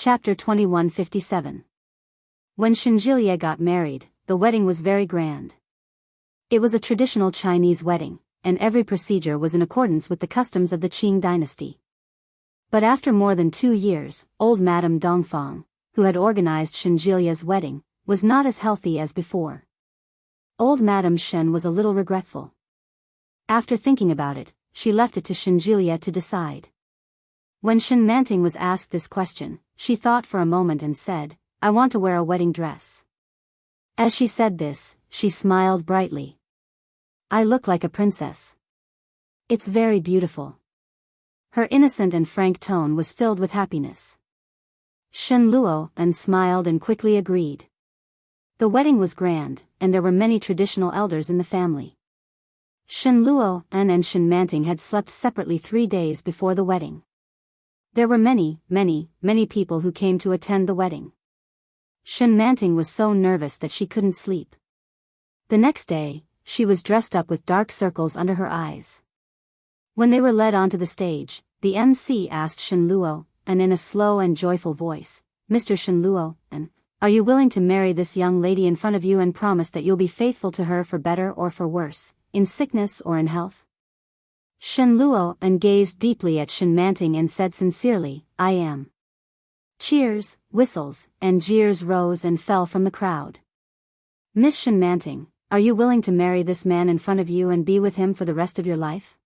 Chapter 2157. When Shenjilie got married, the wedding was very grand. It was a traditional Chinese wedding, and every procedure was in accordance with the customs of the Qing dynasty. But after more than 2 years, old Madame Dongfang, who had organized Shenjilie's wedding, was not as healthy as before. Old Madame Shen was a little regretful. After thinking about it, she left it to Shenjilie to decide. When Shen Manting was asked this question, she thought for a moment and said, "I want to wear a wedding dress." As she said this, she smiled brightly. "I look like a princess. It's very beautiful." Her innocent and frank tone was filled with happiness. Shen Luo smiled and quickly agreed. The wedding was grand, and there were many traditional elders in the family. Shen Luo and Shen Manting had slept separately 3 days before the wedding. There were many people who came to attend the wedding. Shen Manting was so nervous that she couldn't sleep. The next day, she was dressed up with dark circles under her eyes. When they were led onto the stage, the MC asked Shen Luo, and in a slow and joyful voice, "Mr. Shen Luo, are you willing to marry this young lady in front of you and promise that you'll be faithful to her for better or for worse, in sickness or in health?" Shen Luo gazed deeply at Shen Manting and said sincerely, "I am." Cheers, whistles, and jeers rose and fell from the crowd. "Miss Shen Manting, are you willing to marry this man in front of you and be with him for the rest of your life?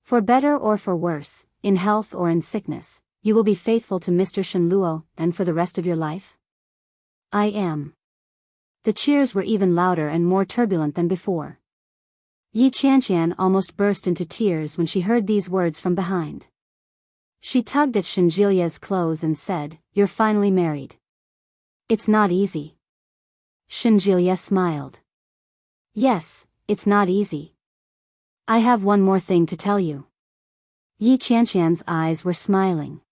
For better or for worse, in health or in sickness, you will be faithful to Mr. Shen Luo and for the rest of your life?" "I am." The cheers were even louder and more turbulent than before. Yi Qianqian almost burst into tears when she heard these words from behind. She tugged at Shenjilie's clothes and said, "You're finally married. It's not easy." Shenjilie smiled. "Yes, it's not easy. I have one more thing to tell you." Yi Qianqian's eyes were smiling.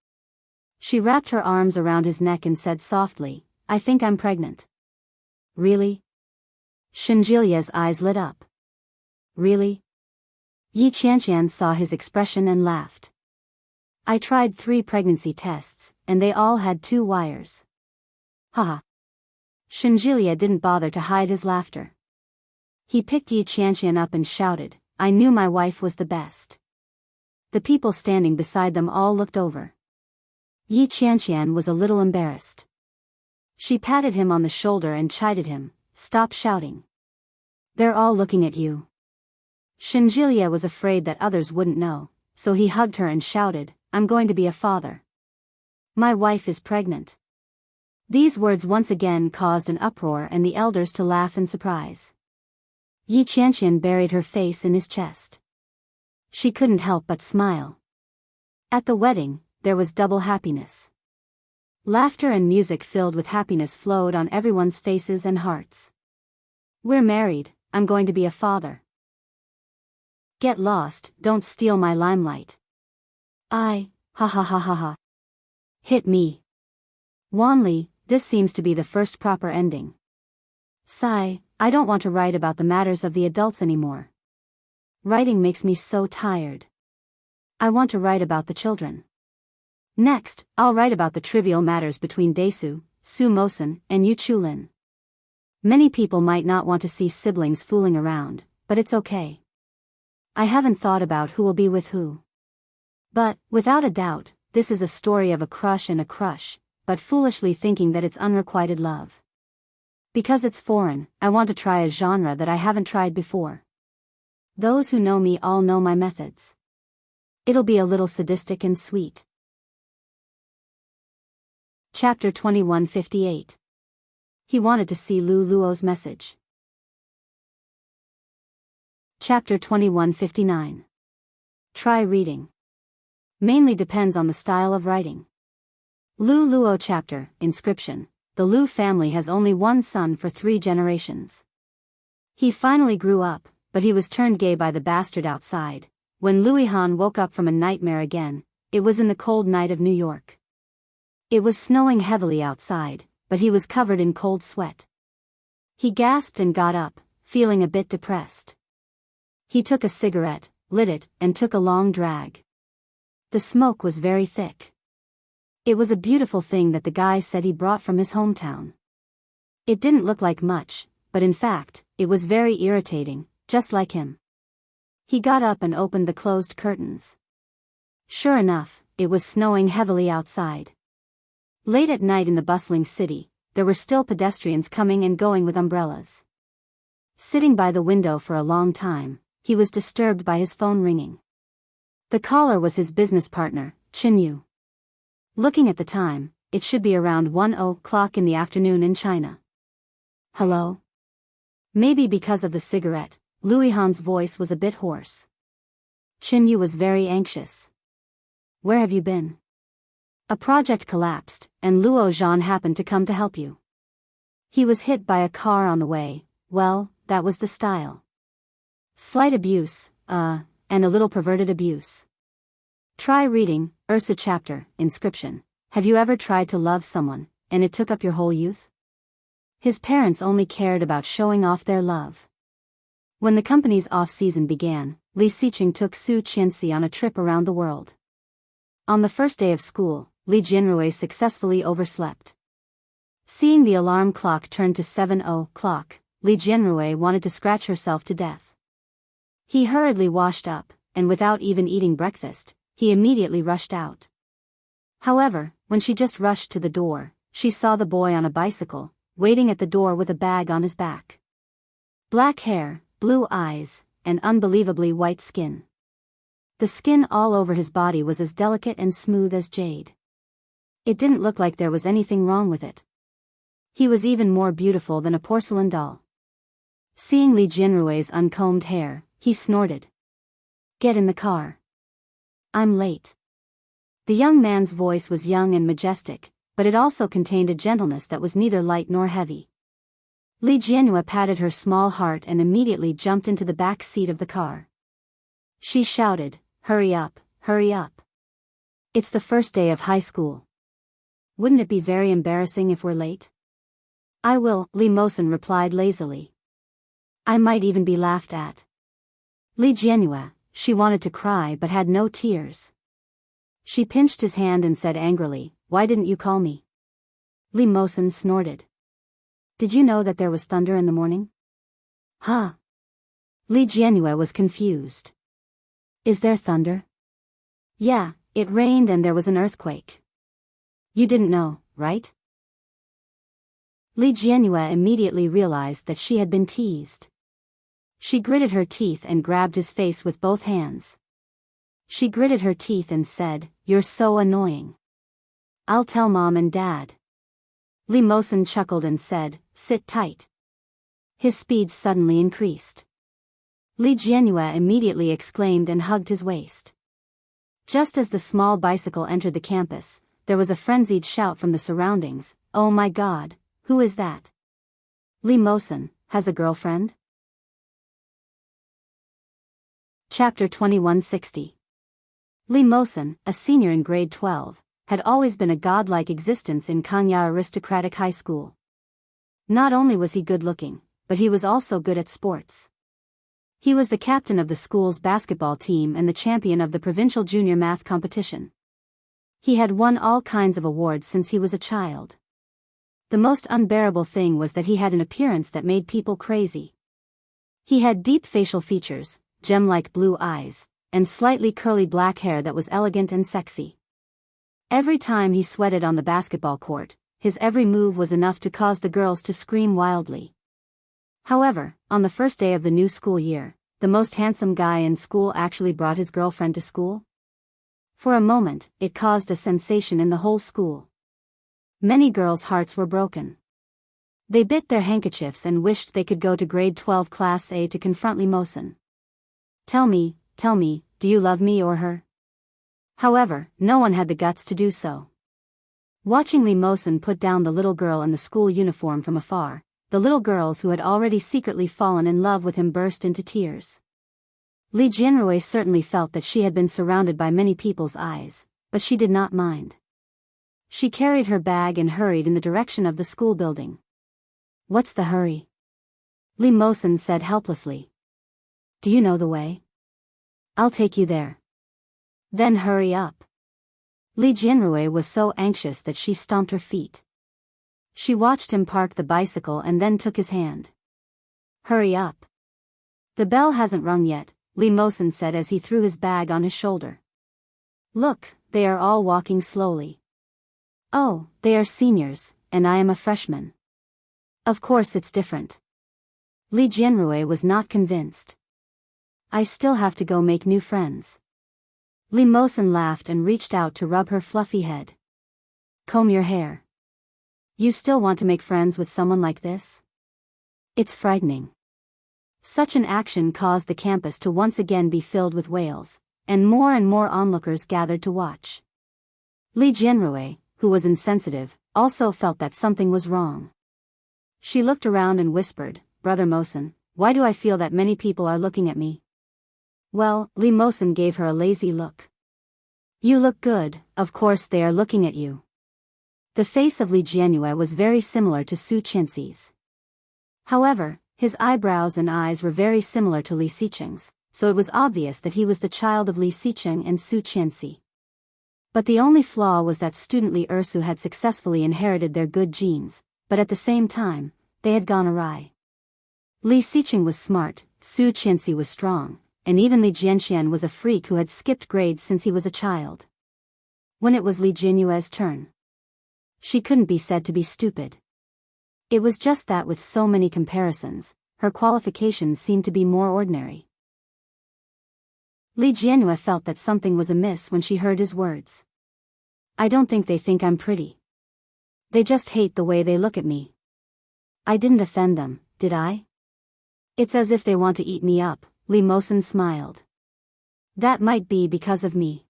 She wrapped her arms around his neck and said softly, "I think I'm pregnant." "Really?" Shenjilie's eyes lit up. "Really?" Yi Qianqian saw his expression and laughed. "I tried 3 pregnancy tests, and they all had 2 wires. Haha." Shenjilie didn't bother to hide his laughter. He picked Yi Qianqian up and shouted, "I knew my wife was the best." The people standing beside them all looked over. Yi Qianqian was a little embarrassed. She patted him on the shoulder and chided him, "Stop shouting. They're all looking at you." Shenjilie was afraid that others wouldn't know, so he hugged her and shouted, "I'm going to be a father. My wife is pregnant." These words once again caused an uproar and the elders to laugh in surprise. Yi Qianqian buried her face in his chest. She couldn't help but smile. At the wedding, there was double happiness. Laughter and music filled with happiness flowed on everyone's faces and hearts. "We're married, I'm going to be a father. Get lost, don't steal my limelight. Ha ha ha ha ha. Hit me. Wanli, this seems to be the first proper ending. Sigh, I don't want to write about the matters of the adults anymore. Writing makes me so tired. I want to write about the children. Next, I'll write about the trivial matters between Desu, Su Mosen, and Yu Chulin. Many people might not want to see siblings fooling around, but it's okay. I haven't thought about who will be with who. But, without a doubt, this is a story of a crush and a crush, but foolishly thinking that it's unrequited love. Because it's foreign, I want to try a genre that I haven't tried before. Those who know me all know my methods. It'll be a little sadistic and sweet." Chapter 2158. He wanted to see Lu Luo's message. Chapter 2159. Try reading. Mainly depends on the style of writing. Lu Luo chapter, inscription. The Lu family has only one son for 3 generations. He finally grew up, but he was turned gay by the bastard outside. When Louis Han woke up from a nightmare again, it was in the cold night of New York. It was snowing heavily outside, but he was covered in cold sweat. He gasped and got up, feeling a bit depressed. He took a cigarette, lit it, and took a long drag. The smoke was very thick. It was a beautiful thing that the guy said he brought from his hometown. It didn't look like much, but in fact, it was very irritating, just like him. He got up and opened the closed curtains. Sure enough, it was snowing heavily outside. Late at night in the bustling city, there were still pedestrians coming and going with umbrellas. Sitting by the window for a long time, he was disturbed by his phone ringing. The caller was his business partner, Chinyu. Looking at the time, it should be around 1:00 in the afternoon in China. Hello? Maybe because of the cigarette, Luihan's voice was a bit hoarse. Chinyu was very anxious. Where have you been? A project collapsed, and Luo Zhan happened to come to help you. He was hit by a car on the way. Well, that was the style. Slight abuse, and a little perverted abuse. Try reading, Ursa chapter, inscription. Have you ever tried to love someone, and it took up your whole youth? His parents only cared about showing off their love. When the company's off-season began, Li Xiqing took Su Qianxi on a trip around the world. On the first day of school, Li Jianrui successfully overslept. Seeing the alarm clock turn to 7:00, Li Jianrui wanted to scratch herself to death. He hurriedly washed up, and without even eating breakfast, he immediately rushed out. However, when she just rushed to the door, she saw the boy on a bicycle, waiting at the door with a bag on his back. Black hair, blue eyes, and unbelievably white skin. The skin all over his body was as delicate and smooth as jade. It didn't look like there was anything wrong with it. He was even more beautiful than a porcelain doll. Seeing Li Jianrui's uncombed hair, he snorted. Get in the car. I'm late. The young man's voice was young and majestic, but it also contained a gentleness that was neither light nor heavy. Li Jianrui patted her small heart and immediately jumped into the back seat of the car. She shouted, hurry up, hurry up. It's the first day of high school. Wouldn't it be very embarrassing if we're late? I will, Li Mosen replied lazily. I might even be laughed at. Li Jianrui, she wanted to cry but had no tears. She pinched his hand and said angrily, why didn't you call me? Li Mosen snorted. Did you know that there was thunder in the morning? Huh? Li Jianrui was confused. Is there thunder? Yeah, it rained and there was an earthquake. You didn't know, right? Li Jianrui immediately realized that she had been teased. She gritted her teeth and grabbed his face with both hands. She gritted her teeth and said, you're so annoying. I'll tell Mom and Dad. Li Mosen chuckled and said, sit tight. His speed suddenly increased. Li Jianrui immediately exclaimed and hugged his waist. Just as the small bicycle entered the campus, there was a frenzied shout from the surroundings, oh my God, who is that? Li Mosen, has a girlfriend? Chapter 2160. Li Mosen, a senior in grade 12, had always been a godlike existence in Kanya Aristocratic High School. Not only was he good-looking, but he was also good at sports. He was the captain of the school's basketball team and the champion of the provincial junior math competition. He had won all kinds of awards since he was a child. The most unbearable thing was that he had an appearance that made people crazy. He had deep facial features, gem-like blue eyes, and slightly curly black hair that was elegant and sexy. Every time he sweated on the basketball court, his every move was enough to cause the girls to scream wildly. However, on the first day of the new school year, the most handsome guy in school actually brought his girlfriend to school. For a moment, it caused a sensation in the whole school. Many girls' hearts were broken. They bit their handkerchiefs and wished they could go to grade 12 Class A to confront Li Mosen. Tell me, do you love me or her? However, no one had the guts to do so. Watching Li Mosen put down the little girl in the school uniform from afar, the little girls who had already secretly fallen in love with him burst into tears. Li Jianrui certainly felt that she had been surrounded by many people's eyes, but she did not mind. She carried her bag and hurried in the direction of the school building. What's the hurry? Li Mosen said helplessly. Do you know the way? I'll take you there. Then hurry up. Li Jianrui was so anxious that she stomped her feet. She watched him park the bicycle and then took his hand. Hurry up. The bell hasn't rung yet, Li Mosen said as he threw his bag on his shoulder. Look, they are all walking slowly. Oh, they are seniors, and I am a freshman. Of course it's different. Li Jianrui was not convinced. I still have to go make new friends. Li Mosen laughed and reached out to rub her fluffy head. Comb your hair. You still want to make friends with someone like this? It's frightening. Such an action caused the campus to once again be filled with wails, and more onlookers gathered to watch. Li Jianrui, who was insensitive, also felt that something was wrong. She looked around and whispered, Brother Mosen, why do I feel that many people are looking at me? Well, Li Mosen gave her a lazy look. You look good, of course they are looking at you. The face of Li Jianrui was very similar to Su Qianxi's. However, his eyebrows and eyes were very similar to Li Xiqing's, so it was obvious that he was the child of Li Xiqing and Su Qianxi. But the only flaw was that student Li Ersu had successfully inherited their good genes, but at the same time, they had gone awry. Li Xiqing was smart, Su Qianxi was strong, and even Li Jianxian was a freak who had skipped grades since he was a child. When it was Li Jianrui's turn, she couldn't be said to be stupid. It was just that with so many comparisons, her qualifications seemed to be more ordinary. Li Jianrui felt that something was amiss when she heard his words. I don't think they think I'm pretty. They just hate the way they look at me. I didn't offend them, did I? It's as if they want to eat me up, Li Mosen smiled. That might be because of me.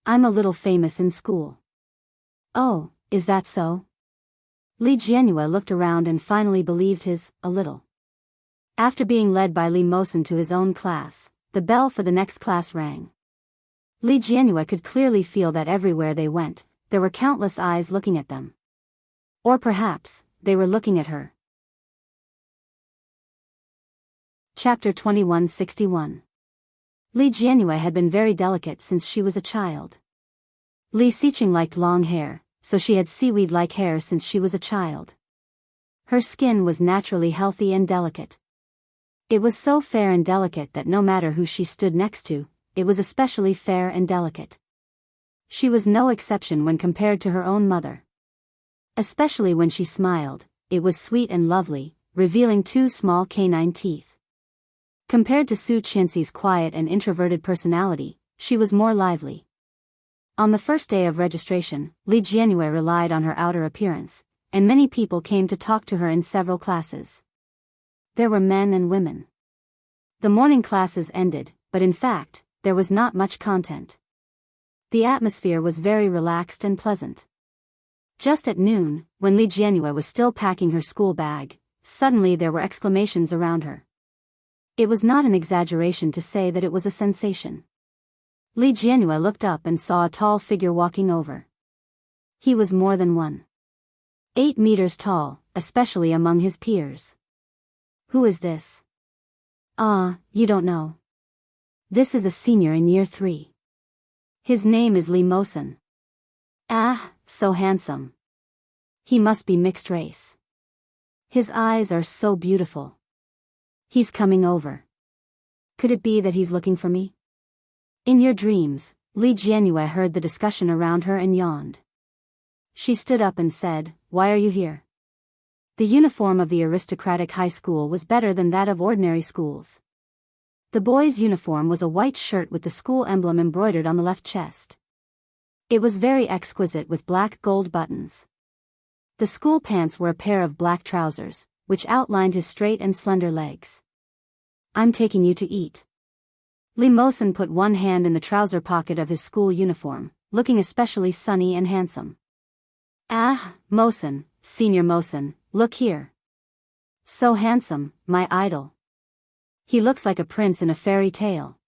I'm a little famous in school. Oh, is that so? Li Jianrui looked around and finally believed his, a little. After being led by Li Mosen to his own class, the bell for the next class rang. Li Jianrui could clearly feel that everywhere they went, there were countless eyes looking at them. Or perhaps, they were looking at her. Chapter 2161. Li Jianrui had been very delicate since she was a child. Li Xiqing liked long hair, so she had seaweed-like hair since she was a child. Her skin was naturally healthy and delicate. It was so fair and delicate that no matter who she stood next to, it was especially fair and delicate. She was no exception when compared to her own mother. Especially when she smiled, it was sweet and lovely, revealing two small canine teeth. Compared to Su Qianxi's quiet and introverted personality, she was more lively. On the first day of registration, Li Jianrui relied on her outer appearance, and many people came to talk to her in several classes. There were men and women. The morning classes ended, but in fact, there was not much content. The atmosphere was very relaxed and pleasant. Just at noon, when Li Jianrui was still packing her school bag, suddenly there were exclamations around her. It was not an exaggeration to say that it was a sensation. Li Jianrui looked up and saw a tall figure walking over. He was more than 1.8 meters tall, especially among his peers. Who is this? Ah, you don't know. This is a senior in year 3. His name is Li Mosen. Ah, so handsome. He must be mixed race. His eyes are so beautiful. He's coming over. Could it be that he's looking for me? In your dreams, Li Jianrui heard the discussion around her and yawned. She stood up and said, Why are you here? The uniform of the aristocratic high school was better than that of ordinary schools. The boy's uniform was a white shirt with the school emblem embroidered on the left chest. It was very exquisite with black gold buttons. The school pants were a pair of black trousers, which outlined his straight and slender legs. I'm taking you to eat. Li Mosen put one hand in the trouser pocket of his school uniform, looking especially sunny and handsome. Ah, Mosen, Senior Mosen, look here. So handsome, my idol. He looks like a prince in a fairy tale.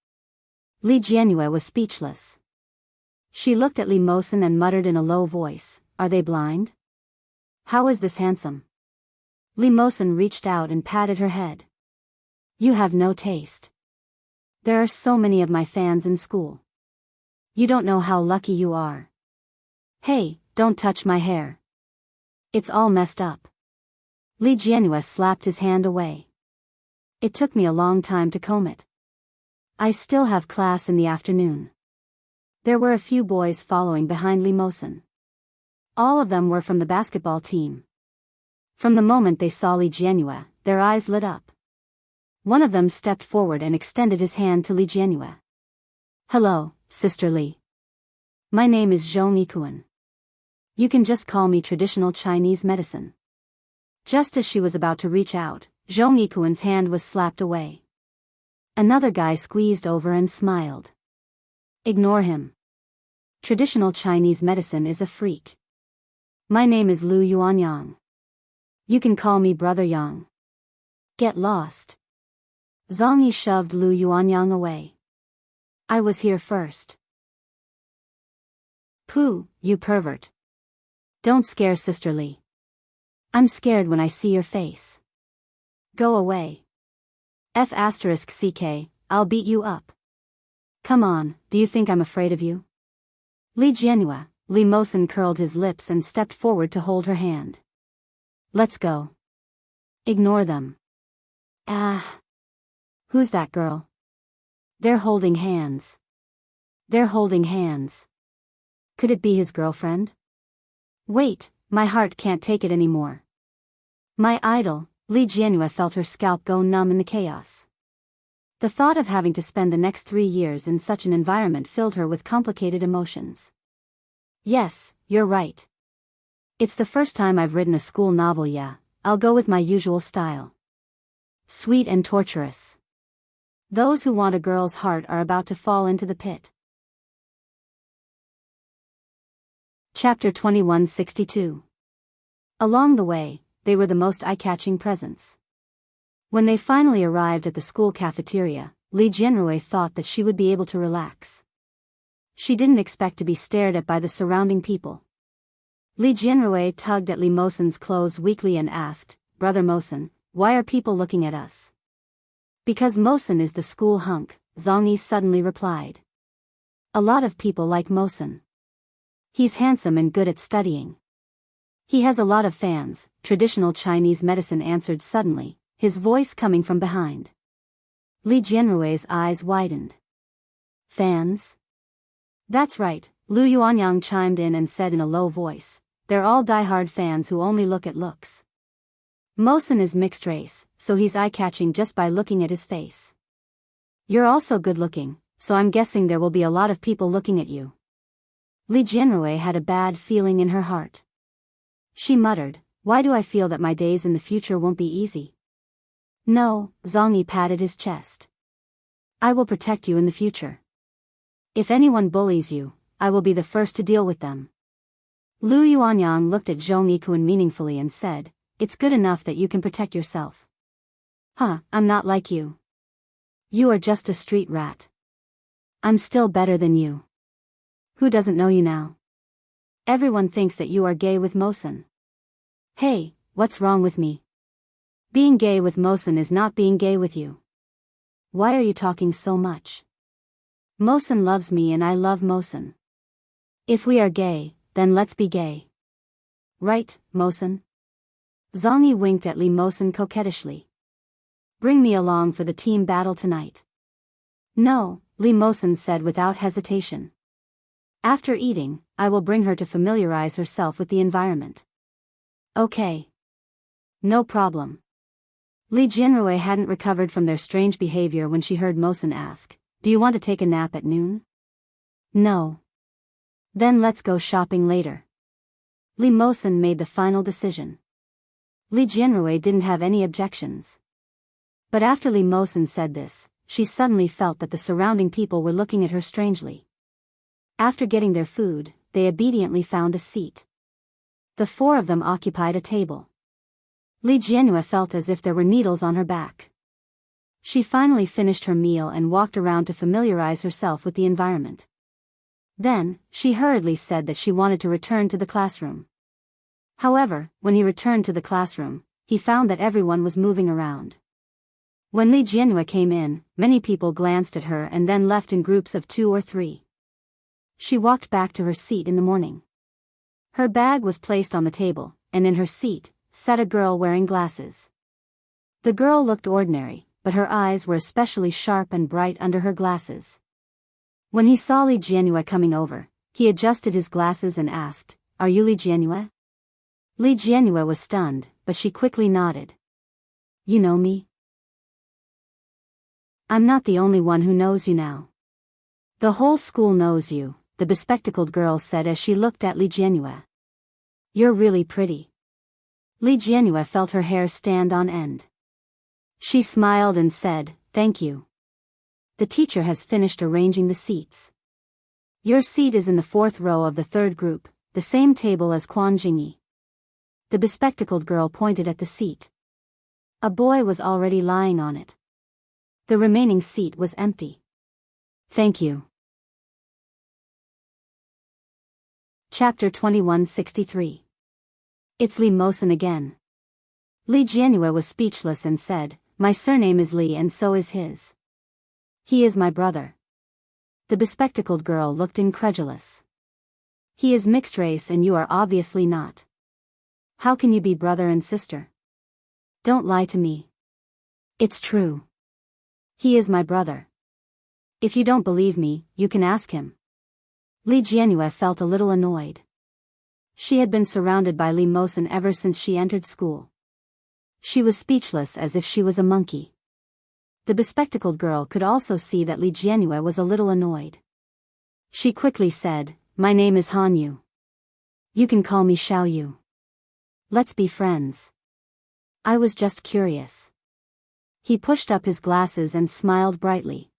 Li Jianrui was speechless. She looked at Li Mosen and muttered in a low voice, Are they blind? How is this handsome? Li Mosen reached out and patted her head. You have no taste. There are so many of my fans in school. You don't know how lucky you are. Hey, don't touch my hair. It's all messed up. Li Jianhua slapped his hand away. It took me a long time to comb it. I still have class in the afternoon. There were a few boys following behind Li Mosen. All of them were from the basketball team. From the moment they saw Li Jianhua, their eyes lit up. One of them stepped forward and extended his hand to Li Jianhua. Hello, Sister Li. My name is Zhong Yikuan. You can just call me traditional Chinese medicine. Just as she was about to reach out, Zhong Yikuan's hand was slapped away. Another guy squeezed over and smiled. Ignore him. Traditional Chinese medicine is a freak. My name is Lu Yuanyang. You can call me Brother Yang. Get lost. Zhong Yi shoved Lu Yuanyang away. I was here first. Pooh, you pervert. Don't scare Sister Li. I'm scared when I see your face. Go away. F***ck, I'll beat you up. Come on, do you think I'm afraid of you? Li Jianhua, Li Mosen curled his lips and stepped forward to hold her hand. Let's go. Ignore them. Ah. Who's that girl? They're holding hands. They're holding hands. Could it be his girlfriend? Wait, my heart can't take it anymore. My idol, Li Jianhua felt her scalp go numb in the chaos. The thought of having to spend the next 3 years in such an environment filled her with complicated emotions. Yes, you're right. It's the first time I've written a school novel. Yeah, I'll go with my usual style. Sweet and torturous. Those who want a girl's heart are about to fall into the pit. Chapter 2162. Along the way, they were the most eye-catching presents. When they finally arrived at the school cafeteria, Li Jianhua thought that she would be able to relax. She didn't expect to be stared at by the surrounding people. Li Jianhua tugged at Li Mosen's clothes weakly and asked, Brother Mosen, why are people looking at us? Because Mosen is the school hunk, Zhong Yi suddenly replied. A lot of people like Mosen. He's handsome and good at studying. He has a lot of fans, traditional Chinese medicine answered suddenly, his voice coming from behind. Li Jianhua's eyes widened. Fans? That's right, Lu Yuanyang chimed in and said in a low voice, they're all die-hard fans who only look at looks. Mosen is mixed race, so he's eye-catching just by looking at his face. You're also good-looking, so I'm guessing there will be a lot of people looking at you. Li Jianhua had a bad feeling in her heart. She muttered, why do I feel that my days in the future won't be easy? No, Zhong Yi patted his chest. I will protect you in the future. If anyone bullies you, I will be the first to deal with them. Lu Yuanyang looked at Zhong Yikuan meaningfully and said, it's good enough that you can protect yourself. Huh, I'm not like you. You are just a street rat. I'm still better than you. Who doesn't know you now? Everyone thinks that you are gay with Mosen. Hey, what's wrong with me? Being gay with Mosen is not being gay with you. Why are you talking so much? Mosen loves me and I love Mosen. If we are gay, then let's be gay. Right, Mosen? Zhong Yi winked at Li Mosen coquettishly. Bring me along for the team battle tonight. No, Li Mosen said without hesitation. After eating, I will bring her to familiarize herself with the environment. Okay. No problem. Li Jianhua hadn't recovered from their strange behavior when she heard Mosen ask, do you want to take a nap at noon? No. Then let's go shopping later. Li Mosen made the final decision. Li Jianhua didn't have any objections. But after Li Mosen said this, she suddenly felt that the surrounding people were looking at her strangely. After getting their food, they obediently found a seat. The 4 of them occupied a table. Li Jianhua felt as if there were needles on her back. She finally finished her meal and walked around to familiarize herself with the environment. Then, she hurriedly said that she wanted to return to the classroom. However, when he returned to the classroom, he found that everyone was moving around. When Li Jianhua came in, many people glanced at her and then left in groups of 2 or 3. She walked back to her seat in the morning. Her bag was placed on the table, and in her seat sat a girl wearing glasses. The girl looked ordinary, but her eyes were especially sharp and bright under her glasses. When he saw Li Jianyue coming over, he adjusted his glasses and asked, "Are you Li Jianyue?" Li Jianyue was stunned, but she quickly nodded. "You know me? I'm not the only one who knows you now. The whole school knows you," the bespectacled girl said as she looked at Li Jianyue. "You're really pretty." Li Jianyue felt her hair stand on end. She smiled and said, "Thank you. The teacher has finished arranging the seats. Your seat is in the 4th row of the 3rd group, the same table as Quan Jingyi." The bespectacled girl pointed at the seat. A boy was already lying on it. The remaining seat was empty. "Thank you." Chapter 2163. It's Li Mosen again. Li Jianyue was speechless and said, "My surname is Li and so is his. He is my brother." The bespectacled girl looked incredulous. "He is mixed race and you are obviously not. How can you be brother and sister? Don't lie to me." "It's true. He is my brother. If you don't believe me, you can ask him." Li Jianyue felt a little annoyed. She had been surrounded by Li Mosen ever since she entered school. She was speechless as if she was a monkey. The bespectacled girl could also see that Li Jianyue was a little annoyed. She quickly said, "My name is Han Yu. You can call me Xiao Yu. Let's be friends. I was just curious." He pushed up his glasses and smiled brightly.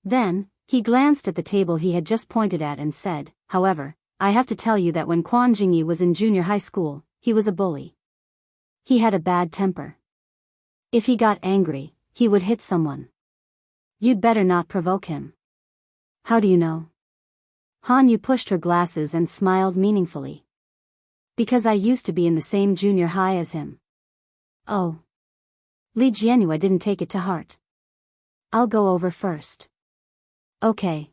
Then, he glanced at the table he had just pointed at and said, "However, I have to tell you that when Quan Jingyi was in junior high school, he was a bully. He had a bad temper. If he got angry, he would hit someone. You'd better not provoke him." "How do you know?" Han Yu pushed her glasses and smiled meaningfully. "Because I used to be in the same junior high as him." "Oh." Li Jianyue didn't take it to heart. "I'll go over first." "Okay."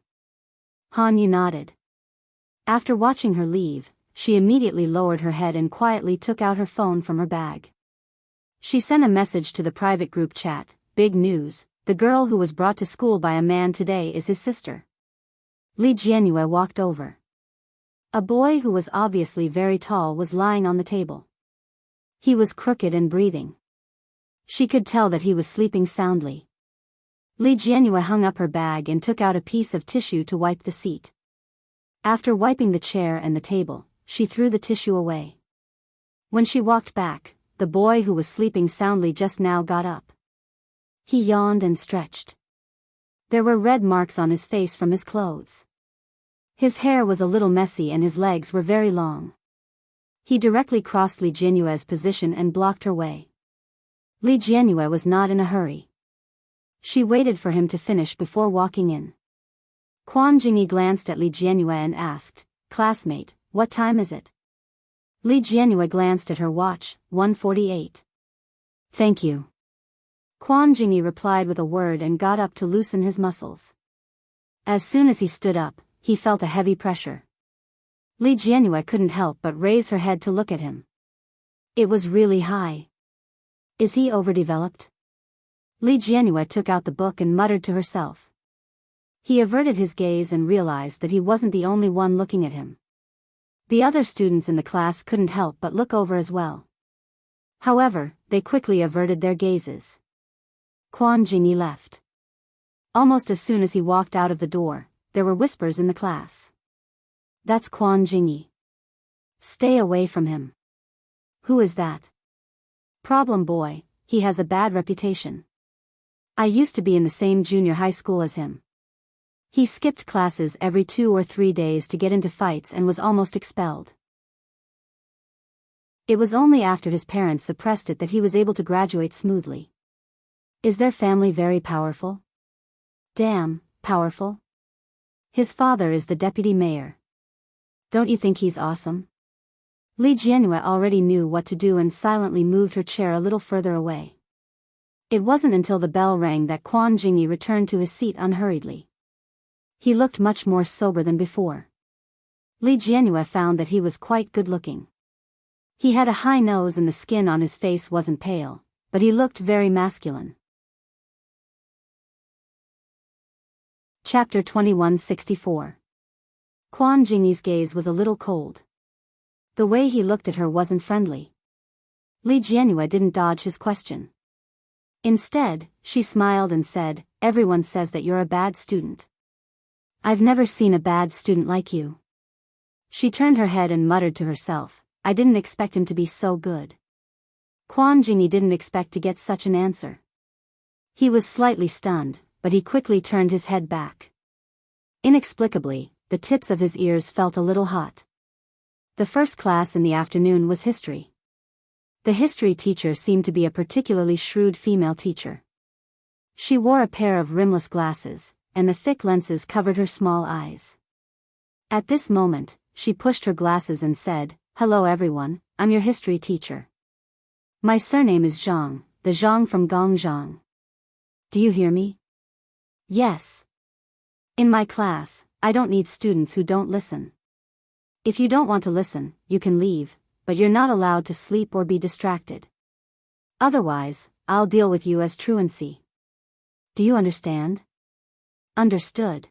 Han Yu nodded. After watching her leave, she immediately lowered her head and quietly took out her phone from her bag. She sent a message to the private group chat, "Big news, the girl who was brought to school by a man today is his sister." Li Jianyue walked over. A boy who was obviously very tall was lying on the table. He was crooked and breathing. She could tell that he was sleeping soundly. Li Jianyue hung up her bag and took out a piece of tissue to wipe the seat. After wiping the chair and the table, she threw the tissue away. When she walked back, the boy who was sleeping soundly just now got up. He yawned and stretched. There were red marks on his face from his clothes. His hair was a little messy and his legs were very long. He directly crossed Li Jianyue's position and blocked her way. Li Jianyue was not in a hurry. She waited for him to finish before walking in. Quan Jingyi glanced at Li Jianyue and asked, "Classmate, what time is it?" Li Jianyue glanced at her watch, 1:48. "Thank you." Quan Jingyi replied with a word and got up to loosen his muscles. As soon as he stood up, he felt a heavy pressure. Li Jianyue couldn't help but raise her head to look at him. It was really high. Is he overdeveloped? Li Jianyue took out the book and muttered to herself. He averted his gaze and realized that he wasn't the only one looking at him. The other students in the class couldn't help but look over as well. However, they quickly averted their gazes. Quan Jingyi left. Almost as soon as he walked out of the door, there were whispers in the class. "That's Quan Jingyi. Stay away from him." "Who is that?" "Problem boy, he has a bad reputation. I used to be in the same junior high school as him. He skipped classes every 2 or 3 days to get into fights and was almost expelled. It was only after his parents suppressed it that he was able to graduate smoothly." "Is their family very powerful?" "Damn, powerful. His father is the deputy mayor. Don't you think he's awesome?" Li Jianyue already knew what to do and silently moved her chair a little further away. It wasn't until the bell rang that Quan Jingyi returned to his seat unhurriedly. He looked much more sober than before. Li Jianyu found that he was quite good-looking. He had a high nose and the skin on his face wasn't pale, but he looked very masculine. Chapter 2164. Quan Jingyi's gaze was a little cold. The way he looked at her wasn't friendly. Li Jianyu didn't dodge his question. Instead, she smiled and said, "Everyone says that you're a bad student. I've never seen a bad student like you." She turned her head and muttered to herself, "I didn't expect him to be so good." Quan Jingyi didn't expect to get such an answer. He was slightly stunned, but he quickly turned his head back. Inexplicably, the tips of his ears felt a little hot. The first class in the afternoon was history. The history teacher seemed to be a particularly shrewd female teacher. She wore a pair of rimless glasses, and the thick lenses covered her small eyes. At this moment, she pushed her glasses and said, "Hello everyone, I'm your history teacher. My surname is Zhang, the Zhang from Gongzhang. Do you hear me?" "Yes. In my class, I don't need students who don't listen. If you don't want to listen, you can leave, but you're not allowed to sleep or be distracted. Otherwise, I'll deal with you as truancy. Do you understand?" "Understood."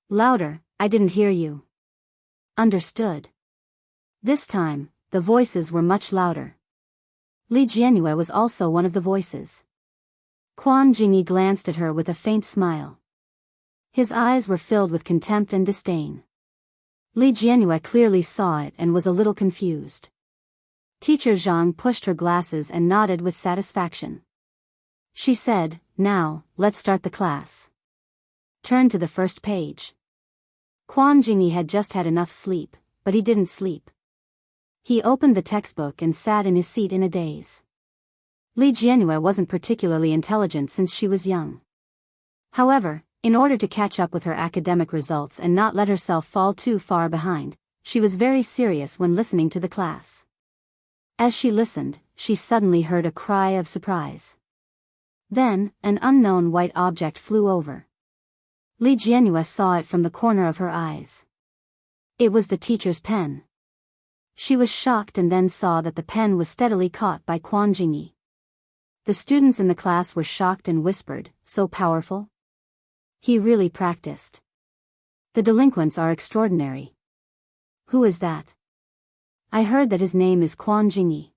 "Louder, I didn't hear you." "Understood." This time, the voices were much louder. Li Jianyu was also one of the voices. Quan Jingyi glanced at her with a faint smile. His eyes were filled with contempt and disdain. Li Jianyu clearly saw it and was a little confused. Teacher Zhang pushed her glasses and nodded with satisfaction. She said, "Now, let's start the class. Turn to the first page." Quan Jingyi had just had enough sleep, but he didn't sleep. He opened the textbook and sat in his seat in a daze. Li Jianyu wasn't particularly intelligent since she was young. However, in order to catch up with her academic results and not let herself fall too far behind, she was very serious when listening to the class. As she listened, she suddenly heard a cry of surprise. Then, an unknown white object flew over. Li Jianyu saw it from the corner of her eyes. It was the teacher's pen. She was shocked and then saw that the pen was steadily caught by Quan Jingyi. The students in the class were shocked and whispered, "So powerful? He really practiced. The delinquents are extraordinary. Who is that? I heard that his name is Quan Jingyi.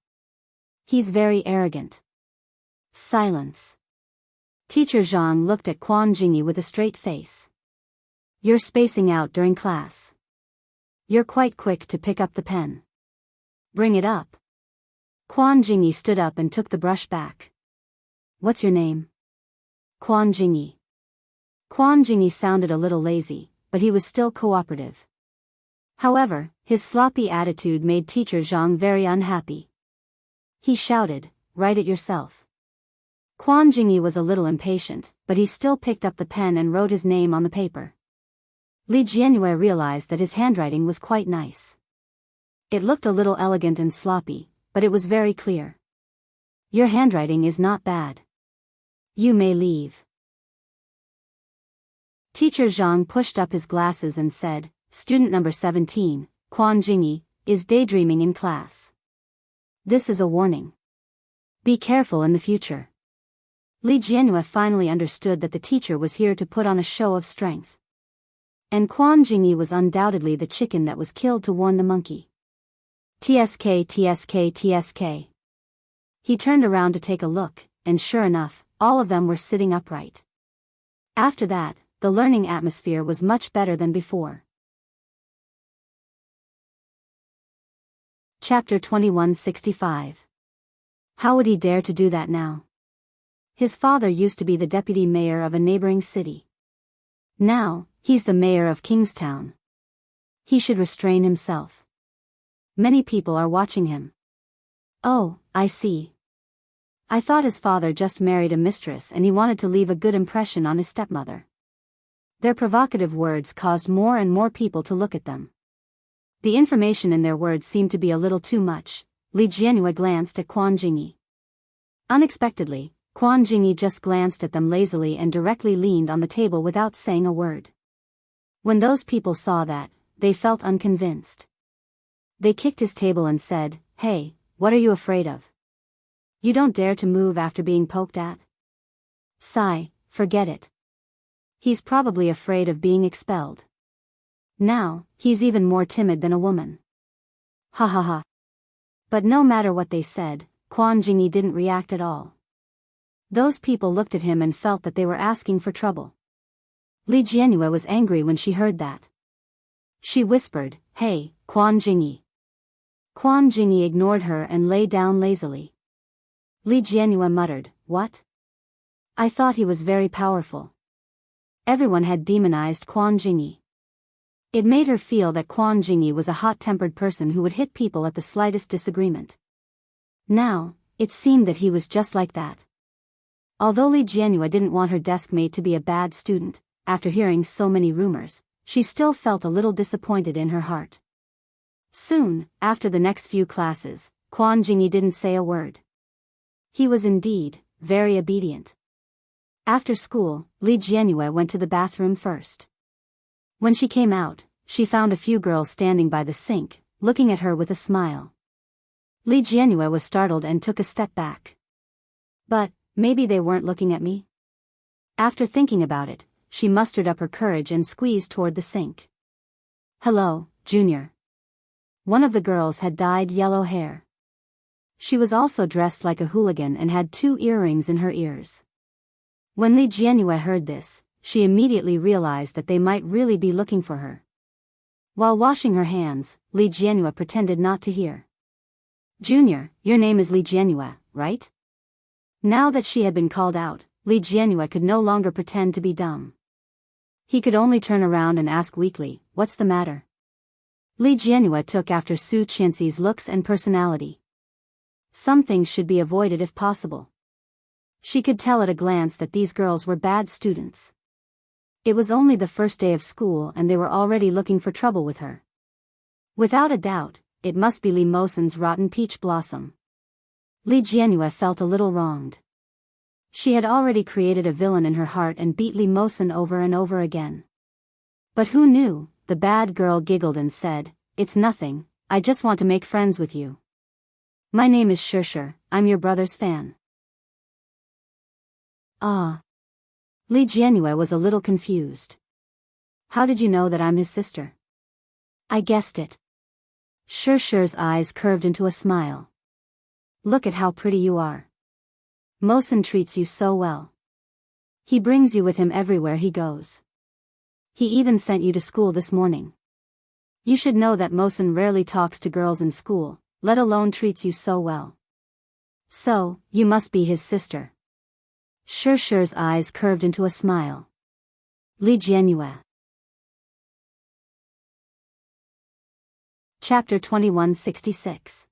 He's very arrogant." Silence. Teacher Zhang looked at Quan Jingyi with a straight face. "You're spacing out during class. You're quite quick to pick up the pen. Bring it up." Quan Jingyi stood up and took the brush back. "What's your name?" "Quan Jingyi." Quan Jingyi sounded a little lazy, but he was still cooperative. However, his sloppy attitude made Teacher Zhang very unhappy. He shouted, "Write it yourself." Quan Jingyi was a little impatient, but he still picked up the pen and wrote his name on the paper. Li Jianyu realized that his handwriting was quite nice. It looked a little elegant and sloppy, but it was very clear. "Your handwriting is not bad. You may leave." Teacher Zhang pushed up his glasses and said, "Student number 17, Quan Jingyi, is daydreaming in class. This is a warning. Be careful in the future." Li Jianyu finally understood that the teacher was here to put on a show of strength. And Quan Jingyi was undoubtedly the chicken that was killed to warn the monkey. "TSK, TSK, TSK." He turned around to take a look, and sure enough, all of them were sitting upright. After that, the learning atmosphere was much better than before. Chapter 2165. How would he dare to do that now? His father used to be the deputy mayor of a neighboring city. Now, he's the mayor of Kingstown. He should restrain himself. Many people are watching him. Oh, I see. I thought his father just married a mistress and he wanted to leave a good impression on his stepmother. Their provocative words caused more and more people to look at them. The information in their words seemed to be a little too much. Li Jianyu glanced at Quan Jingyi. Unexpectedly, Quan Jingyi just glanced at them lazily and directly leaned on the table without saying a word. When those people saw that, they felt unconvinced. They kicked his table and said, "Hey, what are you afraid of? You don't dare to move after being poked at?" Sigh, forget it. He's probably afraid of being expelled. Now, he's even more timid than a woman. Ha ha ha. But no matter what they said, Quan Jingyi didn't react at all. Those people looked at him and felt that they were asking for trouble. Li Jianyue was angry when she heard that. She whispered, "Hey, Quan Jingyi." Quan Jingyi ignored her and lay down lazily. Li Jianyue muttered, "What? I thought he was very powerful." Everyone had demonized Quan Jingyi. It made her feel that Quan Jingyi was a hot-tempered person who would hit people at the slightest disagreement. Now, it seemed that he was just like that. Although Li Jianyue didn't want her desk mate to be a bad student, after hearing so many rumors, she still felt a little disappointed in her heart. Soon, after the next few classes, Quan Jingyi didn't say a word. He was indeed very obedient. After school, Li Jianyue went to the bathroom first. When she came out, she found a few girls standing by the sink, looking at her with a smile. Li Jianyue was startled and took a step back. But, maybe they weren't looking at me? After thinking about it, she mustered up her courage and squeezed toward the sink. "Hello, Junior." One of the girls had dyed yellow hair. She was also dressed like a hooligan and had 2 earrings in her ears. When Li Jianyue heard this, she immediately realized that they might really be looking for her. While washing her hands, Li Jianyue pretended not to hear. "Junior, your name is Li Jianyue, right?" Now that she had been called out, Li Jianyue could no longer pretend to be dumb. He could only turn around and ask weakly, "What's the matter?" Li Jianyue took after Su Qianxi's looks and personality. Some things should be avoided if possible. She could tell at a glance that these girls were bad students. It was only the first day of school and they were already looking for trouble with her. Without a doubt, it must be Li Mosen's rotten peach blossom. Li Jianyue felt a little wronged. She had already created a villain in her heart and beat Li Mosen over and over again. But who knew? The bad girl giggled and said, "It's nothing, I just want to make friends with you. My name is Shishir, I'm your brother's fan." Ah. Li Jianyue was a little confused. "How did you know that I'm his sister?" "I guessed it." Shishir's eyes curved into a smile. "Look at how pretty you are. Mosen treats you so well. He brings you with him everywhere he goes. He even sent you to school this morning. You should know that Mosen rarely talks to girls in school, let alone treats you so well. So, you must be his sister." Shishir's eyes curved into a smile. Li Jianyue. Chapter 2166.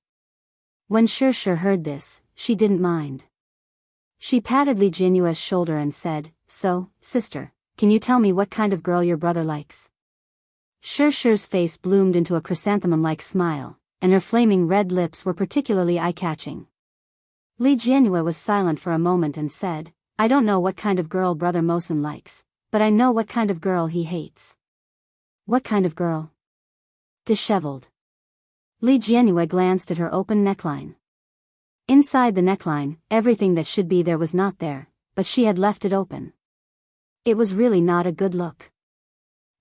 When Shishir heard this, she didn't mind. She patted Li Jianyue's shoulder and said, "So, sister, can you tell me what kind of girl your brother likes?" Shishir's face bloomed into a chrysanthemum-like smile, and her flaming red lips were particularly eye-catching. Li Jianyue was silent for a moment and said, "I don't know what kind of girl Brother Mosen likes, but I know what kind of girl he hates." "What kind of girl?" "Disheveled." Li Jianyue glanced at her open neckline. Inside the neckline, everything that should be there was not there, but she had left it open. It was really not a good look.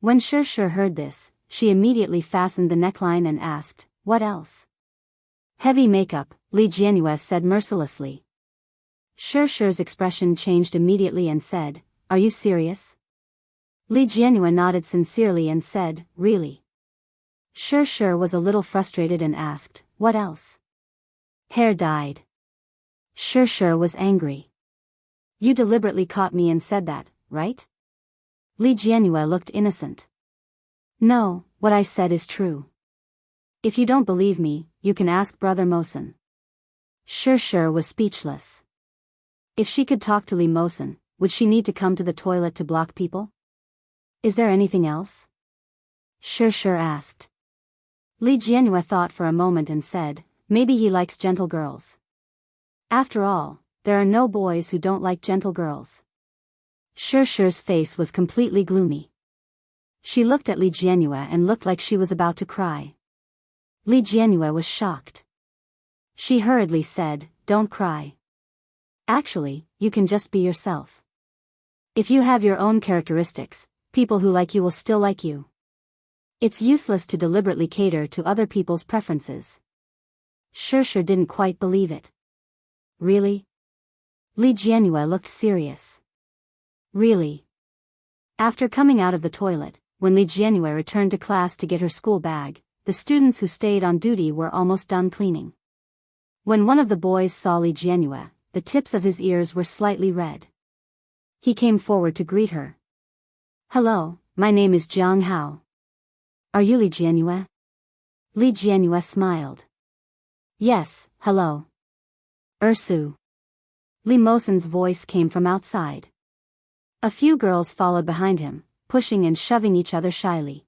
When Shishir heard this, she immediately fastened the neckline and asked, "What else?" "Heavy makeup," Li Jianyue said mercilessly. Shishir's expression changed immediately and said, "Are you serious?" Li Jianyue nodded sincerely and said, "Really?" Shishir was a little frustrated and asked, "What else?" "Hair dyed." Shishir was angry. "You deliberately caught me and said that, right?" Li Jianyue looked innocent. "No, what I said is true. If you don't believe me, you can ask Brother Mosen." Shishir was speechless. If she could talk to Li Mosen, would she need to come to the toilet to block people? "Is there anything else?" Shishir asked. Li Jianyue thought for a moment and said, "Maybe he likes gentle girls. After all, there are no boys who don't like gentle girls." Shishir's face was completely gloomy. She looked at Li Jianyue and looked like she was about to cry. Li Jianyue was shocked. She hurriedly said, "Don't cry. Actually, you can just be yourself. If you have your own characteristics, people who like you will still like you. It's useless to deliberately cater to other people's preferences." Sure didn't quite believe it. Really? Li Jianyue looked serious. Really? After coming out of the toilet, when Li Jianyue returned to class to get her school bag, the students who stayed on duty were almost done cleaning. When one of the boys saw Li Jianyue, the tips of his ears were slightly red. He came forward to greet her. "Hello, my name is Jianghu. Are you Li Jianyue?" Li Jianyue smiled. "Yes, hello. Ursu." Li Mosen's voice came from outside. A few girls followed behind him, pushing and shoving each other shyly.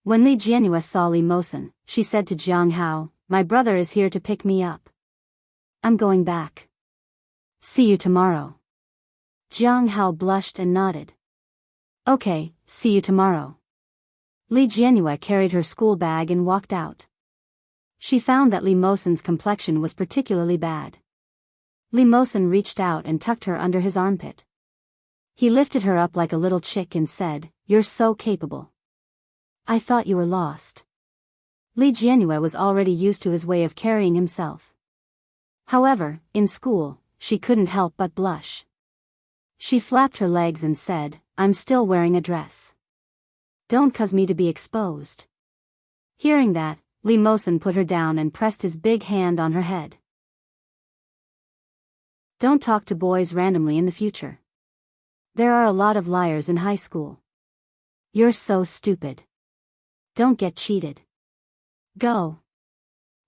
When Li Jianyue saw Li Mosen, she said to Jianghu, "My brother is here to pick me up. I'm going back. See you tomorrow." Jianghu blushed and nodded. "Okay, see you tomorrow." Li Jianyue carried her school bag and walked out. She found that Li Mosen's complexion was particularly bad. Li Mosen reached out and tucked her under his armpit. He lifted her up like a little chick and said, "You're so capable. I thought you were lost." Li Jianyue was already used to his way of carrying himself. However, in school, she couldn't help but blush. She flapped her legs and said, "I'm still wearing a dress. Don't cause me to be exposed." Hearing that, Li Mosen put her down and pressed his big hand on her head. Don't talk to boys randomly in the future. There are a lot of liars in high school. You're so stupid. Don't get cheated. Go.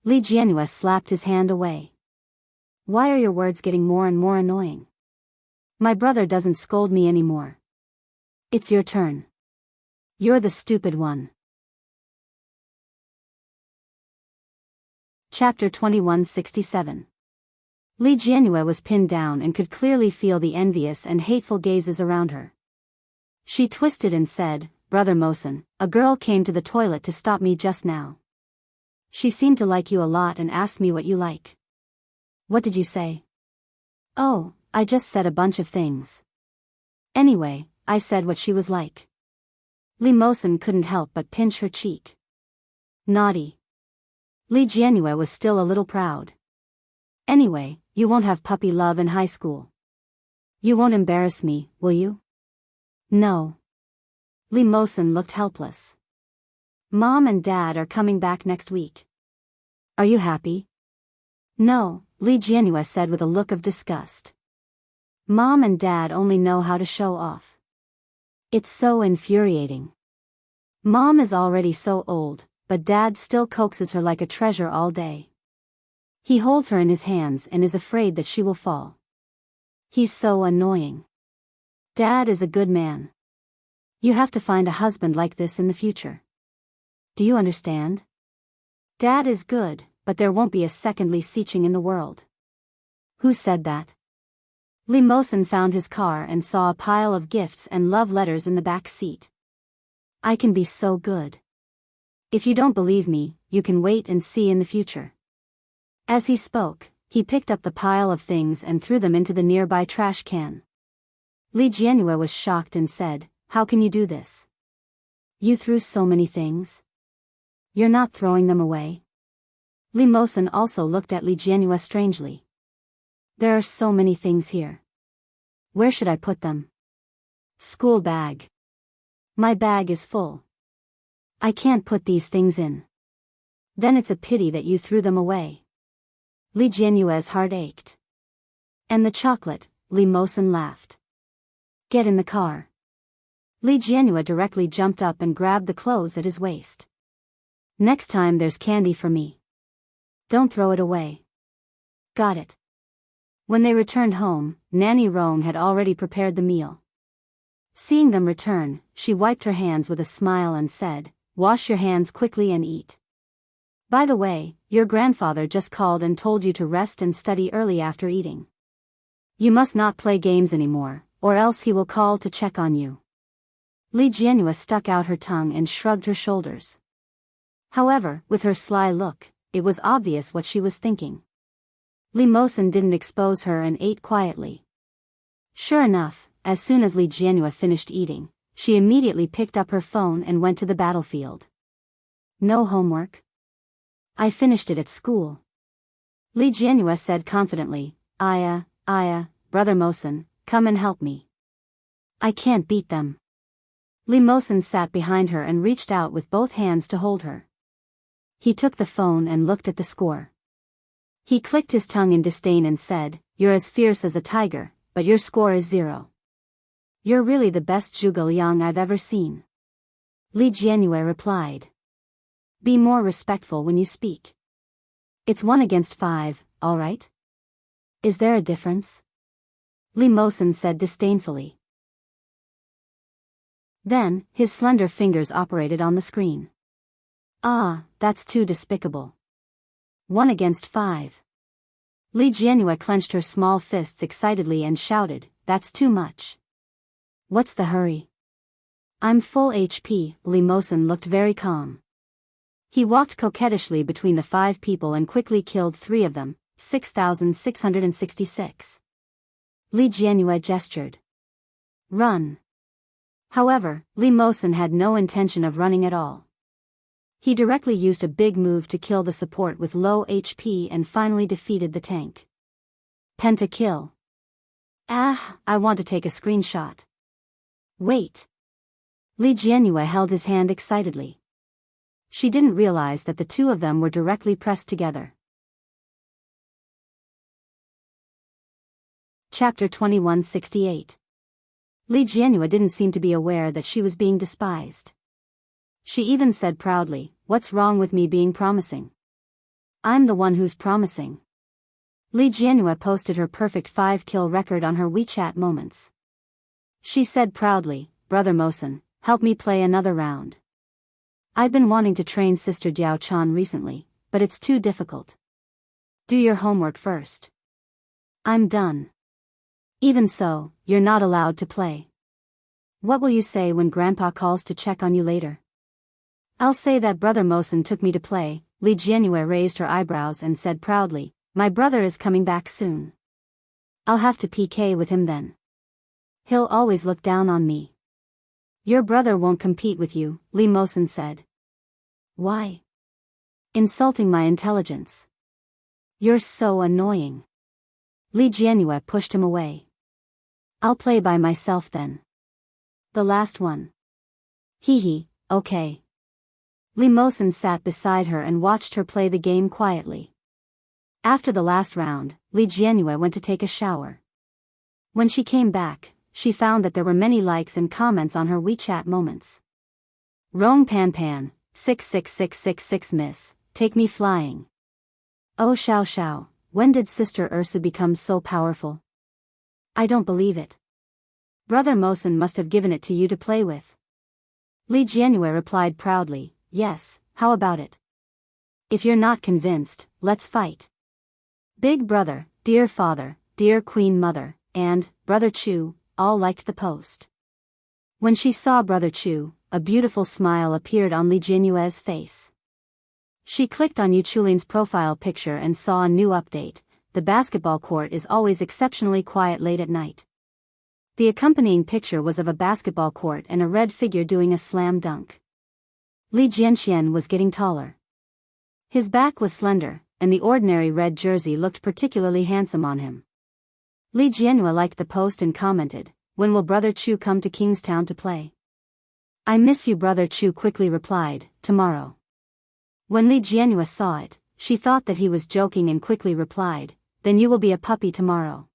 Li Jianyue slapped his hand away. Why are your words getting more and more annoying? My brother doesn't scold me anymore. It's your turn. You're the stupid one. Chapter 2167. Li Jianyue was pinned down and could clearly feel the envious and hateful gazes around her. She twisted and said, "Brother Mosen, a girl came to the toilet to stop me just now. She seemed to like you a lot and asked me what you like." "What did you say?" "Oh, I just said a bunch of things. Anyway, I said what she was like." Li Mosen couldn't help but pinch her cheek. Naughty. Li Jianyue was still a little proud. "Anyway, you won't have puppy love in high school. You won't embarrass me, will you?" "No." Li Mosen looked helpless. "Mom and Dad are coming back next week. Are you happy?" "No," Li Jianyue said with a look of disgust. "Mom and Dad only know how to show off. It's so infuriating. Mom is already so old, but Dad still coaxes her like a treasure all day. He holds her in his hands and is afraid that she will fall. He's so annoying. Dad is a good man. You have to find a husband like this in the future. Do you understand? Dad is good, but there won't be a second Li Xiqing in the world." "Who said that?" Li Mosen found his car and saw a pile of gifts and love letters in the back seat. "I can be so good. If you don't believe me, you can wait and see in the future." As he spoke, he picked up the pile of things and threw them into the nearby trash can. Li Jianyue was shocked and said, "How can you do this? You threw so many things. You're not throwing them away?" Li Mosen also looked at Li Jianyue strangely. "There are so many things here. Where should I put them?" "School bag. My bag is full. I can't put these things in." "Then it's a pity that you threw them away." Li Jianyue's heart ached. "And the chocolate," Li Mosen laughed. "Get in the car." Li Jianyue directly jumped up and grabbed the clothes at his waist. "Next time there's candy for me. Don't throw it away." "Got it." When they returned home, Nanny Rong had already prepared the meal. Seeing them return, she wiped her hands with a smile and said, "Wash your hands quickly and eat. By the way, your grandfather just called and told you to rest and study early after eating. You must not play games anymore, or else he will call to check on you." Li Jianhua stuck out her tongue and shrugged her shoulders. However, with her sly look, it was obvious what she was thinking. Li Mosen didn't expose her and ate quietly. Sure enough, as soon as Li Jianhua finished eating, she immediately picked up her phone and went to the battlefield. No homework? I finished it at school. Li Jianhua said confidently, Aya, Brother Mosen, come and help me. I can't beat them. Li Mosen sat behind her and reached out with both hands to hold her. He took the phone and looked at the score. He clicked his tongue in disdain and said, You're as fierce as a tiger, but your score is 0. You're really the best zhuge liang I've ever seen. Li Jianhua replied. Be more respectful when you speak. It's 1 against 5, all right? Is there a difference? Li Mosen said disdainfully. Then, his slender fingers operated on the screen. Ah, that's too despicable. 1 against 5. Li Jianhua clenched her small fists excitedly and shouted, That's too much. What's the hurry? I'm full HP. Li Mosen looked very calm. He walked coquettishly between the 5 people and quickly killed 3 of them, 6,666. Li Jianhua gestured. Run. However, Li Mosen had no intention of running at all. He directly used a big move to kill the support with low HP and finally defeated the tank. Pentakill. Ah, I want to take a screenshot. Wait. Li Jianhua held his hand excitedly. She didn't realize that the 2 of them were directly pressed together. Chapter 2168. Li Jianhua didn't seem to be aware that she was being despised. She even said proudly, What's wrong with me being promising? I'm the one who's promising. Li Jianhua posted her perfect 5-kill record on her WeChat moments. She said proudly, Brother Mosen, help me play another round. I've been wanting to train Sister Jiao Chan recently, but it's too difficult. Do your homework first. I'm done. Even so, you're not allowed to play. What will you say when Grandpa calls to check on you later? I'll say that Brother Mosen took me to play. Li Jianhua raised her eyebrows and said proudly, My brother is coming back soon. I'll have to PK with him then. He'll always look down on me. Your brother won't compete with you, Li Mosen said. Why? Insulting my intelligence. You're so annoying. Li Jianhua pushed him away. I'll play by myself then. The last one. Hee, okay. Li Mosen sat beside her and watched her play the game quietly. After the last round, Li Jianhua went to take a shower. When she came back, she found that there were many likes and comments on her WeChat moments. Rong Pan Pan, 66666 miss, take me flying. Oh Xiao, when did Sister Ursu become so powerful? I don't believe it. Brother Mosen must have given it to you to play with. Li Jianhua replied proudly, Yes, how about it? If you're not convinced, let's fight. Big Brother, Dear Father, Dear Queen Mother, and Brother Chu all liked the post. When she saw Brother Chu, a beautiful smile appeared on Li Jianhua's face. She clicked on Yu Chulin's profile picture and saw a new update. The basketball court is always exceptionally quiet late at night. The accompanying picture was of a basketball court and a red figure doing a slam dunk. Li Jianxian was getting taller. His back was slender, and the ordinary red jersey looked particularly handsome on him. Li Jianhua liked the post and commented, When will Brother Chu come to Kingstown to play? I miss you. Brother Chu quickly replied, Tomorrow. When Li Jianhua saw it, she thought that he was joking and quickly replied, Then you will be a puppy tomorrow.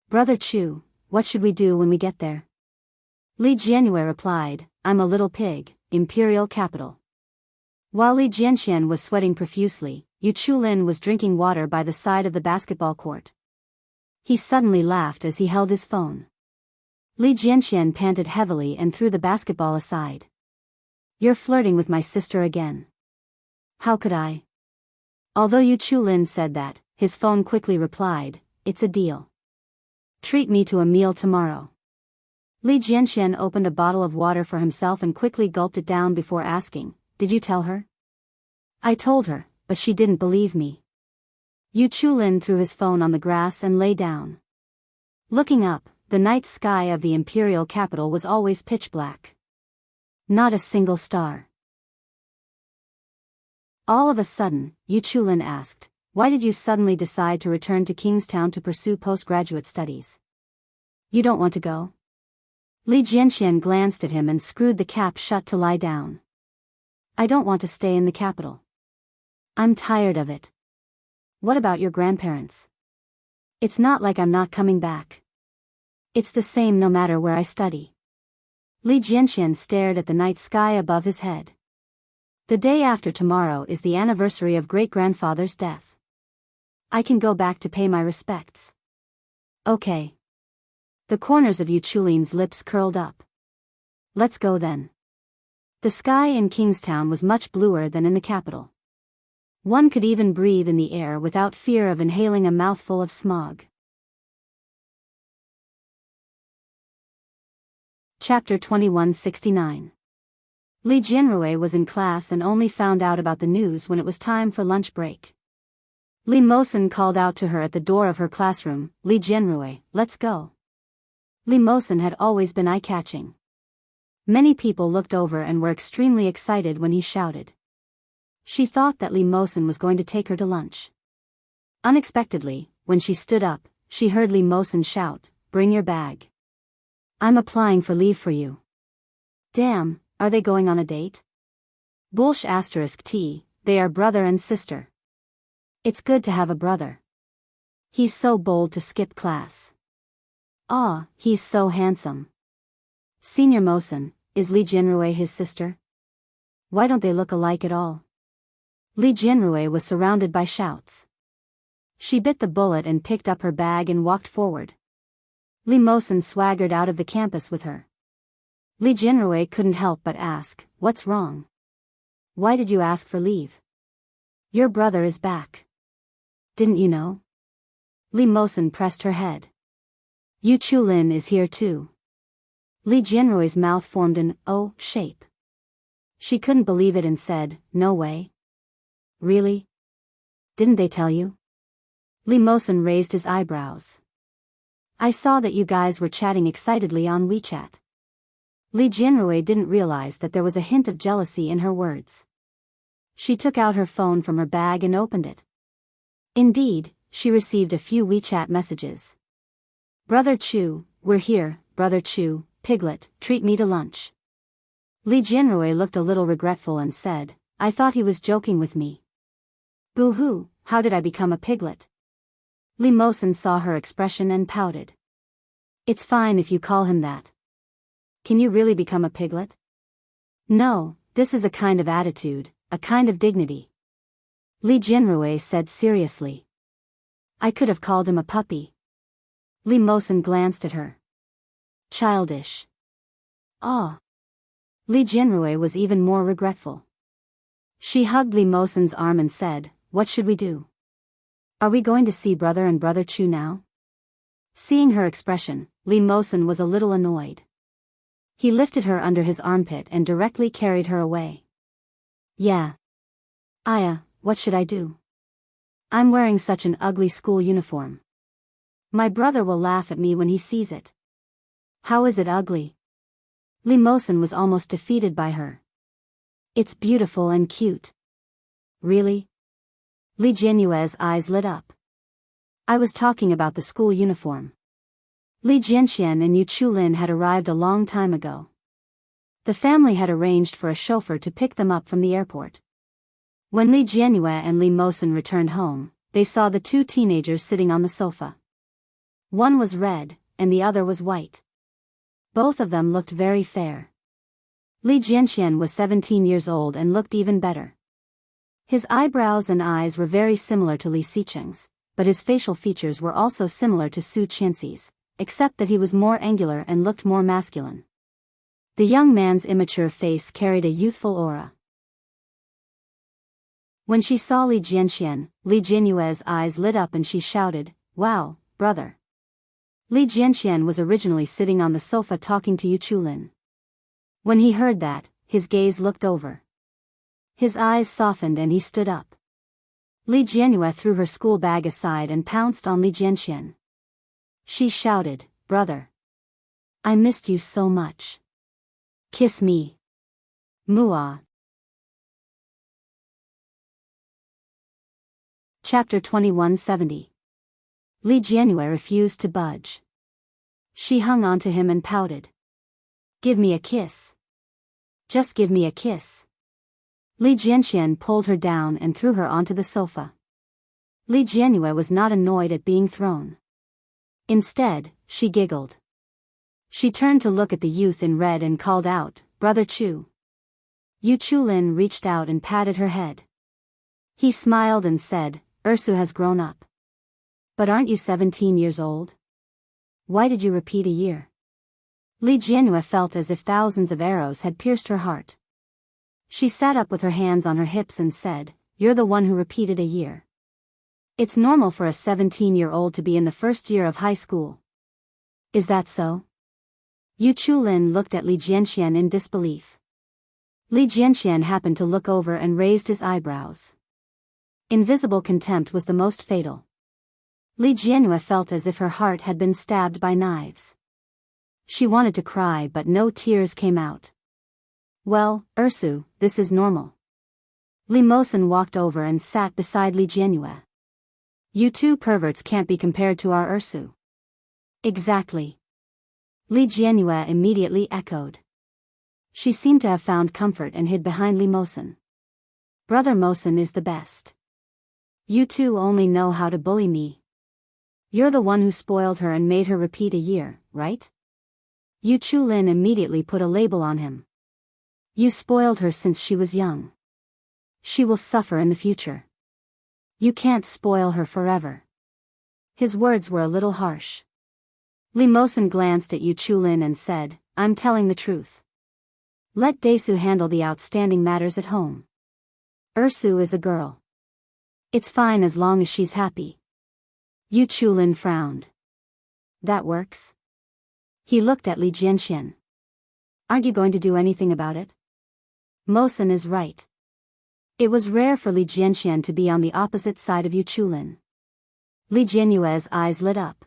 Brother Chu, what should we do when we get there? Li Jianhua replied, I'm a little pig, imperial capital. While Li Jianxian was sweating profusely, Yu Chulin was drinking water by the side of the basketball court. He suddenly laughed as he held his phone. Li Jianxian panted heavily and threw the basketball aside. You're flirting with my sister again. How could I? Although Yu Chulin said that, his phone quickly replied, It's a deal. Treat me to a meal tomorrow. Li Jianxian opened a bottle of water for himself and quickly gulped it down before asking, "Did you tell her?" "I told her, but she didn't believe me." Yu Chulin threw his phone on the grass and lay down. Looking up, the night sky of the imperial capital was always pitch black. Not a single star. All of a sudden, Yu Chulin asked, "Why did you suddenly decide to return to Kingstown to pursue postgraduate studies? You don't want to go?" Li Jianxian glanced at him and screwed the cap shut to lie down. "I don't want to stay in the capital. I'm tired of it." "What about your grandparents?" "It's not like I'm not coming back. It's the same no matter where I study." Li Jianxian stared at the night sky above his head. "The day after tomorrow is the anniversary of great-grandfather's death. I can go back to pay my respects." "Okay." The corners of Yu Chulin's lips curled up. "Let's go then." The sky in Kingstown was much bluer than in the capital. One could even breathe in the air without fear of inhaling a mouthful of smog. Chapter 2169. Li Jianrui was in class and only found out about the news when it was time for lunch break. Li Mosen called out to her at the door of her classroom, "Li Jianrui, let's go." Li Mosen had always been eye-catching. Many people looked over and were extremely excited when he shouted. She thought that Li Mosen was going to take her to lunch. Unexpectedly, when she stood up, she heard Li Mosen shout, "Bring your bag. I'm applying for leave for you." "Damn, are they going on a date?" Bullsh *T, they are brother and sister. It's good to have a brother. He's so bold to skip class. Ah, he's so handsome. Senior Mosen, is Li Jianrui his sister? Why don't they look alike at all? Li Jianrui was surrounded by shouts. She bit the bullet and picked up her bag and walked forward. Li Mosen swaggered out of the campus with her. Li Jianrui couldn't help but ask, "What's wrong? Why did you ask for leave?" "Your brother is back. Didn't you know?" Li Mosen pressed her head. "Yu Chulin is here too." Li Jianrui's mouth formed an O shape. She couldn't believe it and said, "No way." "Really? Didn't they tell you?" Li Mosen raised his eyebrows. "I saw that you guys were chatting excitedly on WeChat." Li Jianrui didn't realize that there was a hint of jealousy in her words. She took out her phone from her bag and opened it. Indeed, she received a few WeChat messages. "Brother Chu, we're here, Brother Chu, Piglet, treat me to lunch." Li Jianrui looked a little regretful and said, "I thought he was joking with me." "Boo-hoo, how did I become a piglet?" Li Mosen saw her expression and pouted. "It's fine if you call him that. Can you really become a piglet?" "No, this is a kind of attitude, a kind of dignity," Li Jianrui said seriously. "I could have called him a puppy." Li Mosen glanced at her. "Childish." "Ah." Li Jianrui was even more regretful. She hugged Li Mosen's arm and said, "What should we do? Are we going to see Brother and Brother Chu now?" Seeing her expression, Li Mosen was a little annoyed. He lifted her under his armpit and directly carried her away. "Yeah. Aya, what should I do? I'm wearing such an ugly school uniform. My brother will laugh at me when he sees it." "How is it ugly?" Li Mosen was almost defeated by her. "It's beautiful and cute." "Really?" Li Jianrui's eyes lit up. "I was talking about the school uniform." Li Jianxian and Yu Chulin had arrived a long time ago. The family had arranged for a chauffeur to pick them up from the airport. When Li Jianrui and Li Mosen returned home, they saw the two teenagers sitting on the sofa. One was red, and the other was white. Both of them looked very fair. Li Jianxian was 17 years old and looked even better. His eyebrows and eyes were very similar to Li Xicheng's, but his facial features were also similar to Su Qianxi's, except that he was more angular and looked more masculine. The young man's immature face carried a youthful aura. When she saw Li Jianxian, Li Jianrui's eyes lit up and she shouted, "Wow, brother." Li Jianxian was originally sitting on the sofa talking to Yu Chulin. When he heard that, his gaze looked over. His eyes softened and he stood up. Li Jianhua threw her school bag aside and pounced on Li Jianxian. She shouted, "Brother! I missed you so much. Kiss me." Mua. Chapter 2170. Li Jianhua refused to budge. She hung on to him and pouted. "Give me a kiss. Just give me a kiss." Li Jianxian pulled her down and threw her onto the sofa. Li Jianhua was not annoyed at being thrown. Instead, she giggled. She turned to look at the youth in red and called out, "Brother Chu." Yu Chulin reached out and patted her head. He smiled and said, "Ursu has grown up. But aren't you 17 years old? Why did you repeat a year?" Li Jianhua felt as if thousands of arrows had pierced her heart. She sat up with her hands on her hips and said, "You're the one who repeated a year. It's normal for a 17-year-old to be in the first year of high school. Is that so?" Yu Chulin looked at Li Jianxian in disbelief. Li Jianxian happened to look over and raised his eyebrows. Invisible contempt was the most fatal. Li Jianhua felt as if her heart had been stabbed by knives. She wanted to cry but no tears came out. "Well, Ursu, this is normal." Li Mosen walked over and sat beside Li Jianhua. "You two perverts can't be compared to our Ursu." "Exactly." Li Jianhua immediately echoed. She seemed to have found comfort and hid behind Li Mosen. "Brother Mosen is the best. You two only know how to bully me. You're the one who spoiled her and made her repeat a year, right?" Yu Chulin immediately put a label on him. "You spoiled her since she was young. She will suffer in the future. You can't spoil her forever." His words were a little harsh. Li Mosen glanced at Yu Chulin and said, "I'm telling the truth. Let Daesu handle the outstanding matters at home. Ursu is a girl. It's fine as long as she's happy." Yu Chulin frowned. "That works?" He looked at Li Jianxian. "Aren't you going to do anything about it?" Mosen is right. It was rare for Li Jianxian to be on the opposite side of Yu Chulin. Li Jianhua's eyes lit up.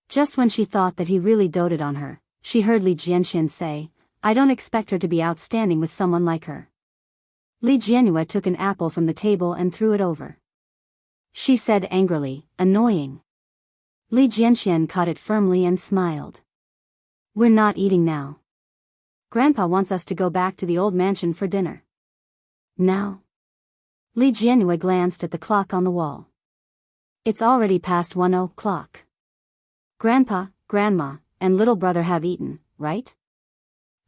Just when she thought that he really doted on her, she heard Li Jianxian say, "I don't expect her to be outstanding with someone like her." Li Jianhua took an apple from the table and threw it over. She said angrily, "Annoying." Li Jianxian caught it firmly and smiled. "We're not eating now. Grandpa wants us to go back to the old mansion for dinner." "Now?" Li Jianhua glanced at the clock on the wall. "It's already past 1 o'clock. Grandpa, Grandma, and little brother have eaten, right?"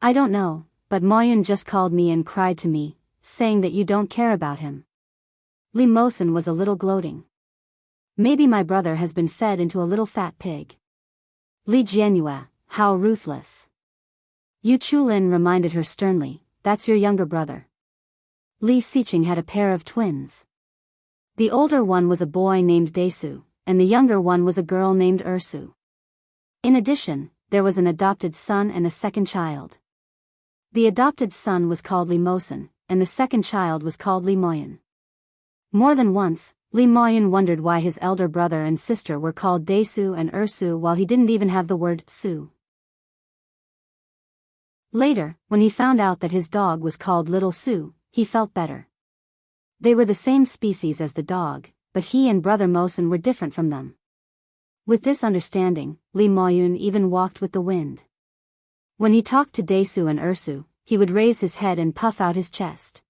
"I don't know, but Moyun just called me and cried to me, saying that you don't care about him." Li Mosen was a little gloating. "Maybe my brother has been fed into a little fat pig." Li Jianhua, how ruthless. Yu Chulin reminded her sternly, "That's your younger brother." Li Xiqing had a pair of twins. The older one was a boy named Daesu, and the younger one was a girl named Ursu. In addition, there was an adopted son and a second child. The adopted son was called Li Mosen, and the second child was called Li Moyun. More than once, Li Moyun wondered why his elder brother and sister were called Daesu and Ursu while he didn't even have the word Su. Later, when he found out that his dog was called Little Su, he felt better. They were the same species as the dog, but he and Brother Mosen were different from them. With this understanding, Li Moyun even walked with the wind. When he talked to Daesu and Ursu, he would raise his head and puff out his chest.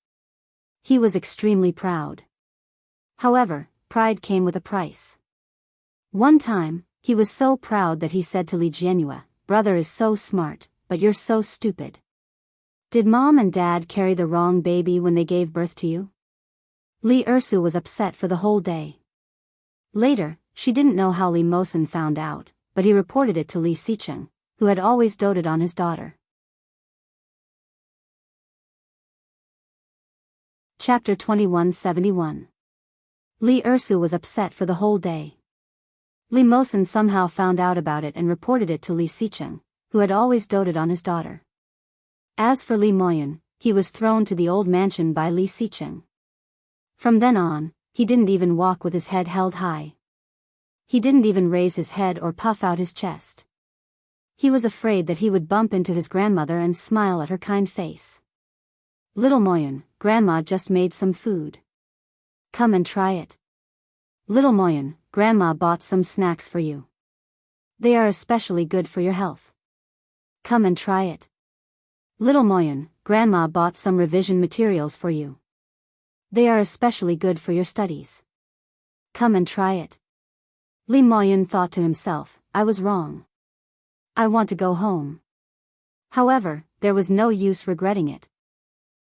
He was extremely proud. However, pride came with a price. One time, he was so proud that he said to Li Jianhua, "Brother is so smart, but you're so stupid. Did Mom and Dad carry the wrong baby when they gave birth to you?" Li Ursu was upset for the whole day. Later, she didn't know how Li Mosen found out, but he reported it to Li Xiqing, who had always doted on his daughter. Chapter 2171. Li Ursu was upset for the whole day. Li Mosen somehow found out about it and reported it to Li Sicheng, who had always doted on his daughter. As for Li Moyun, he was thrown to the old mansion by Li Sicheng. From then on, he didn't even walk with his head held high. He didn't even raise his head or puff out his chest. He was afraid that he would bump into his grandmother and smile at her kind face. Little Moyun, Grandma just made some food. Come and try it. Little Moyun, Grandma bought some snacks for you. They are especially good for your health. Come and try it. Little Moyun, Grandma bought some revision materials for you. They are especially good for your studies. Come and try it. Li Moyun thought to himself, I was wrong. I want to go home. However, there was no use regretting it.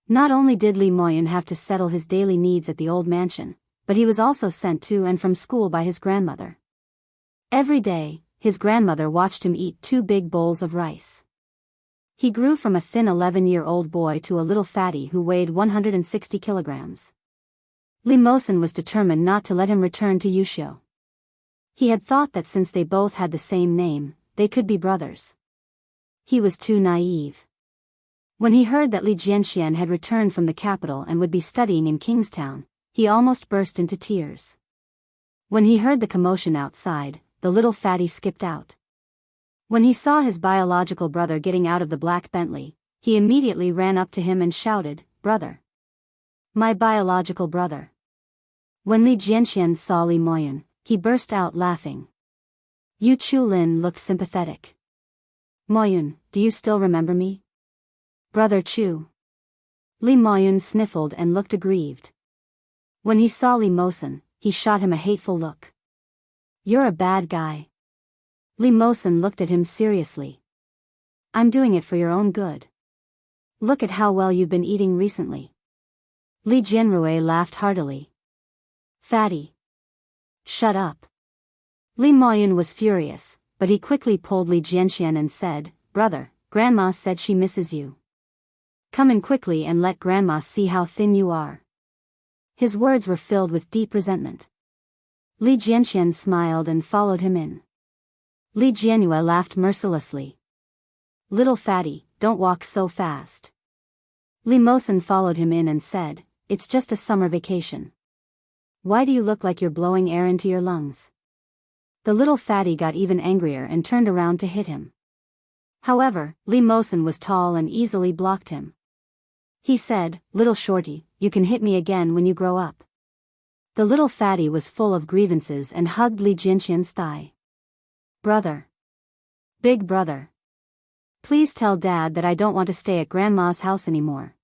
Not only did Li Moyun have to settle his daily needs at the old mansion, but he was also sent to and from school by his grandmother. Every day, his grandmother watched him eat 2 big bowls of rice. He grew from a thin 11-year-old boy to a little fatty who weighed 160 kilograms. Li Mosen was determined not to let him return to Wuxia. He had thought that since they both had the same name, they could be brothers. He was too naive. When he heard that Li Jianxian had returned from the capital and would be studying in Kingstown, he almost burst into tears. When he heard the commotion outside, the little fatty skipped out. When he saw his biological brother getting out of the black Bentley, he immediately ran up to him and shouted, "Brother! My biological brother!" When Li Jianxian saw Li Moyun, he burst out laughing. Yu Chulin looked sympathetic. "Moyun, do you still remember me?" "Brother Chu." Li Moyun sniffled and looked aggrieved. When he saw Li Mosen, he shot him a hateful look. "You're a bad guy." Li Mosen looked at him seriously. "I'm doing it for your own good. Look at how well you've been eating recently." Li Jianrui laughed heartily. "Fatty. Shut up." Li Moyun was furious, but he quickly pulled Li Jianxian and said, "Brother, Grandma said she misses you. Come in quickly and let Grandma see how thin you are." His words were filled with deep resentment. Li Jianxian smiled and followed him in. Li Jianrui laughed mercilessly. "Little fatty, don't walk so fast." Li Mosen followed him in and said, "It's just a summer vacation. Why do you look like you're blowing air into your lungs?" The little fatty got even angrier and turned around to hit him. However, Li Mosen was tall and easily blocked him. He said, "Little shorty, you can hit me again when you grow up." The little fatty was full of grievances and hugged Li Jianxian's thigh. "Brother. Big brother. Please tell Dad that I don't want to stay at Grandma's house anymore.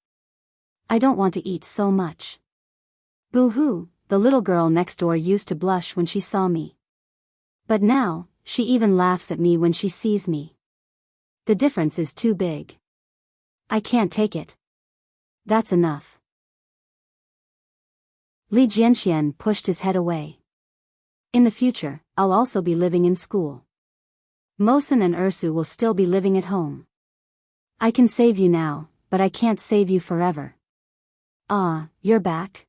I don't want to eat so much." "Boo-hoo," the little girl next door used to blush when she saw me. But now, she even laughs at me when she sees me. The difference is too big. I can't take it. That's enough." Li Jianxian pushed his head away. "In the future, I'll also be living in school. Mosen and Ursu will still be living at home. I can save you now, but I can't save you forever." "Ah, you're back?"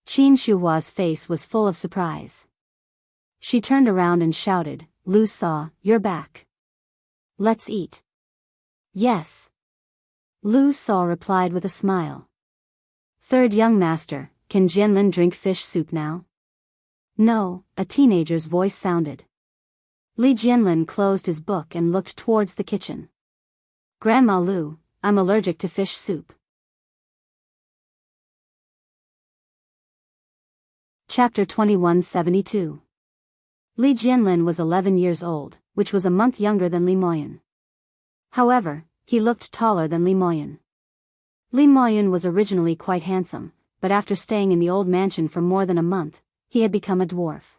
Qin Shuhua's face was full of surprise. She turned around and shouted, "Lu Sa, you're back. Let's eat." "Yes." Lu Sa replied with a smile. "Third young master, can Jianlin drink fish soup now?" "No," a teenager's voice sounded. Li Jianlin closed his book and looked towards the kitchen. "Grandma Lu, I'm allergic to fish soup." Chapter 2172. Li Jianlin was 11 years old, which was a month younger than Li Moyun. However, he looked taller than Li Moyun. Li Moyun was originally quite handsome, but after staying in the old mansion for more than a month, he had become a dwarf.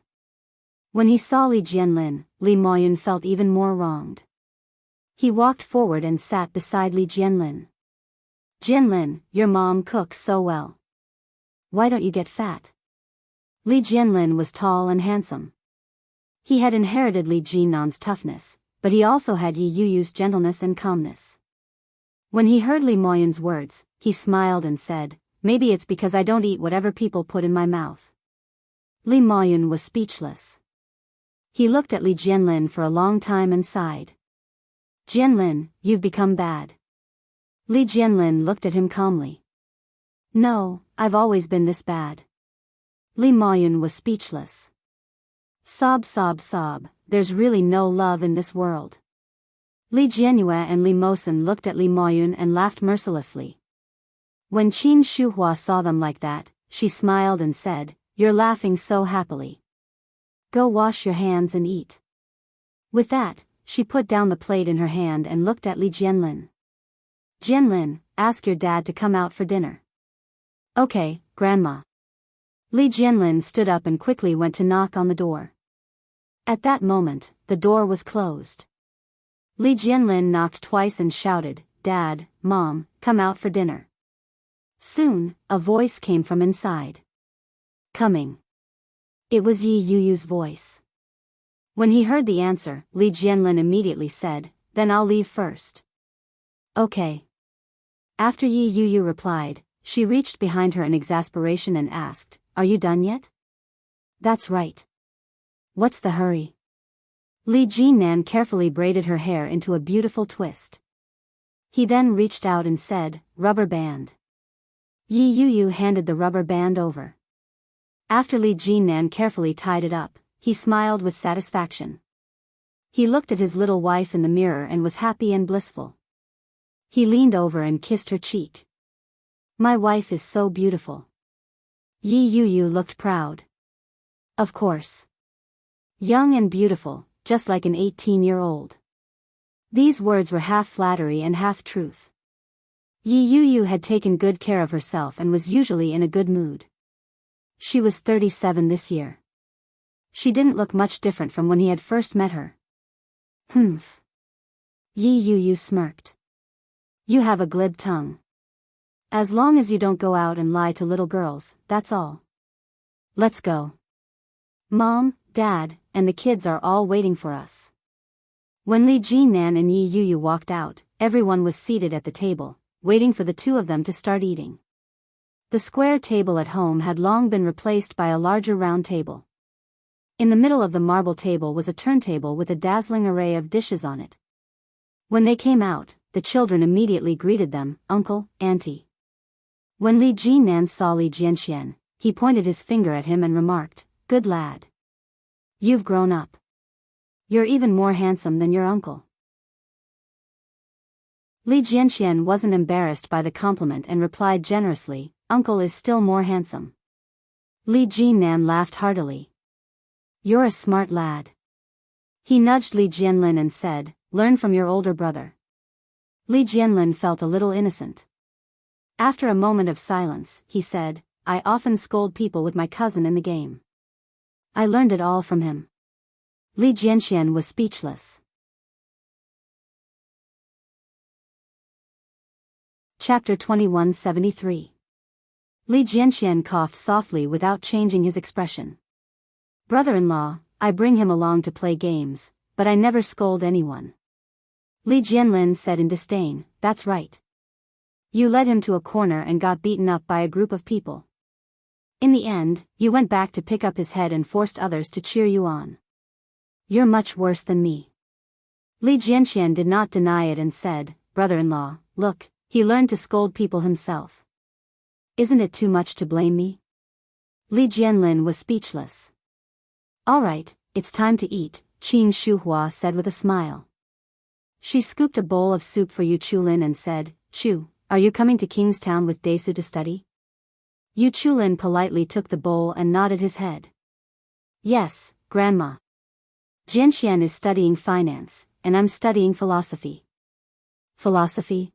When he saw Li Jianlin, Li Moyun felt even more wronged. He walked forward and sat beside Li Jianlin. "Jianlin, your mom cooks so well. Why don't you get fat?" Li Jianlin was tall and handsome. He had inherited Li Jinan's toughness, but he also had Yi Yuyu's gentleness and calmness. When he heard Li Moyun's words, he smiled and said, "Maybe it's because I don't eat whatever people put in my mouth." Li Moyun was speechless. He looked at Li Jianlin for a long time and sighed. Jianlin, you've become bad. Li Jianlin looked at him calmly. No, I've always been this bad. Li Maoyun was speechless. Sob, sob, sob, there's really no love in this world. Li Jianyue and Li Mosen looked at Li Maoyun and laughed mercilessly. When Qin Shuhua saw them like that, she smiled and said, "You're laughing so happily. Go wash your hands and eat." With that, she put down the plate in her hand and looked at Li Jianlin. Jianlin, ask your dad to come out for dinner. Okay, Grandma. Li Jianlin stood up and quickly went to knock on the door. At that moment, the door was closed. Li Jianlin knocked twice and shouted, "Dad, Mom, come out for dinner." Soon, a voice came from inside. Coming. It was Yi Yuyu's voice. When he heard the answer, Li Jianlin immediately said, "Then I'll leave first." Okay. After Yi Yuyu replied, she reached behind her in exasperation and asked, "Are you done yet?" "That's right." "What's the hurry?" Li Jinan carefully braided her hair into a beautiful twist. He then reached out and said, "Rubber band." Yi Yuyu handed the rubber band over. After Li Jinan carefully tied it up, he smiled with satisfaction. He looked at his little wife in the mirror and was happy and blissful. He leaned over and kissed her cheek. "My wife is so beautiful." Yi Yuyu looked proud. Of course. Young and beautiful, just like an 18-year-old. These words were half flattery and half truth. Yi Yuyu had taken good care of herself and was usually in a good mood. She was 37 this year. She didn't look much different from when he had first met her. Humph. Yi Yuyu smirked. You have a glib tongue. As long as you don't go out and lie to little girls, that's all. Let's go. Mom, Dad, and the kids are all waiting for us. When Li Jinan and Yi Yuyu walked out, everyone was seated at the table, waiting for the two of them to start eating. The square table at home had long been replaced by a larger round table. In the middle of the marble table was a turntable with a dazzling array of dishes on it. When they came out, the children immediately greeted them, "Uncle, Auntie." When Li Jinan saw Li Jianxian, he pointed his finger at him and remarked, "Good lad. You've grown up. You're even more handsome than your uncle." Li Jianxian wasn't embarrassed by the compliment and replied generously, "Uncle is still more handsome." Li Jinan laughed heartily. "You're a smart lad." He nudged Li Jianlin and said, "Learn from your older brother." Li Jianlin felt a little innocent. After a moment of silence, he said, "I often scold people with my cousin in the game. I learned it all from him." Li Jianxian was speechless. Chapter 2173. Li Jianxian coughed softly without changing his expression. "Brother-in-law, I bring him along to play games, but I never scold anyone." Li Jianlin said in disdain, "That's right. You led him to a corner and got beaten up by a group of people. In the end, you went back to pick up his head and forced others to cheer you on. You're much worse than me." Li Jianxian did not deny it and said, "Brother-in-law, look, he learned to scold people himself. Isn't it too much to blame me?" Li Jianlin was speechless. "All right, it's time to eat," Qin Shuhua said with a smile. She scooped a bowl of soup for Yu Chulin and said, "Chu, are you coming to Kingstown with Desu to study?" Yu Chulin politely took the bowl and nodded his head. "Yes, Grandma. Jianxian is studying finance, and I'm studying philosophy." "Philosophy?"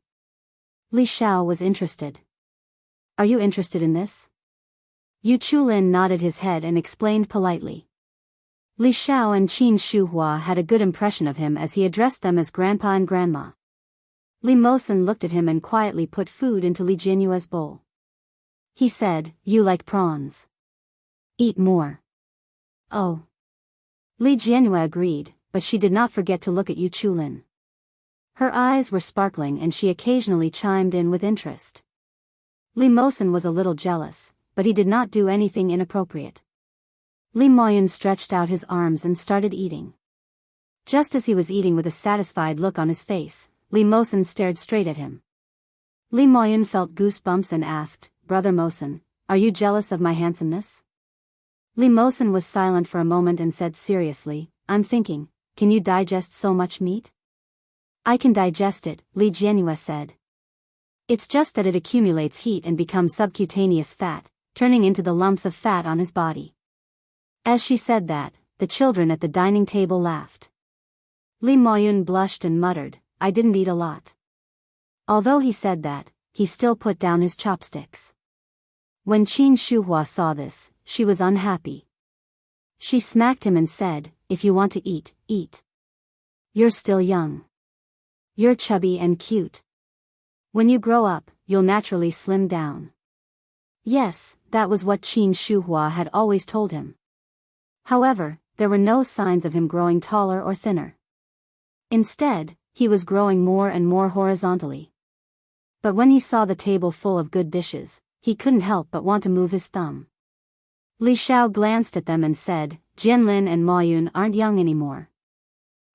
Li Xiao was interested. "Are you interested in this?" Yu Chulin nodded his head and explained politely. Li Xiao and Qin Shuhua had a good impression of him as he addressed them as Grandpa and Grandma. Li Mosen looked at him and quietly put food into Li Jianyue's bowl. He said, "You like prawns. Eat more." "Oh." Li Jianyue agreed, but she did not forget to look at Yu Chulin. Her eyes were sparkling and she occasionally chimed in with interest. Li Mosen was a little jealous, but he did not do anything inappropriate. Li Moyun stretched out his arms and started eating. Just as he was eating with a satisfied look on his face, Li Mosen stared straight at him. Li Moyun felt goosebumps and asked, "Brother Mosen, are you jealous of my handsomeness?" Li Mosen was silent for a moment and said seriously, "I'm thinking, can you digest so much meat?" "I can digest it," Li Jianhua said. "It's just that it accumulates heat and becomes subcutaneous fat, turning into the lumps of fat on his body." As she said that, the children at the dining table laughed. Li Moyun blushed and muttered, "I didn't eat a lot." Although he said that, he still put down his chopsticks. When Qin Shuhua saw this, she was unhappy. She smacked him and said, "If you want to eat, eat. You're still young. You're chubby and cute. When you grow up, you'll naturally slim down." Yes, that was what Qin Shuhua had always told him. However, there were no signs of him growing taller or thinner. Instead, he was growing more and more horizontally. But when he saw the table full of good dishes, he couldn't help but want to move his thumb. Li Xiao glanced at them and said, "Jianlin and Moyun aren't young anymore.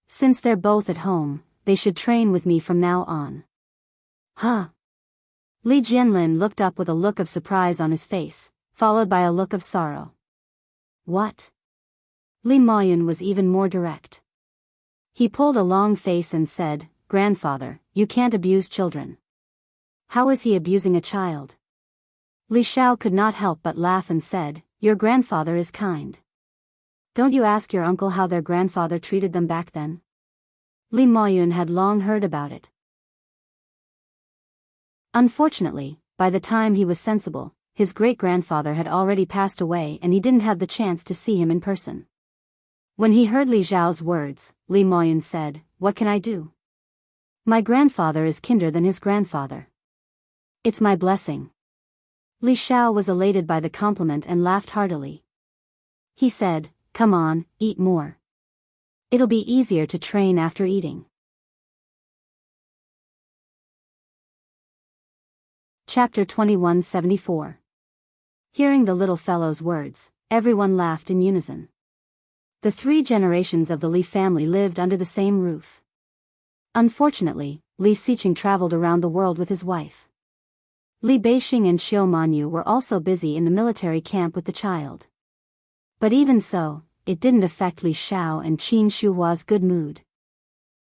Since they're both at home, they should train with me from now on." "Huh?" Li Jianlin looked up with a look of surprise on his face, followed by a look of sorrow. "What?" Li Moyun was even more direct. He pulled a long face and said, "Grandfather, you can't abuse children." "How is he abusing a child?" Li Xiao could not help but laugh and said, "Your grandfather is kind. Don't you ask your uncle how their grandfather treated them back then?" Li Moyun had long heard about it. Unfortunately, by the time he was sensible, his great-grandfather had already passed away and he didn't have the chance to see him in person. When he heard Li Xiao's words, Li Moyun said, "What can I do? My grandfather is kinder than his grandfather. It's my blessing." Li Xiao was elated by the compliment and laughed heartily. He said, "Come on, eat more. It'll be easier to train after eating." Chapter 2174. Hearing the little fellow's words, everyone laughed in unison. The 3 generations of the Li family lived under the same roof. Unfortunately, Li Xiqing traveled around the world with his wife. Li Beixing and Xiu Manyu were also busy in the military camp with the child. But even so, it didn't affect Li Xiao and Qin Shuhua's good mood.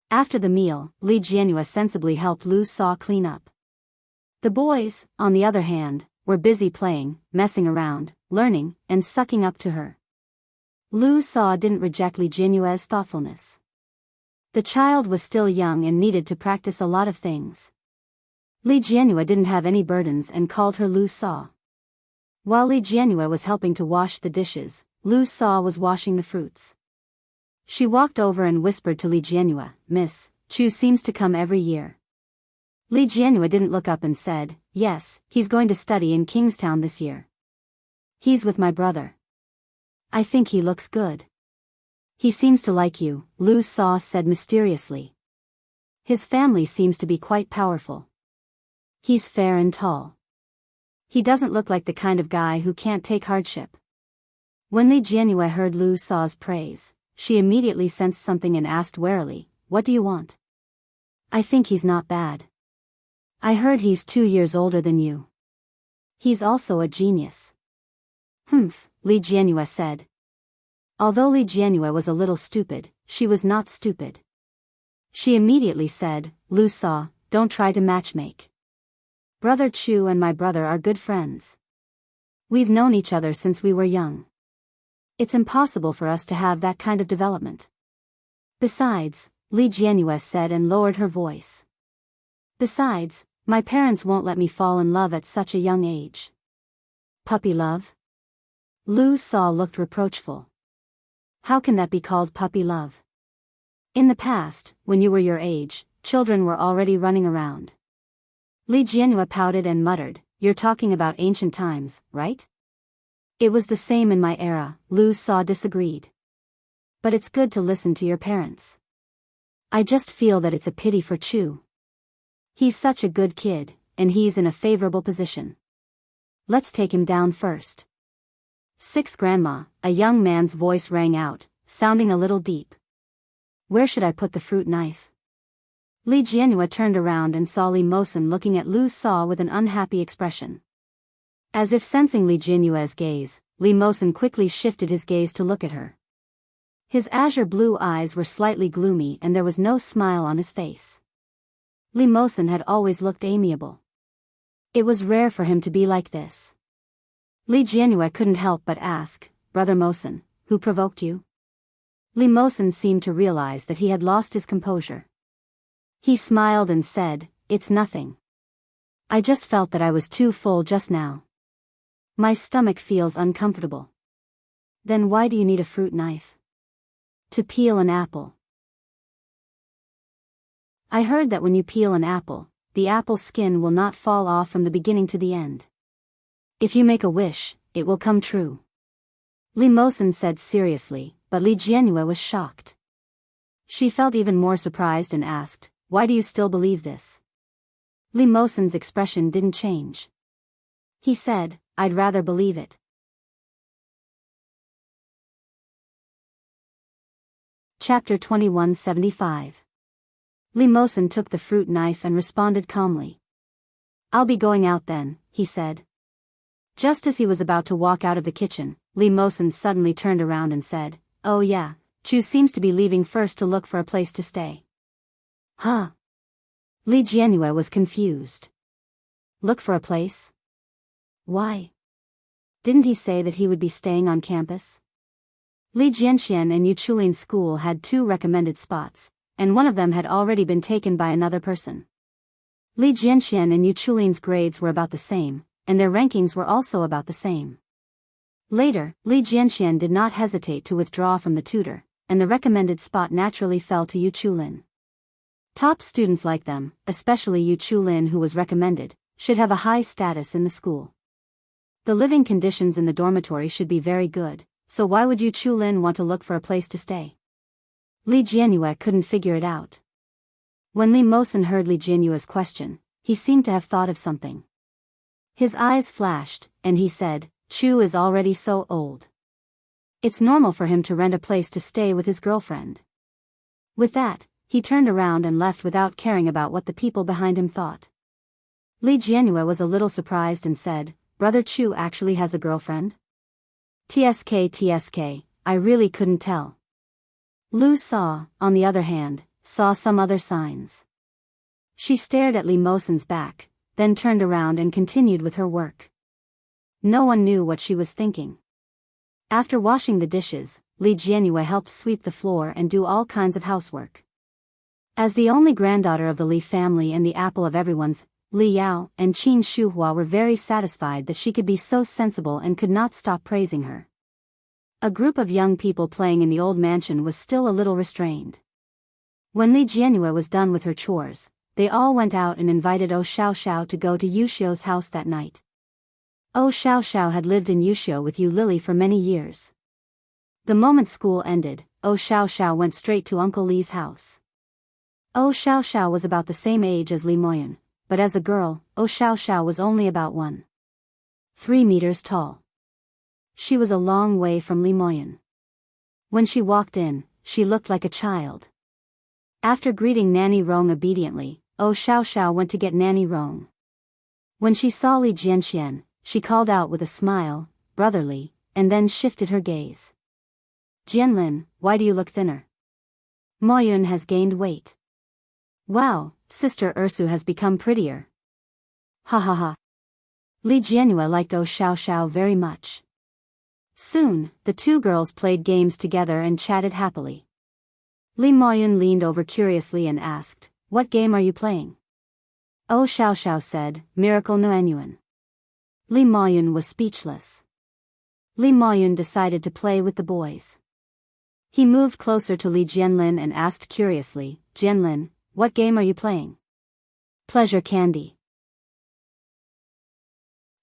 After the meal, Li Jianhua sensibly helped Lu Sa clean up. The boys, on the other hand, were busy playing, messing around, learning, and sucking up to her. Lu Sa didn't reject Li Jianhua's thoughtfulness. The child was still young and needed to practice a lot of things. Li Jianhua didn't have any burdens and called her Lu Sa. While Li Jianhua was helping to wash the dishes, Lu Sa was washing the fruits. She walked over and whispered to Li Jianhua, "Miss, Chu seems to come every year." Li Jianhua didn't look up and said, "Yes, he's going to study in Kingstown this year. He's with my brother. I think he looks good." "He seems to like you," Lu Sa said mysteriously. "His family seems to be quite powerful. He's fair and tall. He doesn't look like the kind of guy who can't take hardship." When Li Jianhua heard Lu Sa's praise, she immediately sensed something and asked warily, "What do you want?" "I think he's not bad. I heard he's 2 years older than you. He's also a genius." "Humph," Li Jianhua said. Although Li Jianhua was a little stupid, she was not stupid. She immediately said, "Lu Sa, don't try to matchmake. Brother Chu and my brother are good friends. We've known each other since we were young. It's impossible for us to have that kind of development. Besides," Li Jianhua said and lowered her voice. "Besides, my parents won't let me fall in love at such a young age." "Puppy love?" Lu Sa looked reproachful. "How can that be called puppy love? In the past, when you were your age, children were already running around." Li Jianhua pouted and muttered, "You're talking about ancient times, right?" "It was the same in my era," Lu Sa disagreed. "But it's good to listen to your parents. I just feel that it's a pity for Chu. He's such a good kid, and he's in a favorable position. Let's take him down first." 6 Grandma, a young man's voice rang out, sounding a little deep. Where should I put the fruit knife? Li Jianhua turned around and saw Li Mosen looking at Lu Sa with an unhappy expression. As if sensing Li Jianhua's gaze, Li Mosen quickly shifted his gaze to look at her. His azure blue eyes were slightly gloomy and there was no smile on his face. Li Mosen had always looked amiable. It was rare for him to be like this. Li Jianhua couldn't help but ask, Brother Mosen, who provoked you? Li Mosen seemed to realize that he had lost his composure. He smiled and said, It's nothing. I just felt that I was too full just now. My stomach feels uncomfortable. Then why do you need a fruit knife? To peel an apple. I heard that when you peel an apple, the apple skin will not fall off from the beginning to the end. If you make a wish, it will come true. Li Mosen said seriously, but Li Jianhua was shocked. She felt even more surprised and asked, Why do you still believe this? Li Mosen's expression didn't change. He said, I'd rather believe it. Chapter 2175. Li Mosen took the fruit knife and responded calmly. I'll be going out then, he said. Just as he was about to walk out of the kitchen, Li Mosen suddenly turned around and said, Oh yeah, Chu seems to be leaving first to look for a place to stay. Huh? Li Jianhua was confused. Look for a place? Why? Didn't he say that he would be staying on campus? Li Jianxian and Yu Chulin's school had 2 recommended spots, and one of them had already been taken by another person. Li Jianxian and Yu Chulin's grades were about the same, and their rankings were also about the same. Later, Li Jianxian did not hesitate to withdraw from the tutor, and the recommended spot naturally fell to Yu Chulin. Top students like them, especially Yu Chulin who was recommended, should have a high status in the school. The living conditions in the dormitory should be very good, so why would Yu Chulin want to look for a place to stay? Li Jianhua couldn't figure it out. When Li Mosen heard Li Jianhua's question, he seemed to have thought of something. His eyes flashed, and he said, Chu is already so old. It's normal for him to rent a place to stay with his girlfriend. With that, he turned around and left without caring about what the people behind him thought. Li Jianhua was a little surprised and said, Brother Chu actually has a girlfriend? TSK, I really couldn't tell. Lu Sa, on the other hand, saw some other signs. She stared at Li Mosen's back, then turned around and continued with her work. No one knew what she was thinking. After washing the dishes, Li Jianhua helped sweep the floor and do all kinds of housework. As the only granddaughter of the Li family and the apple of everyone's, Li Yao and Qin Shuhua were very satisfied that she could be so sensible and could not stop praising her. A group of young people playing in the old mansion was still a little restrained. When Li Jianhua was done with her chores, they all went out and invited O Xiao to go to Yuxiu's house that night. O Xiao had lived in Yuxiu with Yu Lily for many years. The moment school ended, O Xiao went straight to Uncle Li's house. O Xiao was about the same age as Li Moyun, but as a girl, O Xiao was only about 1.3 meters tall. She was a long way from Li Moyun. When she walked in, she looked like a child. After greeting Nanny Rong obediently, O Xiao went to get Nanny Rong. When she saw Li Jianxian, she called out with a smile, brotherly, and then shifted her gaze. Jianlin, why do you look thinner? Moyun has gained weight. Wow, Sister Ursu has become prettier. Ha ha ha. Li Jianhua liked O Xiao very much. Soon, the 2 girls played games together and chatted happily. Li Moyun leaned over curiously and asked, What game are you playing? O Xiao said, Miracle Nuanyuan. Li Moyun was speechless. Li Moyun decided to play with the boys. He moved closer to Li Jianlin and asked curiously, Jianlin, what game are you playing? Pleasure candy.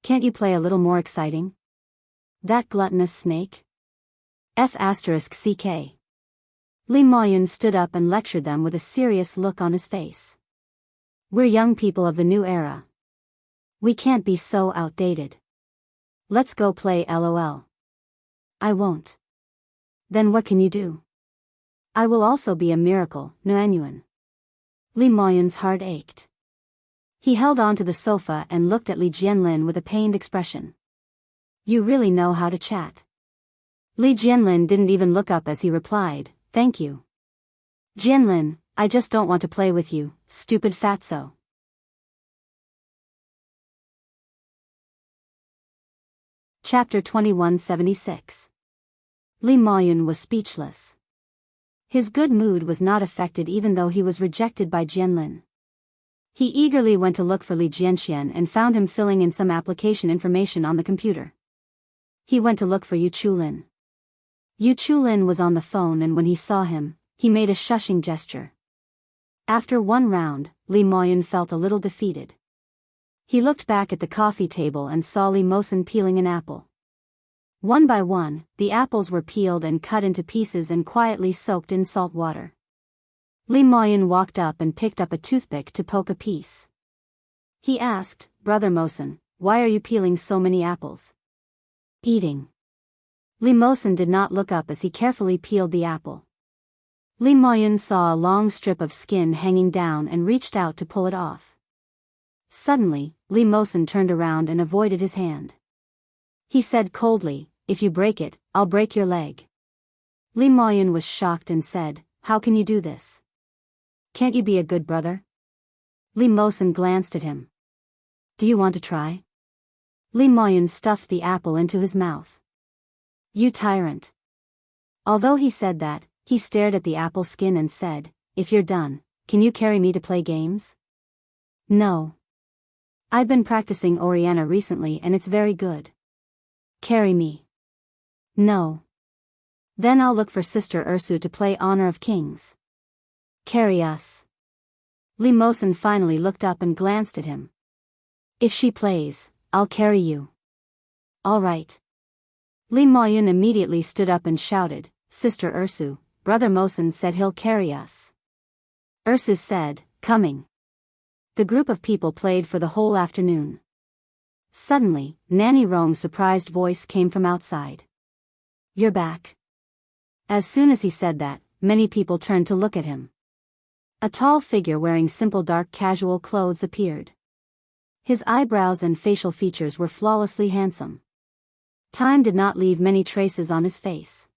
Can't you play a little more exciting? That gluttonous snake? F***ck. Li Moyun stood up and lectured them with a serious look on his face. We're young people of the new era. We can't be so outdated. Let's go play LOL. I won't. Then what can you do? I will also be a miracle, Nuanyuan. Li Moyun's heart ached. He held on to the sofa and looked at Li Jianlin with a pained expression. You really know how to chat. Li Jianlin didn't even look up as he replied, thank you. Jianlin, I just don't want to play with you, stupid fatso. Chapter 2176. Li Moyun was speechless. His good mood was not affected even though he was rejected by Jianlin. He eagerly went to look for Li Jianxian and found him filling in some application information on the computer. He went to look for Yu Chulin. Yu Chulin was on the phone, and when he saw him, he made a shushing gesture. After one round, Li Moyun felt a little defeated. He looked back at the coffee table and saw Li Mosen peeling an apple. One by one, the apples were peeled and cut into pieces and quietly soaked in salt water. Li Moyun walked up and picked up a toothpick to poke a piece. He asked, Brother Mosen, why are you peeling so many apples? Eating. Li Mosen did not look up as he carefully peeled the apple. Li Moyun saw a long strip of skin hanging down and reached out to pull it off. Suddenly, Li Mosen turned around and avoided his hand. He said coldly, if you break it, I'll break your leg. Li Moyun was shocked and said, how can you do this? Can't you be a good brother? Li Mosen glanced at him. Do you want to try? Li Moyun stuffed the apple into his mouth. You tyrant. Although he said that, he stared at the apple skin and said, if you're done, can you carry me to play games? No. I've been practicing Oriana recently and it's very good. Carry me. No. Then I'll look for Sister Ursu to play Honor of Kings. Carry us. Li Mosen finally looked up and glanced at him. If she plays, I'll carry you. All right. Li Moyun immediately stood up and shouted, Sister Ursu, Brother Mosen said he'll carry us. Ursu said, coming. The group of people played for the whole afternoon. Suddenly, Nanny Rong's surprised voice came from outside. You're back. As soon as he said that, many people turned to look at him. A tall figure wearing simple dark casual clothes appeared. His eyebrows and facial features were flawlessly handsome. Time did not leave many traces on his face.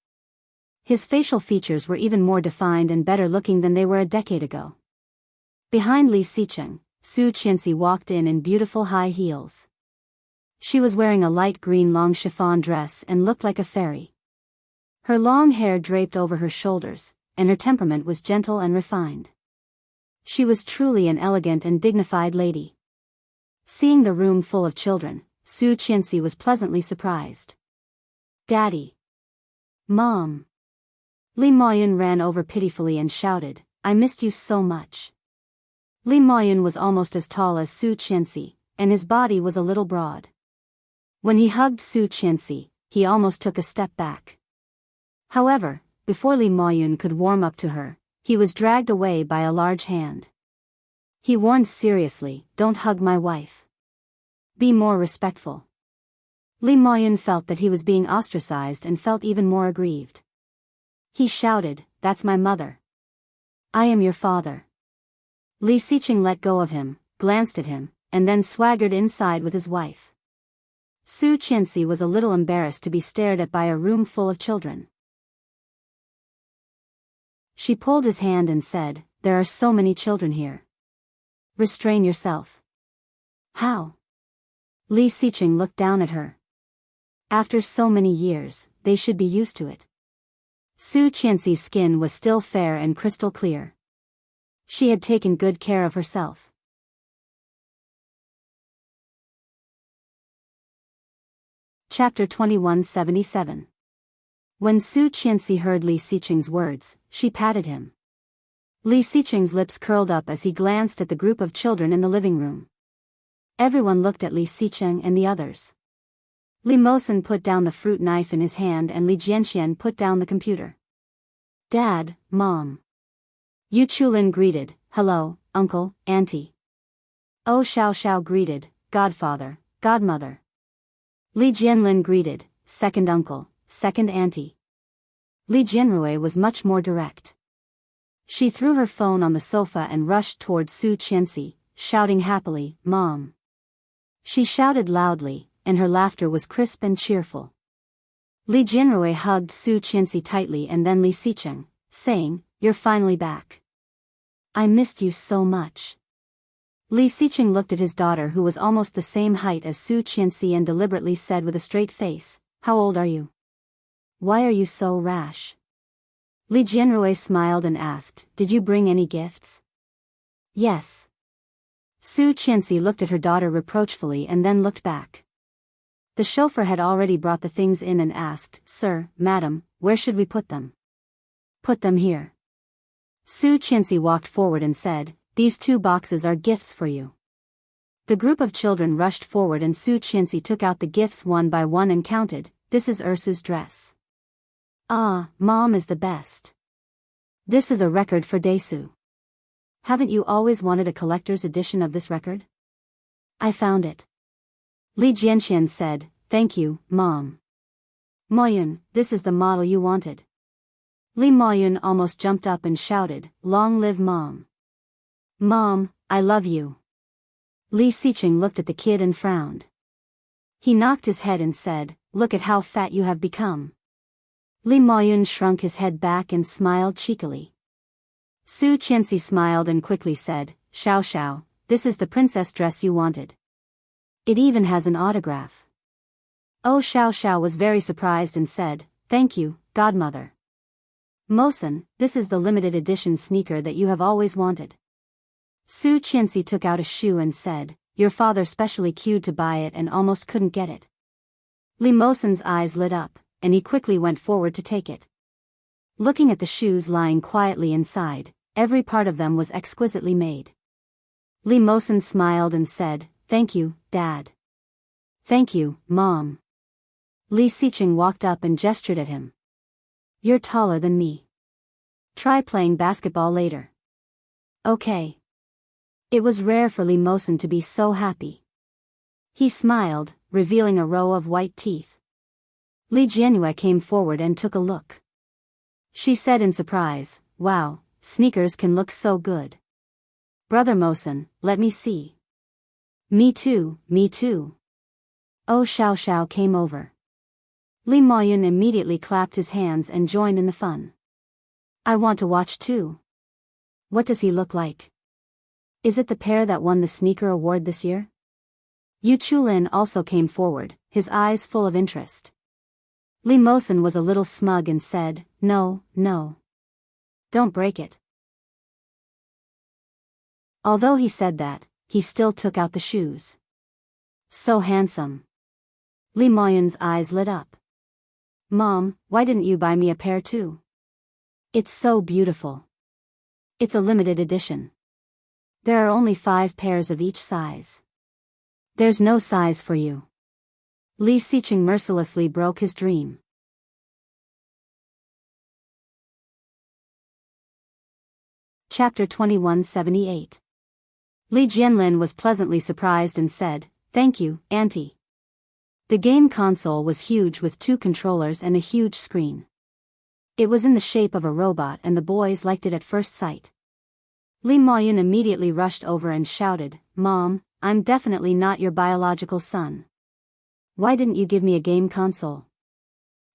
His facial features were even more defined and better looking than they were a decade ago. Behind Li Xicheng, Su Qianxi walked in beautiful high heels. She was wearing a light green long chiffon dress and looked like a fairy. Her long hair draped over her shoulders, and her temperament was gentle and refined. She was truly an elegant and dignified lady. Seeing the room full of children, Su Qianxi was pleasantly surprised. Daddy. Mom. Li Moyun ran over pitifully and shouted, I missed you so much. Li Moyun was almost as tall as Su Qianxi, and his body was a little broad. When he hugged Su Qianxi, he almost took a step back. However, before Li Moyun could warm up to her, he was dragged away by a large hand. He warned seriously, don't hug my wife. Be more respectful. Li Moyun felt that he was being ostracized and felt even more aggrieved. He shouted, that's my mother. I am your father. Li Xicheng let go of him, glanced at him, and then swaggered inside with his wife. Su Qianxi was a little embarrassed to be stared at by a room full of children. She pulled his hand and said, there are so many children here. Restrain yourself. How? Li Xicheng looked down at her. After so many years, they should be used to it. Su Qianxi's skin was still fair and crystal clear. She had taken good care of herself. Chapter 2177. When Su Qianxi heard Li Xicheng's words, she patted him. Li Xicheng's lips curled up as he glanced at the group of children in the living room. Everyone looked at Li Xicheng and the others. Li Mosen put down the fruit knife in his hand and Li Jianxian put down the computer. Dad, Mom. Yu Chulin greeted, hello, Uncle, Auntie. Oh Xiao Xiao greeted, Godfather, Godmother. Li Jianlin greeted, Second Uncle, second auntie. Li Jianrui was much more direct. She threw her phone on the sofa and rushed towards Su Qianxi, shouting happily, "Mom." She shouted loudly, and her laughter was crisp and cheerful. Li Jianrui hugged Su Qianxi tightly and then Li Xicheng, saying, "You're finally back. I missed you so much." Li Xicheng looked at his daughter who was almost the same height as Su Qianxi and deliberately said with a straight face, "How old are you? Why are you so rash?" Li Jianrui smiled and asked, "Did you bring any gifts?" "Yes." Su Qianxi looked at her daughter reproachfully and then looked back. The chauffeur had already brought the things in and asked, "Sir, madam, where should we put them?" "Put them here." Su Qianxi walked forward and said, "These 2 boxes are gifts for you." The group of children rushed forward and Su Qianxi took out the gifts one by one and counted, "This is Ursu's dress." "Ah, Mom is the best. This is a record for Desu. Haven't you always wanted a collector's edition of this record? I found it." Li Jianxian said, "Thank you, Mom." "Moyun, this is the model you wanted." Li Moyun almost jumped up and shouted, "Long live Mom." "Mom, I love you." Li Xicheng looked at the kid and frowned. He knocked his head and said, "Look at how fat you have become." Li Moyun shrunk his head back and smiled cheekily. Su Qianxi smiled and quickly said, "Xiao Xiao, this is the princess dress you wanted. It even has an autograph." Oh, Xiao Xiao was very surprised and said, "Thank you, godmother." "Mosen, this is the limited edition sneaker that you have always wanted." Su Qianxi took out a shoe and said, "Your father specially queued to buy it and almost couldn't get it." Li Mosen's eyes lit up, and he quickly went forward to take it. Looking at the shoes lying quietly inside, every part of them was exquisitely made. Li Mosen smiled and said, "Thank you, Dad." "Thank you, Mom." Li Xicheng walked up and gestured at him. "You're taller than me. Try playing basketball later." "Okay." It was rare for Li Mosen to be so happy. He smiled, revealing a row of white teeth. Li Jianrui came forward and took a look. She said in surprise, "Wow, sneakers can look so good. Brother Mosen, let me see." Me too, me too." Oh, Xiao Xiao came over. Li Moyun immediately clapped his hands and joined in the fun. "I want to watch too. What does he look like? Is it the pair that won the sneaker award this year?" Yu Chulin also came forward, his eyes full of interest. Li Mosen was a little smug and said, "No, no. Don't break it." Although he said that, he still took out the shoes. "So handsome." Li Moyun's eyes lit up. "Mom, why didn't you buy me a pair too? It's so beautiful. It's a limited edition. There are only 5 pairs of each size. There's no size for you." Li Xicheng mercilessly broke his dream. Chapter 2178. Li Jianlin was pleasantly surprised and said, "Thank you, Auntie." The game console was huge with 2 controllers and a huge screen. It was in the shape of a robot and the boys liked it at first sight. Li Moyun immediately rushed over and shouted, "Mom, I'm definitely not your biological son. Why didn't you give me a game console?"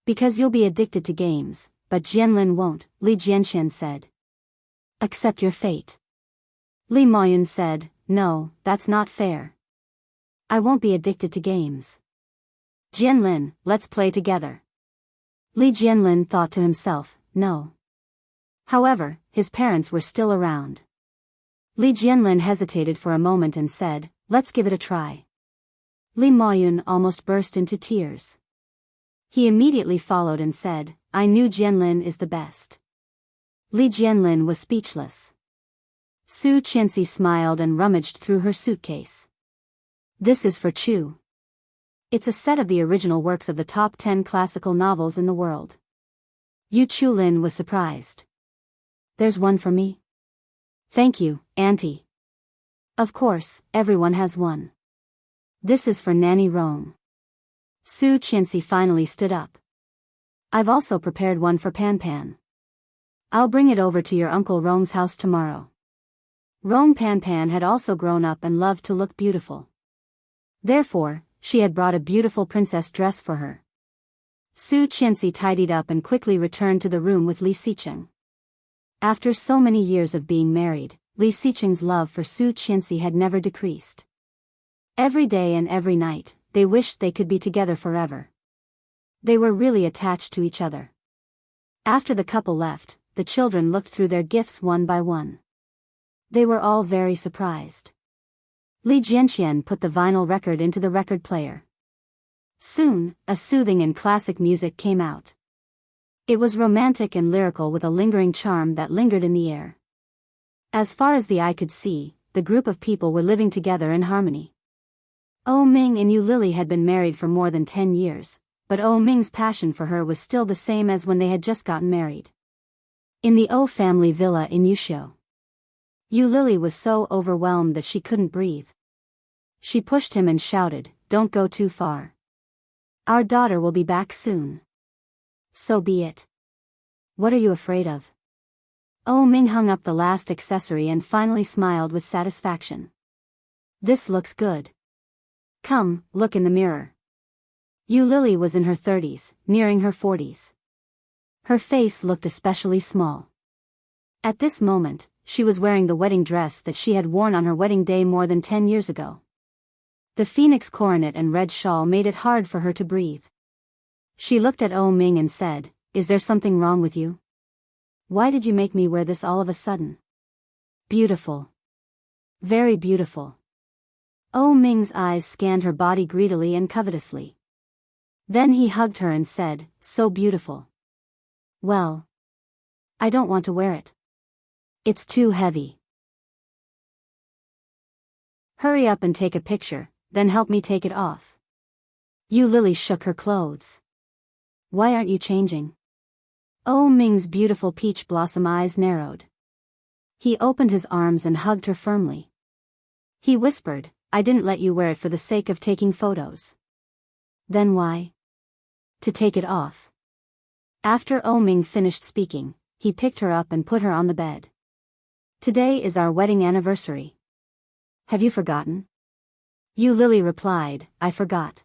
"Because you'll be addicted to games, but Jianlin won't," Li Jianxian said. "Accept your fate." Li Moyun said, "No, that's not fair. I won't be addicted to games. Jianlin, let's play together." Li Jianlin thought to himself, "No." However, his parents were still around. Li Jianlin hesitated for a moment and said, "Let's give it a try." Li Moyun almost burst into tears. He immediately followed and said, "I knew Jianlin is the best." Li Jianlin was speechless. Su Qianxi smiled and rummaged through her suitcase. "This is for Chu. It's a set of the original works of the top 10 classical novels in the world." Yu Chulin was surprised. "There's one for me?" "Thank you, Auntie." "Of course, everyone has one. This is for Nanny Rong." Su Qianxi finally stood up. I've also prepared one for Pan Pan. I'll bring it over to your Uncle Rong's house tomorrow. Rong Pan Pan had also grown up and loved to look beautiful. Therefore, she had brought a beautiful princess dress for her. Su Qianxi tidied up and quickly returned to the room with Li Xicheng. After so many years of being married, Li Xicheng's love for Su Qianxi had never decreased. Every day and every night, they wished they could be together forever. They were really attached to each other. After the couple left, the children looked through their gifts one by one. They were all very surprised. Li Jianxian put the vinyl record into the record player. Soon, a soothing and classic music came out. It was romantic and lyrical with a lingering charm that lingered in the air. As far as the eye could see, the group of people were living together in harmony. O Ming and Yu Lily had been married for more than 10 years, but O Ming's passion for her was still the same as when they had just gotten married. In the O family villa in Wuxia, Yu Lily was so overwhelmed that she couldn't breathe. She pushed him and shouted, "Don't go too far. Our daughter will be back soon." "So be it. What are you afraid of?" O Ming hung up the last accessory and finally smiled with satisfaction. "This looks good. Come, look in the mirror." Yu Lily was in her 30s, nearing her 40s. Her face looked especially small. At this moment, she was wearing the wedding dress that she had worn on her wedding day more than 10 years ago. The phoenix coronet and red shawl made it hard for her to breathe. She looked at O Ming and said, "Is there something wrong with you? Why did you make me wear this all of a sudden?" "Beautiful. Very beautiful." O Ming's eyes scanned her body greedily and covetously. Then he hugged her and said, "So beautiful." "Well, I don't want to wear it. It's too heavy." "Hurry up and take a picture, then help me take it off." Yu Lily shook her clothes. "Why aren't you changing?" O Ming's beautiful peach blossom eyes narrowed. He opened his arms and hugged her firmly. He whispered, "I didn't let you wear it for the sake of taking photos." "Then why?" "To take it off." After O Ming finished speaking, he picked her up and put her on the bed. "Today is our wedding anniversary. Have you forgotten?" Yu Lily replied, "I forgot."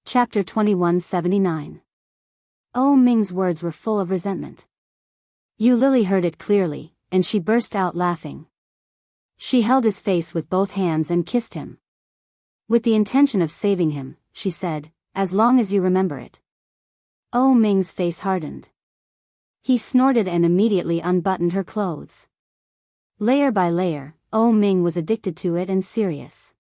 Chapter 2179. O Ming's words were full of resentment. Yu Lily heard it clearly, and she burst out laughing. She held his face with both hands and kissed him. With the intention of saving him, she said, "As long as you remember it." O Ming's face hardened. He snorted and immediately unbuttoned her clothes. Layer by layer, O Ming was addicted to it and serious.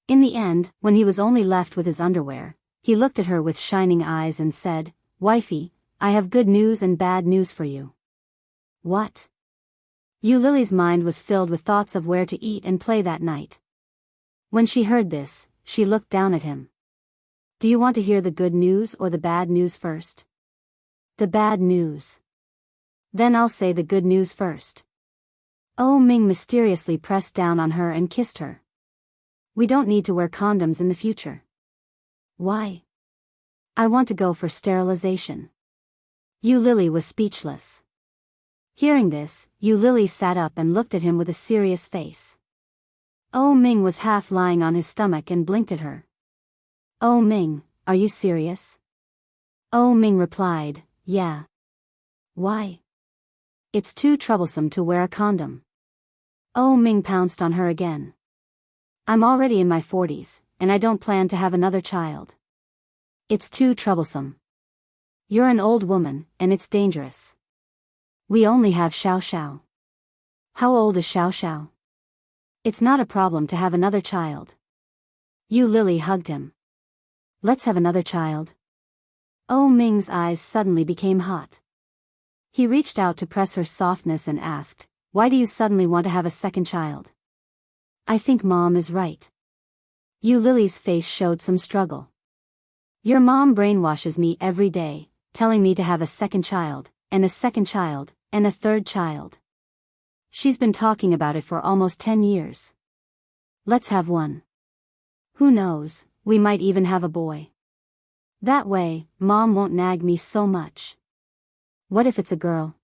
In the end, when he was only left with his underwear, he looked at her with shining eyes and said, "Wifey, I have good news and bad news for you." "What?" Yu Lily's mind was filled with thoughts of where to eat and play that night. When she heard this, she looked down at him. "Do you want to hear the good news or the bad news first?" "The bad news." "Then I'll say the good news first." O Ming mysteriously pressed down on her and kissed her. "We don't need to wear condoms in the future." "Why?" "I want to go for sterilization." Yu Lily was speechless. Hearing this, Yu Lily sat up and looked at him with a serious face. O Ming was half lying on his stomach and blinked at her. "O Ming, are you serious?" O Ming replied, "Yeah." "Why?" "It's too troublesome to wear a condom." O Ming pounced on her again. "I'm already in my 40s, and I don't plan to have another child. It's too troublesome. You're an old woman, and it's dangerous. We only have Xiao Xiao." "How old is Xiao Xiao?" "It's not a problem to have another child." Yu Lily hugged him. "Let's have another child." O Ming's eyes suddenly became hot. He reached out to press her softness and asked, "Why do you suddenly want to have a second child?" "I think Mom is right." Yu Lily's face showed some struggle. "Your mom brainwashes me every day, telling me to have a second child, and a second child, and a third child. She's been talking about it for almost 10 years. Let's have one. Who knows, We might even have a boy. That way, Mom won't nag me so much. What if it's a girl?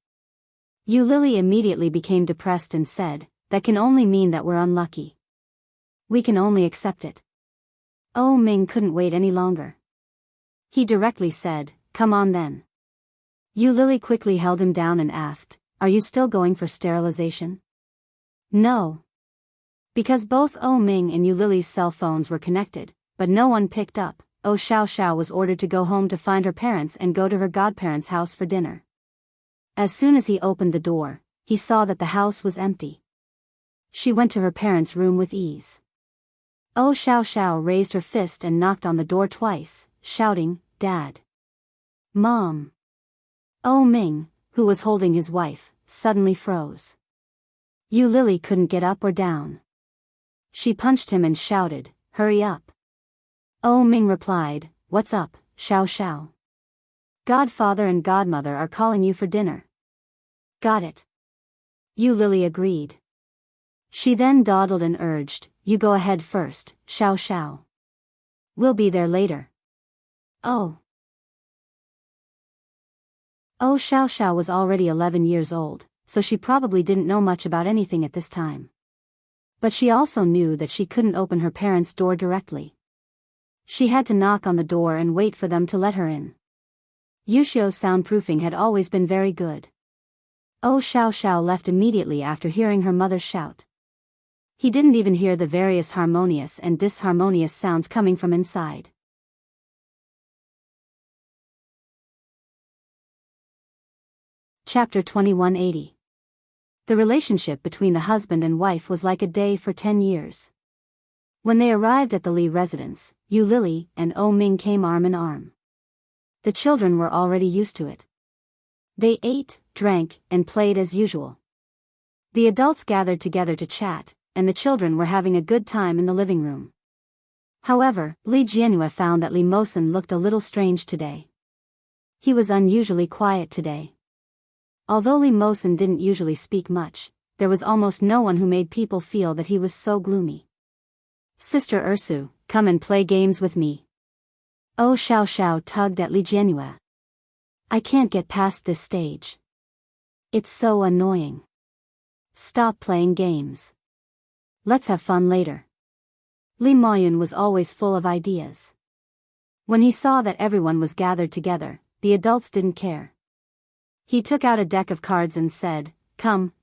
Yu Lily immediately became depressed and said, that can only mean that we're unlucky. We can only accept it. Oh Ming couldn't wait any longer. He directly said, come on then. Yu Lily quickly held him down and asked, are you still going for sterilization? No. Because both Oh Ming and Yu Lily's cell phones were connected, but no one picked up, Oh Xiao Xiao was ordered to go home to find her parents and go to her godparents' house for dinner. As soon as he opened the door, he saw that the house was empty. She went to her parents' room with ease. Oh Xiao Xiao raised her fist and knocked on the door twice, shouting, Dad. Mom. Oh Ming, who was holding his wife, suddenly froze. Yu Lily couldn't get up or down. She punched him and shouted, hurry up. Oh Ming replied, what's up, Xiao Xiao? Godfather and godmother are calling you for dinner. Got it. Yu Lily agreed. She then dawdled and urged, you go ahead first, Xiao Xiao. We'll be there later. Oh. Oh Xiao Xiao was already 11 years old, so she probably didn't know much about anything at this time. But she also knew that she couldn't open her parents' door directly. She had to knock on the door and wait for them to let her in. Yushio's soundproofing had always been very good. Oh Xiao Xiao left immediately after hearing her mother shout. He didn't even hear the various harmonious and disharmonious sounds coming from inside. Chapter 2180. The relationship between the husband and wife was like a day for 10 years. When they arrived at the Li residence, Yu Lily and Oh Ming came arm in arm. The children were already used to it. They ate, drank, and played as usual. The adults gathered together to chat, and the children were having a good time in the living room. However, Li Jianhua found that Li Mosen looked a little strange today. He was unusually quiet today. Although Li Mosen didn't usually speak much, there was almost no one who made people feel that he was so gloomy. Sister Ursu, come and play games with me. Oh Xiao Xiao tugged at Li Jianhua. I can't get past this stage. It's so annoying. Stop playing games. Let's have fun later. Li Moyun was always full of ideas. When he saw that everyone was gathered together, the adults didn't care. He took out a deck of cards and said, come,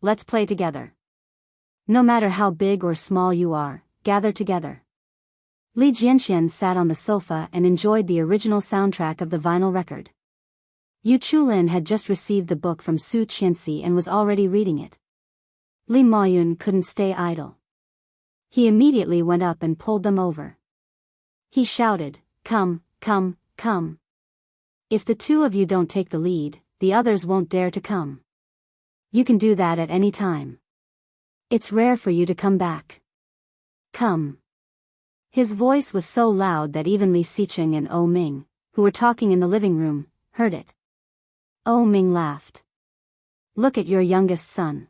let's play together. No matter how big or small you are, gather together. Li Jianxian sat on the sofa and enjoyed the original soundtrack of the vinyl record. Yu Chulin had just received the book from Su Qianxi and was already reading it. Li Moyun couldn't stay idle. He immediately went up and pulled them over. He shouted, come. If the two of you don't take the lead, the others won't dare to come. You can do that at any time. It's rare for you to come back. Come. His voice was so loud that even Li Xiqing and Oh Ming, who were talking in the living room, heard it. Oh Ming laughed. Look at your youngest son.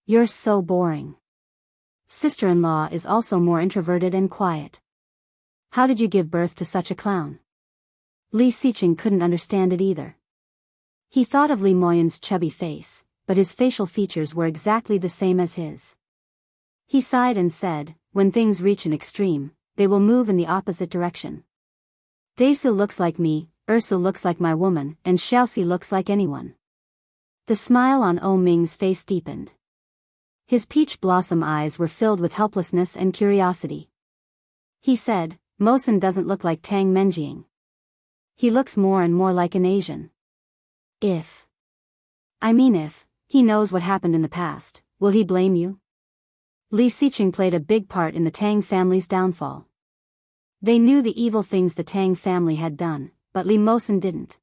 You're so boring. Sister-in-law is also more introverted and quiet. How did you give birth to such a clown? Li Xiqing couldn't understand it either. He thought of Li Moyun's chubby face, but his facial features were exactly the same as his. He sighed and said, when things reach an extreme, they will move in the opposite direction. Daisu looks like me, Ursu looks like my woman, and Xiaoxi looks like anyone. The smile on Oh Ming's face deepened. His peach blossom eyes were filled with helplessness and curiosity. He said, Mosen doesn't look like Tang Menjiang. He looks more and more like an Asian. If he knows what happened in the past, will he blame you? Li Xiqing played a big part in the Tang family's downfall. They knew the evil things the Tang family had done, but Li Mosen didn't.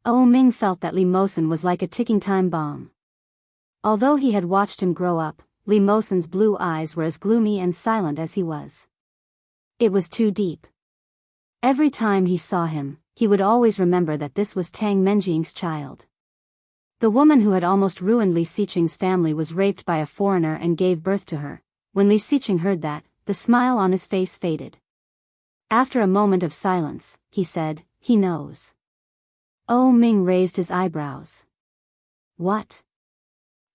Oh Ming felt that Li Mosen was like a ticking time bomb. Although he had watched him grow up, Li Mosen's blue eyes were as gloomy and silent as he was. It was too deep. Every time he saw him, he would always remember that this was Tang Menjiang's child. The woman who had almost ruined Li Xiqing's family was raped by a foreigner and gave birth to her. When Li Xiqing heard that, the smile on his face faded. After a moment of silence, he said, "He knows." Oh Ming raised his eyebrows. What?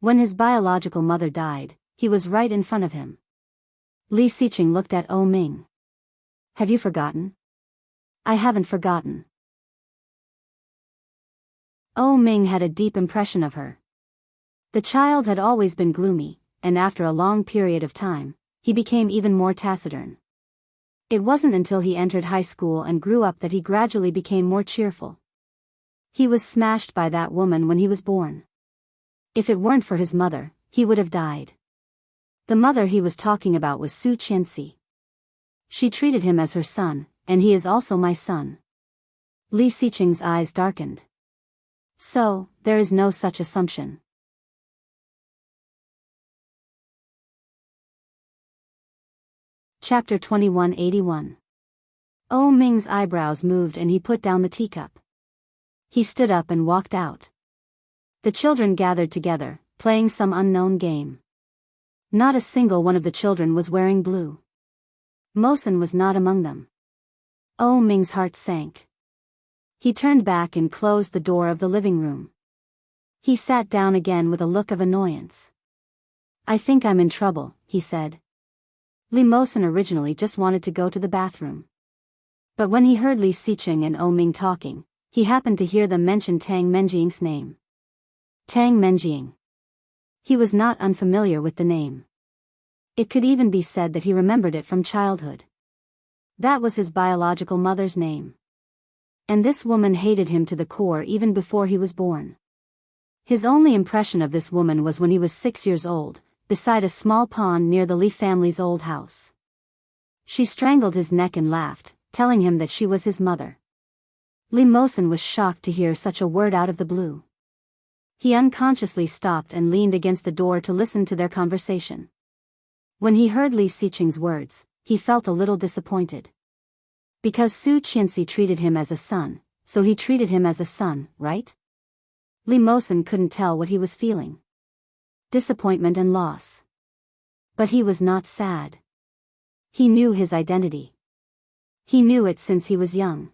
When his biological mother died, he was right in front of him. Li Xiqing looked at Oh Ming. "Have you forgotten?" "I haven't forgotten." Oh Ming had a deep impression of her. The child had always been gloomy, and after a long period of time, he became even more taciturn. It wasn't until he entered high school and grew up that he gradually became more cheerful. He was smashed by that woman when he was born. If it weren't for his mother, he would have died. The mother he was talking about was Su Qianxi. She treated him as her son, and he is also my son. Li Xiqing's eyes darkened. So, there is no such assumption. Chapter 2181. Oh Ming's eyebrows moved and he put down the teacup. He stood up and walked out. The children gathered together, playing some unknown game. Not a single one of the children was wearing blue. Mosen was not among them. Oh Ming's heart sank. He turned back and closed the door of the living room. He sat down again with a look of annoyance. "I think I'm in trouble," he said. Li Mosen originally just wanted to go to the bathroom. But when he heard Li Xiqing and Oh Ming talking, he happened to hear them mention Tang Menjiang's name. Tang Menjiang. He was not unfamiliar with the name. It could even be said that he remembered it from childhood. That was his biological mother's name. And this woman hated him to the core even before he was born. His only impression of this woman was when he was 6 years old, beside a small pond near the Li family's old house. She strangled his neck and laughed, telling him that she was his mother. Li Mosen was shocked to hear such a word out of the blue. He unconsciously stopped and leaned against the door to listen to their conversation. When he heard Li Xiqing's words, he felt a little disappointed. Because Su Qianxi treated him as a son, so he treated him as a son, right? Li Mosen couldn't tell what he was feeling. Disappointment and loss. But he was not sad. He knew his identity. He knew it since he was young.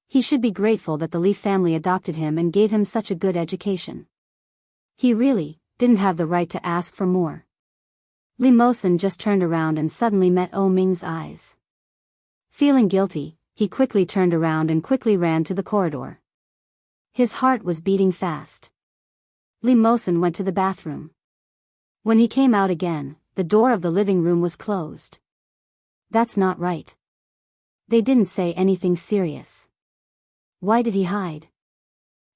He should be grateful that the Li family adopted him and gave him such a good education. He really didn't have the right to ask for more. Li Mosen just turned around and suddenly met Oh Ming's eyes. Feeling guilty, he quickly turned around and quickly ran to the corridor. His heart was beating fast. Li Mosen went to the bathroom. When he came out again, the door of the living room was closed. That's not right. They didn't say anything serious. Why did he hide?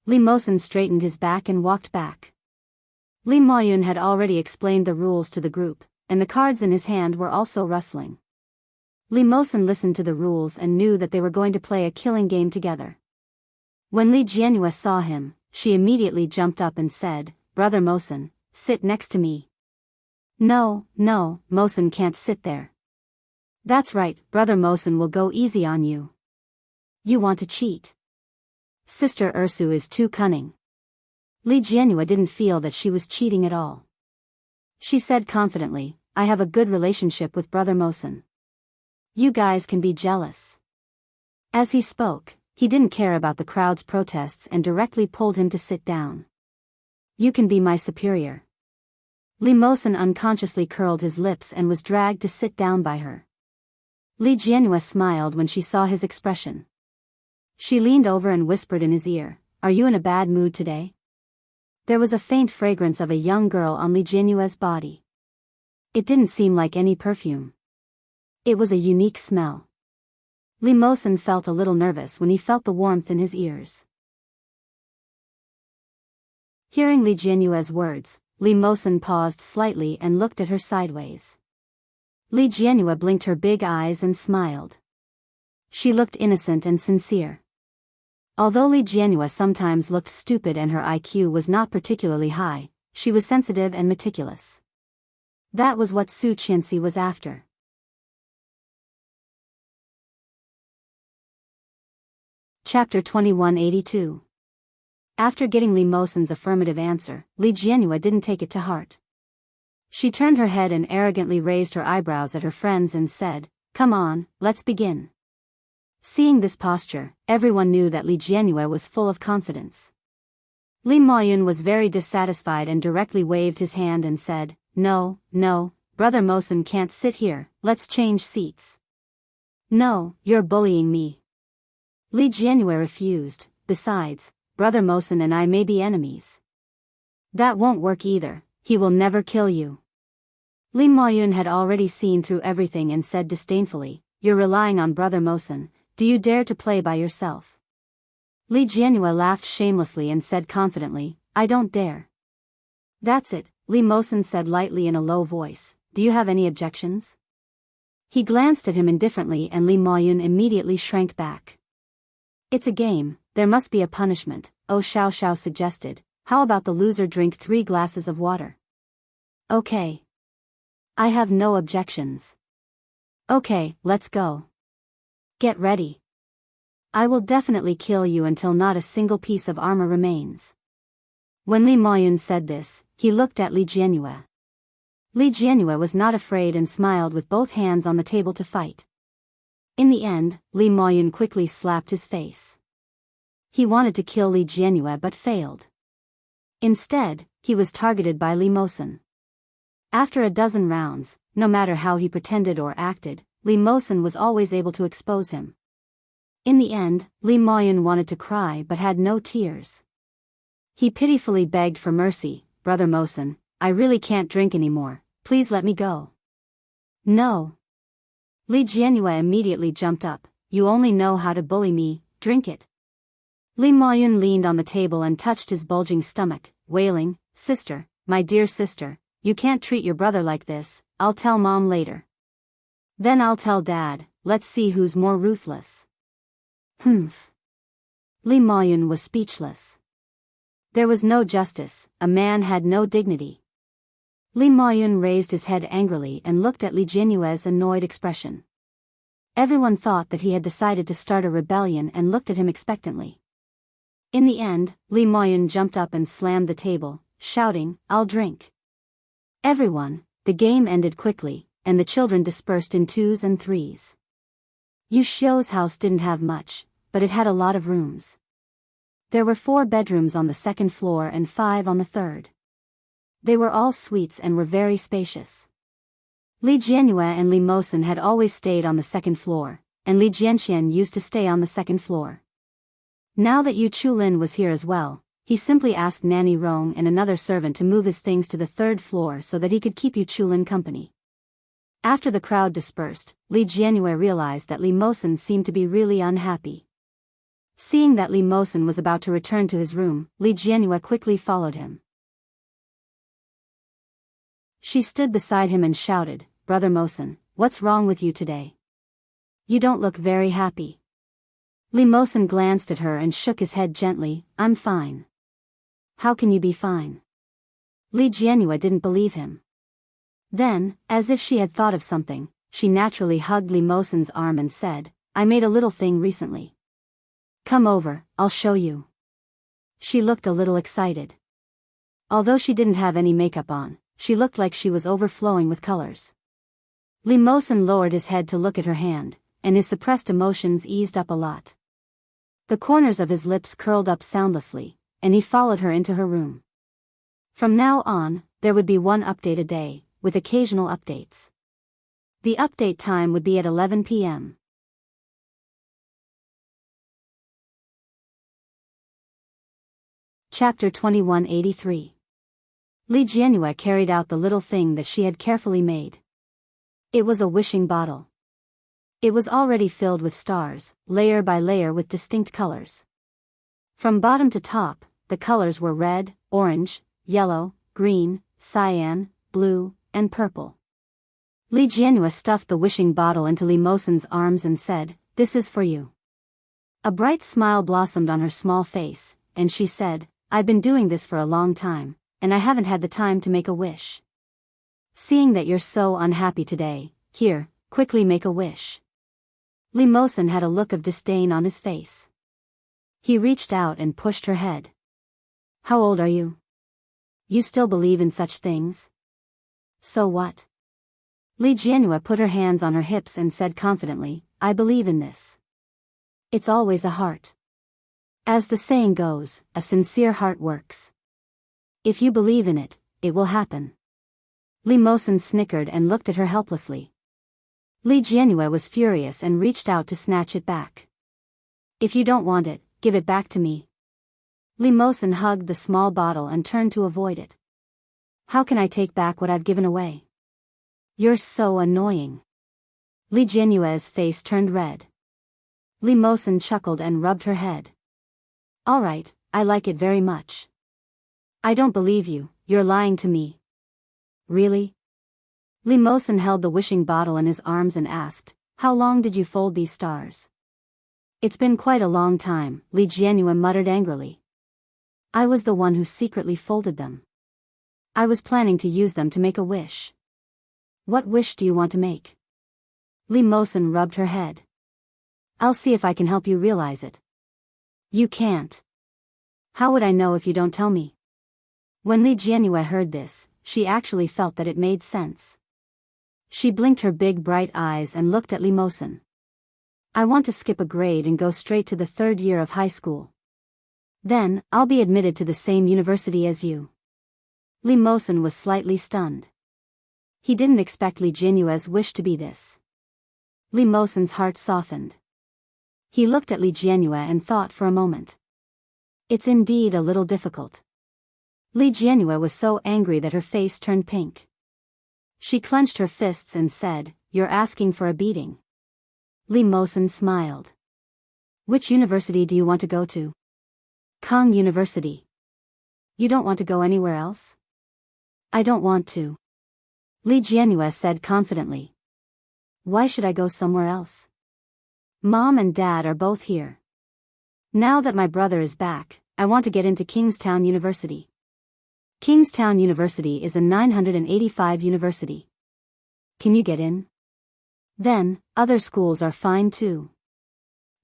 Li Mosen straightened his back and walked back. Li Moyun had already explained the rules to the group, and the cards in his hand were also rustling. Li Mosen listened to the rules and knew that they were going to play a killing game together. When Li Jianhua saw him, she immediately jumped up and said, "Brother Mosen, sit next to me." No, Mosen can't sit there. That's right, Brother Mosen will go easy on you. You want to cheat. Sister Ursu is too cunning. Li Jianhua didn't feel that she was cheating at all. She said confidently, "I have a good relationship with Brother Mosen. You guys can be jealous." As he spoke, he didn't care about the crowd's protests and directly pulled him to sit down. "You can be my superior." Li Mosen unconsciously curled his lips and was dragged to sit down by her. Li Jianhua smiled when she saw his expression. She leaned over and whispered in his ear, "Are you in a bad mood today?" There was a faint fragrance of a young girl on Li Jianhua's body. It didn't seem like any perfume. It was a unique smell. Li Mosen felt a little nervous when he felt the warmth in his ears. Hearing Li Jianhua's words, Li Mosen paused slightly and looked at her sideways. Li Jianhua blinked her big eyes and smiled. She looked innocent and sincere. Although Li Jianhua sometimes looked stupid and her IQ was not particularly high, she was sensitive and meticulous. That was what Su Qianxi was after. Chapter 2182. After getting Li Mosen's affirmative answer, Li Jianhua didn't take it to heart. She turned her head and arrogantly raised her eyebrows at her friends and said, "Come on, let's begin." Seeing this posture, everyone knew that Li Jianyue was full of confidence. Li Maoyun was very dissatisfied and directly waved his hand and said, "No, no, Brother Mosen can't sit here, let's change seats." "No, you're bullying me." Li Jianyue refused. "Besides, Brother Mosen and I may be enemies." "That won't work either, he will never kill you." Li Maoyun had already seen through everything and said disdainfully, "You're relying on Brother Mosen, do you dare to play by yourself?" Li Jianyue laughed shamelessly and said confidently, "I don't dare." "That's it," Li Mosen said lightly in a low voice, "do you have any objections?" He glanced at him indifferently and Li Maoyun immediately shrank back. "It's a game, there must be a punishment," Xiao Xiao suggested. "How about the loser drink 3 glasses of water?" "Okay. I have no objections." "Okay, let's go. Get ready. I will definitely kill you until not a single piece of armor remains." When Li Maoyun said this, he looked at Li Jianyue. Li Jianyue was not afraid and smiled with both hands on the table to fight. In the end, Li Maoyun quickly slapped his face. He wanted to kill Li Jianyue but failed. Instead, he was targeted by Li Mosen. After a dozen rounds, no matter how he pretended or acted, Li Mosen was always able to expose him. In the end, Li Maoyun wanted to cry but had no tears. He pitifully begged for mercy, "Brother Mosen, I really can't drink anymore, please let me go." "No." Li Jianyue immediately jumped up, "You only know how to bully me, drink it." Li Maoyun leaned on the table and touched his bulging stomach, wailing, "Sister, my dear sister, you can't treat your brother like this, I'll tell Mom later. Then I'll tell Dad, let's see who's more ruthless." Humph. Li Maoyun was speechless. There was no justice, a man had no dignity. Li Maoyun raised his head angrily and looked at Li Jianyue's annoyed expression. Everyone thought that he had decided to start a rebellion and looked at him expectantly. In the end, Li Maoyun jumped up and slammed the table, shouting, "I'll drink." "Everyone," the game ended quickly, and the children dispersed in 2s and 3s. Yu Xiu's house didn't have much, but it had a lot of rooms. There were 4 bedrooms on the 2nd floor and 5 on the 3rd. They were all suites and were very spacious. Li Jianyue and Li Mosen had always stayed on the 2nd floor, and Li Jianxian used to stay on the 2nd floor. Now that Yu Chulin was here as well, he simply asked Nanny Rong and another servant to move his things to the 3rd floor so that he could keep Yu Chulin company. After the crowd dispersed, Li Jianyue realized that Li Mosen seemed to be really unhappy. Seeing that Li Mosen was about to return to his room, Li Jianyue quickly followed him. She stood beside him and shouted, "Brother Mosen, what's wrong with you today? You don't look very happy." Li Mosen glanced at her and shook his head gently, "I'm fine." "How can you be fine?" Li Jianyue didn't believe him. Then, as if she had thought of something, she naturally hugged Li Mosen's arm and said, "I made a little thing recently. Come over, I'll show you." She looked a little excited. Although she didn't have any makeup on, she looked like she was overflowing with colors. Li Mosen lowered his head to look at her hand, and his suppressed emotions eased up a lot. The corners of his lips curled up soundlessly, and he followed her into her room. From now on, there would be 1 update a day, with occasional updates. The update time would be at 11 p.m. Chapter 2183. Li Jianyue carried out the little thing that she had carefully made. It was a wishing bottle. It was already filled with stars, layer by layer with distinct colors. From bottom to top, the colors were red, orange, yellow, green, cyan, blue, and purple. Li Jianyue stuffed the wishing bottle into Li Mosen's arms and said, "This is for you." A bright smile blossomed on her small face, and she said, "I've been doing this for a long time, and I haven't had the time to make a wish. Seeing that you're so unhappy today, here, quickly make a wish." Li Mosen had a look of disdain on his face. He reached out and pushed her head. "How old are you? You still believe in such things?" So what? Li Jianhua put her hands on her hips and said confidently, I believe in this. It's always a heart. As the saying goes, a sincere heart works. If you believe in it, it will happen. Li Mosen snickered and looked at her helplessly. Li Jianhua was furious and reached out to snatch it back. If you don't want it, give it back to me. Li Mosen hugged the small bottle and turned to avoid it. How can I take back what I've given away? You're so annoying. Li Jianhua's face turned red. Li Mosen chuckled and rubbed her head. All right, I like it very much. I don't believe you, you're lying to me. Really? Li Mosen held the wishing bottle in his arms and asked, how long did you fold these stars? It's been quite a long time, Li Jianhua muttered angrily. I was the one who secretly folded them. I was planning to use them to make a wish. What wish do you want to make? Li Mosen rubbed her head. I'll see if I can help you realize it. You can't. How would I know if you don't tell me? When Li Jianhua heard this, she actually felt that it made sense. She blinked her big bright eyes and looked at Li Mosen. I want to skip a grade and go straight to the 3rd year of high school. Then, I'll be admitted to the same university as you. Li Mosen was slightly stunned. He didn't expect Li Jianhua's wish to be this. Li Mosen's heart softened. He looked at Li Jianhua and thought for a moment. It's indeed a little difficult. Li Jianhua was so angry that her face turned pink. She clenched her fists and said, You're asking for a beating. Li Mosen smiled. Which university do you want to go to? Kong University. You don't want to go anywhere else? I don't want to. Li Jianhua said confidently. Why should I go somewhere else? Mom and Dad are both here. Now that my brother is back, I want to get into Kingstown University. Kingstown University is a 985 university. Can you get in? Then, other schools are fine too.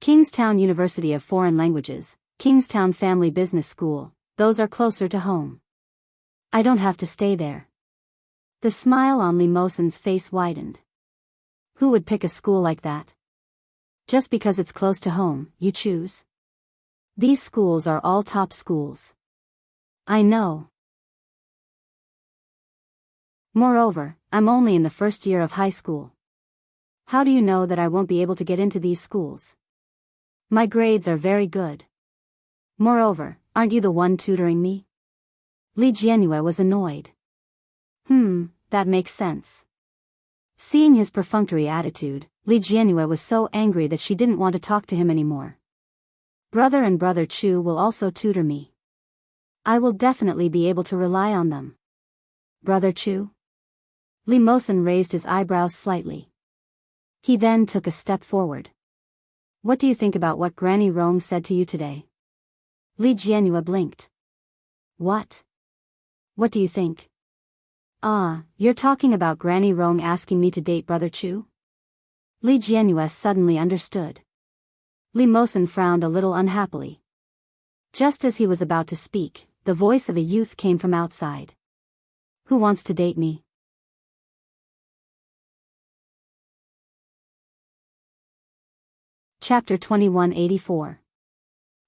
Kingstown University of Foreign Languages, Kingstown Family Business School, those are closer to home. I don't have to stay there. The smile on Li Mosen's face widened. Who would pick a school like that? Just because it's close to home, you choose? These schools are all top schools. I know. Moreover, I'm only in the 1st year of high school. How do you know that I won't be able to get into these schools? My grades are very good. Moreover, aren't you the one tutoring me? Li Jianhua was annoyed. That makes sense. Seeing his perfunctory attitude, Li Jianhua was so angry that she didn't want to talk to him anymore. Brother and Brother Chu will also tutor me. I will definitely be able to rely on them. Brother Chu? Li Mosen raised his eyebrows slightly. He then took a step forward. What do you think about what Granny Rong said to you today? Li Jianhua blinked. What? What do you think? You're talking about Granny Rong asking me to date Brother Chu? Li Jianhua suddenly understood. Li Mosen frowned a little unhappily. Just as he was about to speak, the voice of a youth came from outside. Who wants to date me? Chapter 2184.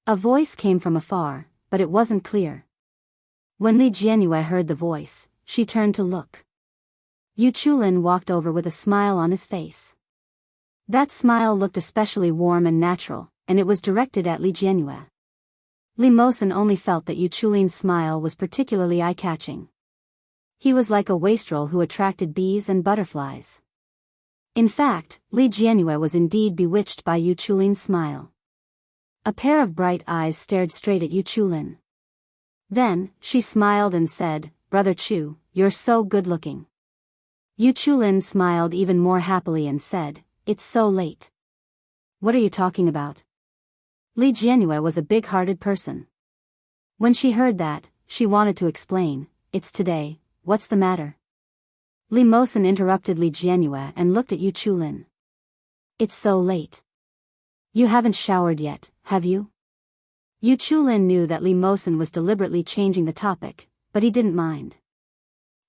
A voice came from afar, but it wasn't clear. When Li Jianhua heard the voice, she turned to look. Yu Chulin walked over with a smile on his face. That smile looked especially warm and natural, and it was directed at Li Jianhua. Li Mosen only felt that Yu Chulin's smile was particularly eye-catching. He was like a wastrel who attracted bees and butterflies. In fact, Li Jianhua was indeed bewitched by Yu Chulin's smile. A pair of bright eyes stared straight at Yu Chulin. Then, she smiled and said, Brother Chu, you're so good-looking. Yu Chulin smiled even more happily and said, It's so late. What are you talking about? Li Jianhua was a big-hearted person. When she heard that, she wanted to explain, It's today, what's the matter? Li Mosen interrupted Li Jianhua and looked at Yu Chulin. It's so late. You haven't showered yet, have you? Yu Chulin knew that Li Mosen was deliberately changing the topic, but he didn't mind.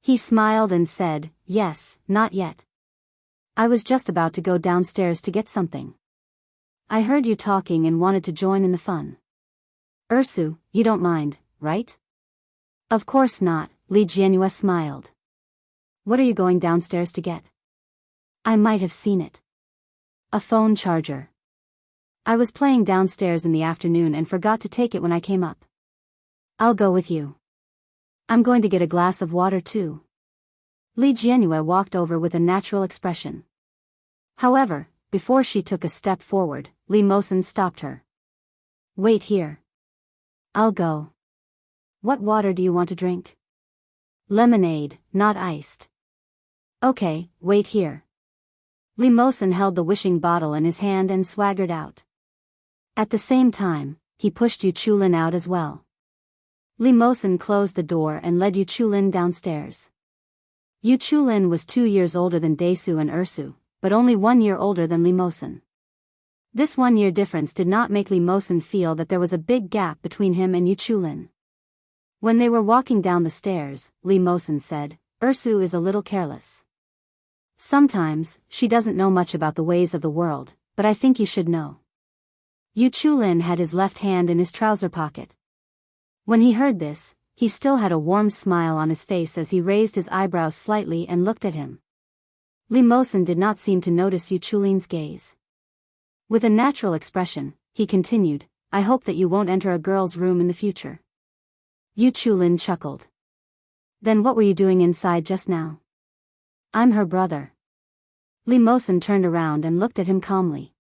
He smiled and said, "Yes, not yet. I was just about to go downstairs to get something. I heard you talking and wanted to join in the fun. Ursu, you don't mind, right?" "Of course not," Li Jianhua smiled. "What are you going downstairs to get?" "I might have seen it. A phone charger. I was playing downstairs in the afternoon and forgot to take it when I came up." "I'll go with you. I'm going to get a glass of water too." Li Jianhua walked over with a natural expression. However, before she took a step forward, Li Mosen stopped her. "Wait here. I'll go." "What water do you want to drink?" "Lemonade, not iced." "Okay, wait here." Li Mosen held the wishing bottle in his hand and swaggered out. At the same time, he pushed Yu Chulin out as well. Li Mosen closed the door and led Yu Chulin downstairs. Yu Chulin was 2 years older than Desu and Ursu, but only 1 year older than Li Mosen. This 1-year difference did not make Li Mosen feel that there was a big gap between him and Yu Chulin. When they were walking down the stairs, Li Mosen said, "Ursu is a little careless. Sometimes, she doesn't know much about the ways of the world, but I think you should know." Yu Chulin had his left hand in his trouser pocket. When he heard this, he still had a warm smile on his face as he raised his eyebrows slightly and looked at him. Li Mosen did not seem to notice Yu Chulin's gaze. With a natural expression, he continued, "I hope that you won't enter a girl's room in the future." Yu Chulin chuckled. "Then what were you doing inside just now?" "I'm her brother." Li Mosen turned around and looked at him calmly.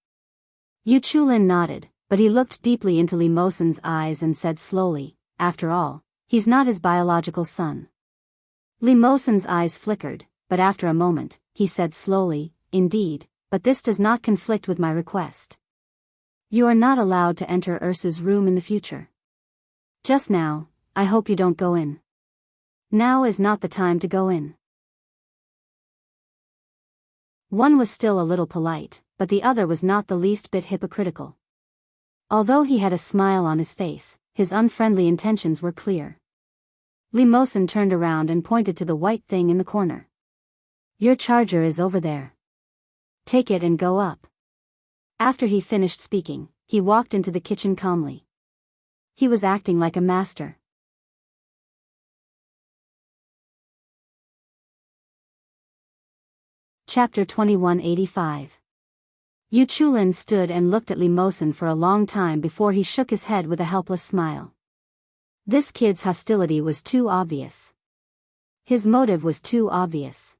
Yu Chulin nodded, but he looked deeply into Li Mosen's eyes and said slowly, "After all, he's not his biological son." Li Mosen's eyes flickered, but after a moment, he said slowly, "Indeed, but this does not conflict with my request. You are not allowed to enter Ursu's room in the future. Just now, I hope you don't go in. Now is not the time to go in." One was still a little polite, but the other was not the least bit hypocritical. Although he had a smile on his face, his unfriendly intentions were clear. Li Mosen turned around and pointed to the white thing in the corner. "Your charger is over there. Take it and go up." After he finished speaking, he walked into the kitchen calmly. He was acting like a master. Chapter 2185. Yu Chulin stood and looked at Li Mosen for a long time before he shook his head with a helpless smile. This kid's hostility was too obvious. His motive was too obvious.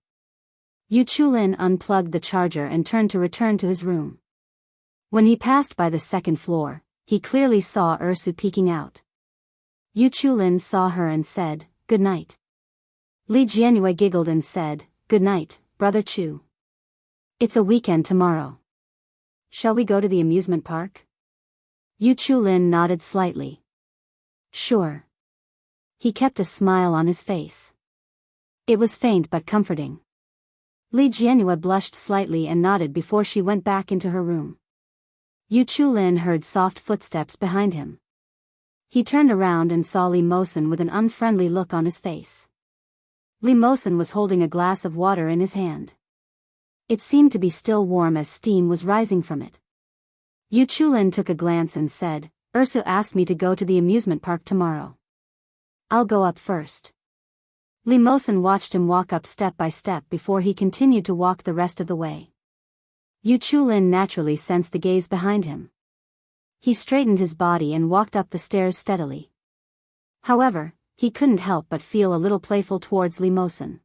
Yu Chulin unplugged the charger and turned to return to his room. When he passed by the second floor, he clearly saw Ursu peeking out. Yu Chulin saw her and said, "Good night." Li Jianhua giggled and said, "Good night, Brother Chu. It's a weekend tomorrow. Shall we go to the amusement park?" Yu Chulin nodded slightly. "Sure." He kept a smile on his face. It was faint but comforting. Li Jianhua blushed slightly and nodded before she went back into her room. Yu Chulin heard soft footsteps behind him. He turned around and saw Li Mosen with an unfriendly look on his face. Li Mosen was holding a glass of water in his hand. It seemed to be still warm as steam was rising from it. Yu Chulin took a glance and said, "Ursu asked me to go to the amusement park tomorrow. I'll go up first." Li Mosen watched him walk up step by step before he continued to walk the rest of the way. Yu Chulin naturally sensed the gaze behind him. He straightened his body and walked up the stairs steadily. However, he couldn't help but feel a little playful towards Li Mosen.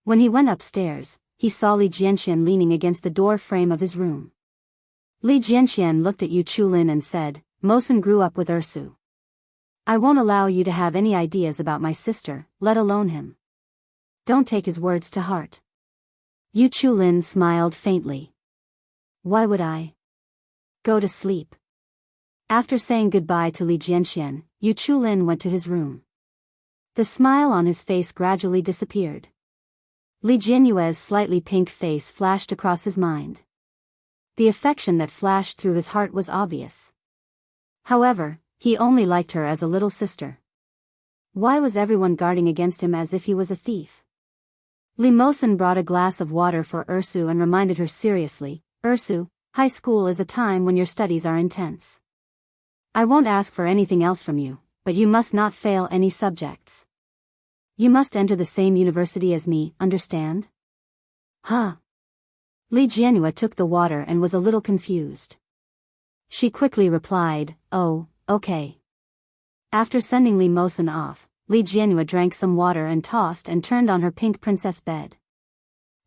When he went upstairs, he saw Li Jianxian leaning against the door frame of his room. Li Jianxian looked at Yu Chulin and said, "Mosen grew up with Ursu. I won't allow you to have any ideas about my sister, let alone him. Don't take his words to heart." Yu Chulin smiled faintly. "Why would I? Go to sleep." After saying goodbye to Li Jianxian, Yu Chulin went to his room. The smile on his face gradually disappeared. Li Jianhua's slightly pink face flashed across his mind. The affection that flashed through his heart was obvious. However, he only liked her as a little sister. Why was everyone guarding against him as if he was a thief? Li Mosen brought a glass of water for Ursu and reminded her seriously, Ursu, high school is a time when your studies are intense. I won't ask for anything else from you, but you must not fail any subjects. You must enter the same university as me, understand? Huh? Li Jianhua took the water and was a little confused. She quickly replied, oh, okay. After sending Li Mosen off, Li Jianhua drank some water and tossed and turned on her pink princess bed.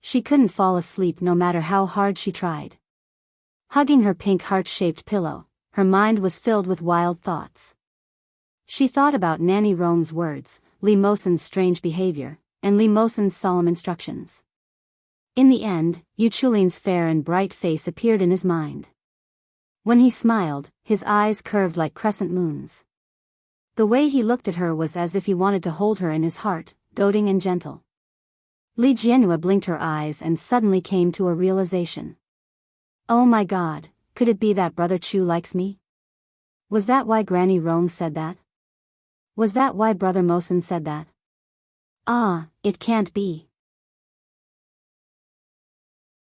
She couldn't fall asleep no matter how hard she tried. Hugging her pink heart-shaped pillow, her mind was filled with wild thoughts. She thought about Nanny Rong's words, Li Mosen's strange behavior, and Li Mosen's solemn instructions. In the end, Yu Chulin's fair and bright face appeared in his mind. When he smiled, his eyes curved like crescent moons. The way he looked at her was as if he wanted to hold her in his heart, doting and gentle. Li Jianhua blinked her eyes and suddenly came to a realization. Oh my God, could it be that Brother Chu likes me? Was that why Granny Rong said that? Was that why Brother Mosen said that? Ah, it can't be.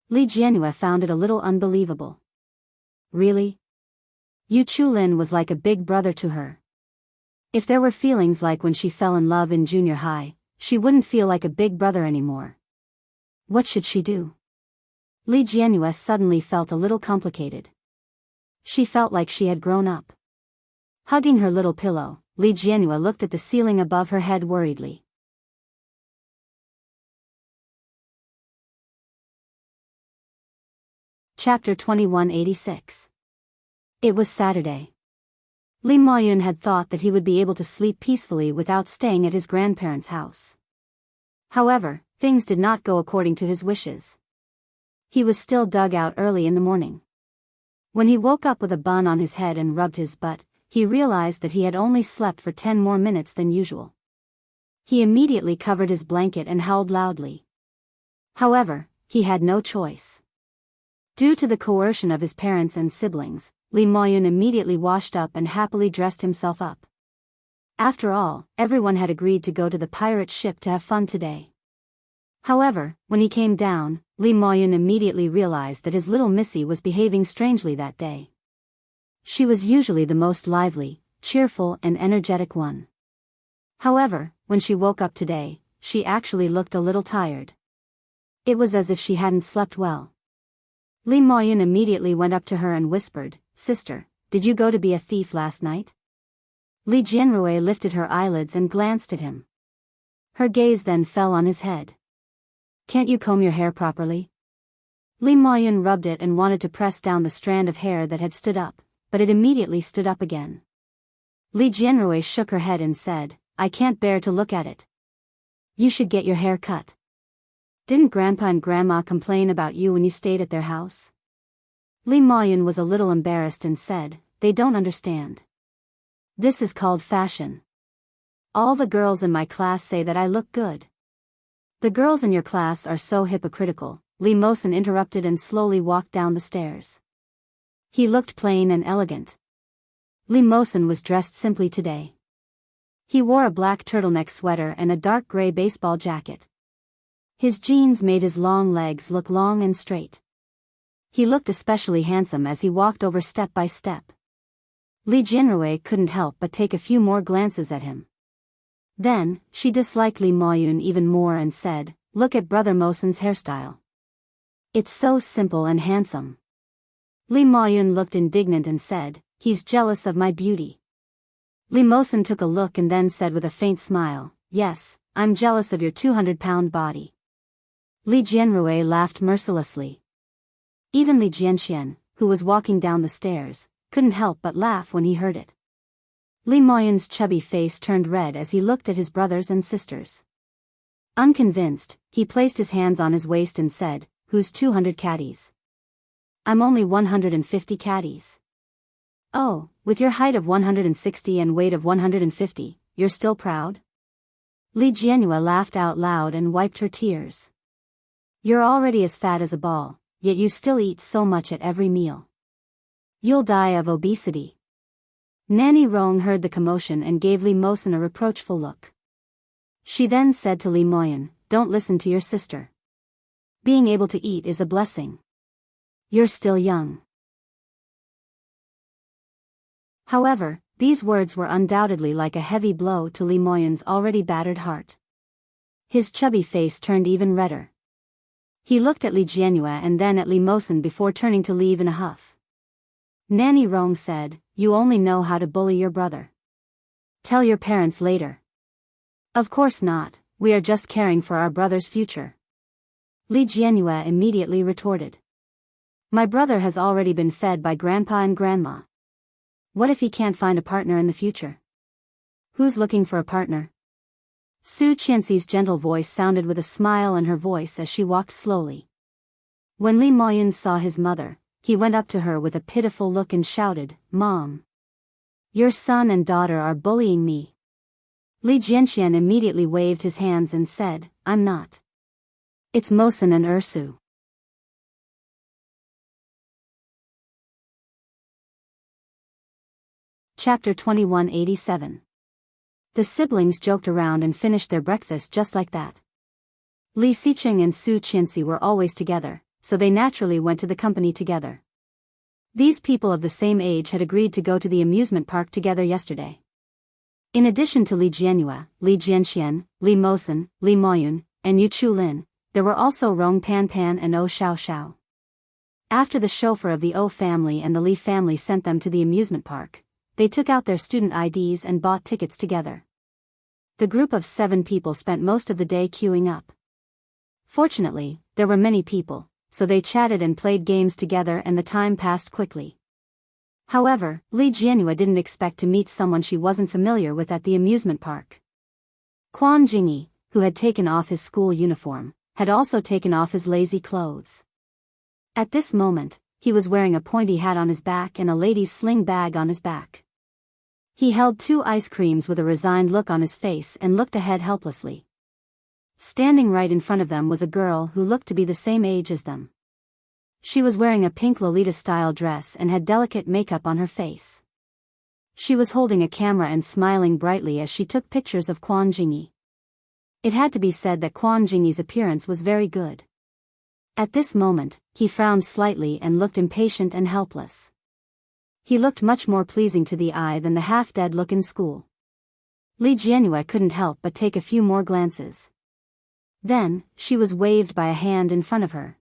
Li Jianhua found it a little unbelievable. Really? Yu Chulin was like a big brother to her. If there were feelings like when she fell in love in junior high, she wouldn't feel like a big brother anymore. What should she do? Li Jianhua suddenly felt a little complicated. She felt like she had grown up. Hugging her little pillow, Li Jianhua looked at the ceiling above her head worriedly. Chapter 2186. It was Saturday. Li Moyun had thought that he would be able to sleep peacefully without staying at his grandparents' house. However, things did not go according to his wishes. He was still dug out early in the morning. When he woke up with a bun on his head and rubbed his butt, he realized that he had only slept for 10 more minutes than usual. He immediately covered his blanket and howled loudly. However, he had no choice. Due to the coercion of his parents and siblings, Li Moyun immediately washed up and happily dressed himself up. After all, everyone had agreed to go to the pirate ship to have fun today. However, when he came down, Li Moyun immediately realized that his little Missy was behaving strangely that day. She was usually the most lively, cheerful and energetic one. However, when she woke up today, she actually looked a little tired. It was as if she hadn't slept well. Li Moyun immediately went up to her and whispered, Sister, did you go to be a thief last night? Li Jianrui lifted her eyelids and glanced at him. Her gaze then fell on his head. Can't you comb your hair properly? Li Moyun rubbed it and wanted to press down the strand of hair that had stood up, but it immediately stood up again. Li Jianrui shook her head and said, I can't bear to look at it. You should get your hair cut. Didn't Grandpa and Grandma complain about you when you stayed at their house? Li Moyun was a little embarrassed and said, They don't understand. This is called fashion. All the girls in my class say that I look good. The girls in your class are so hypocritical, Li Mosen interrupted and slowly walked down the stairs. He looked plain and elegant. Li Mosen was dressed simply today. He wore a black turtleneck sweater and a dark gray baseball jacket. His jeans made his long legs look long and straight. He looked especially handsome as he walked over step by step. Li Jianrui couldn't help but take a few more glances at him. Then, she disliked Li Moyun even more and said, Look at Brother Mosen's hairstyle. It's so simple and handsome. Li Moyun looked indignant and said, He's jealous of my beauty. Li Mosen took a look and then said with a faint smile, Yes, I'm jealous of your 200-pound body. Li Jianrui laughed mercilessly. Even Li Jianxian, who was walking down the stairs, couldn't help but laugh when he heard it. Li Moyun's chubby face turned red as he looked at his brothers and sisters. Unconvinced, he placed his hands on his waist and said, Who's 200 caddies? I'm only 150 caddies. Oh, with your height of 160 and weight of 150, you're still proud? Li Jianhua laughed out loud and wiped her tears. You're already as fat as a ball, yet you still eat so much at every meal. You'll die of obesity. Nanny Rong heard the commotion and gave Li Mosen a reproachful look. She then said to Li Moyun, don't listen to your sister. Being able to eat is a blessing. You're still young. However, these words were undoubtedly like a heavy blow to Li Moyun's already battered heart. His chubby face turned even redder. He looked at Li Jianhua and then at Li Mosen before turning to leave in a huff. Nanny Rong said, "You only know how to bully your brother. Tell your parents later." "Of course not, we are just caring for our brother's future." Li Jianhua immediately retorted. "My brother has already been fed by grandpa and grandma. What if he can't find a partner in the future? Who's looking for a partner?" Su Qianxi's gentle voice sounded with a smile in her voice as she walked slowly. When Li Moyun saw his mother, he went up to her with a pitiful look and shouted, "Mom! Your son and daughter are bullying me." Li Jianxian immediately waved his hands and said, "I'm not. It's Mosen and Ursu." Chapter 2187. The siblings joked around and finished their breakfast just like that. Li Xiqing and Su Qianxi were always together, so they naturally went to the company together. These people of the same age had agreed to go to the amusement park together yesterday. In addition to Li Jianhua, Li Jianxian, Li Mosen, Li Moyun, and Yu Chulin, there were also Rong Panpan and O Xiao. After the chauffeur of the O family and the Li family sent them to the amusement park, they took out their student IDs and bought tickets together. The group of 7 people spent most of the day queuing up. Fortunately, there were many people, so they chatted and played games together and the time passed quickly. However, Li Jianhua didn't expect to meet someone she wasn't familiar with at the amusement park. Quan Jingyi, who had taken off his school uniform, had also taken off his lazy clothes. At this moment, he was wearing a pointy hat on his back and a lady's sling bag on his back. He held 2 ice creams with a resigned look on his face and looked ahead helplessly. Standing right in front of them was a girl who looked to be the same age as them. She was wearing a pink Lolita-style dress and had delicate makeup on her face. She was holding a camera and smiling brightly as she took pictures of Quan Jingyi. It had to be said that Quan Jingyi's appearance was very good. At this moment, he frowned slightly and looked impatient and helpless. He looked much more pleasing to the eye than the half-dead look in school. Li Jianhua couldn't help but take a few more glances. Then, she was waved by a hand in front of her.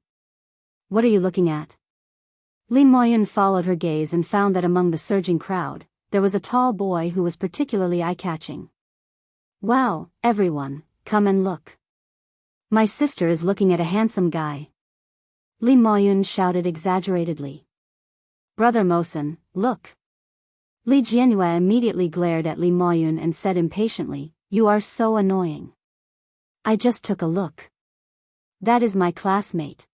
"What are you looking at?" Li Moyun followed her gaze and found that among the surging crowd, there was a tall boy who was particularly eye-catching. "Wow, everyone, come and look. My sister is looking at a handsome guy." Li Moyun shouted exaggeratedly. "Brother Mosen, look." Li Jianhua immediately glared at Li Moyun and said impatiently, "You are so annoying. I just took a look. That is my classmate."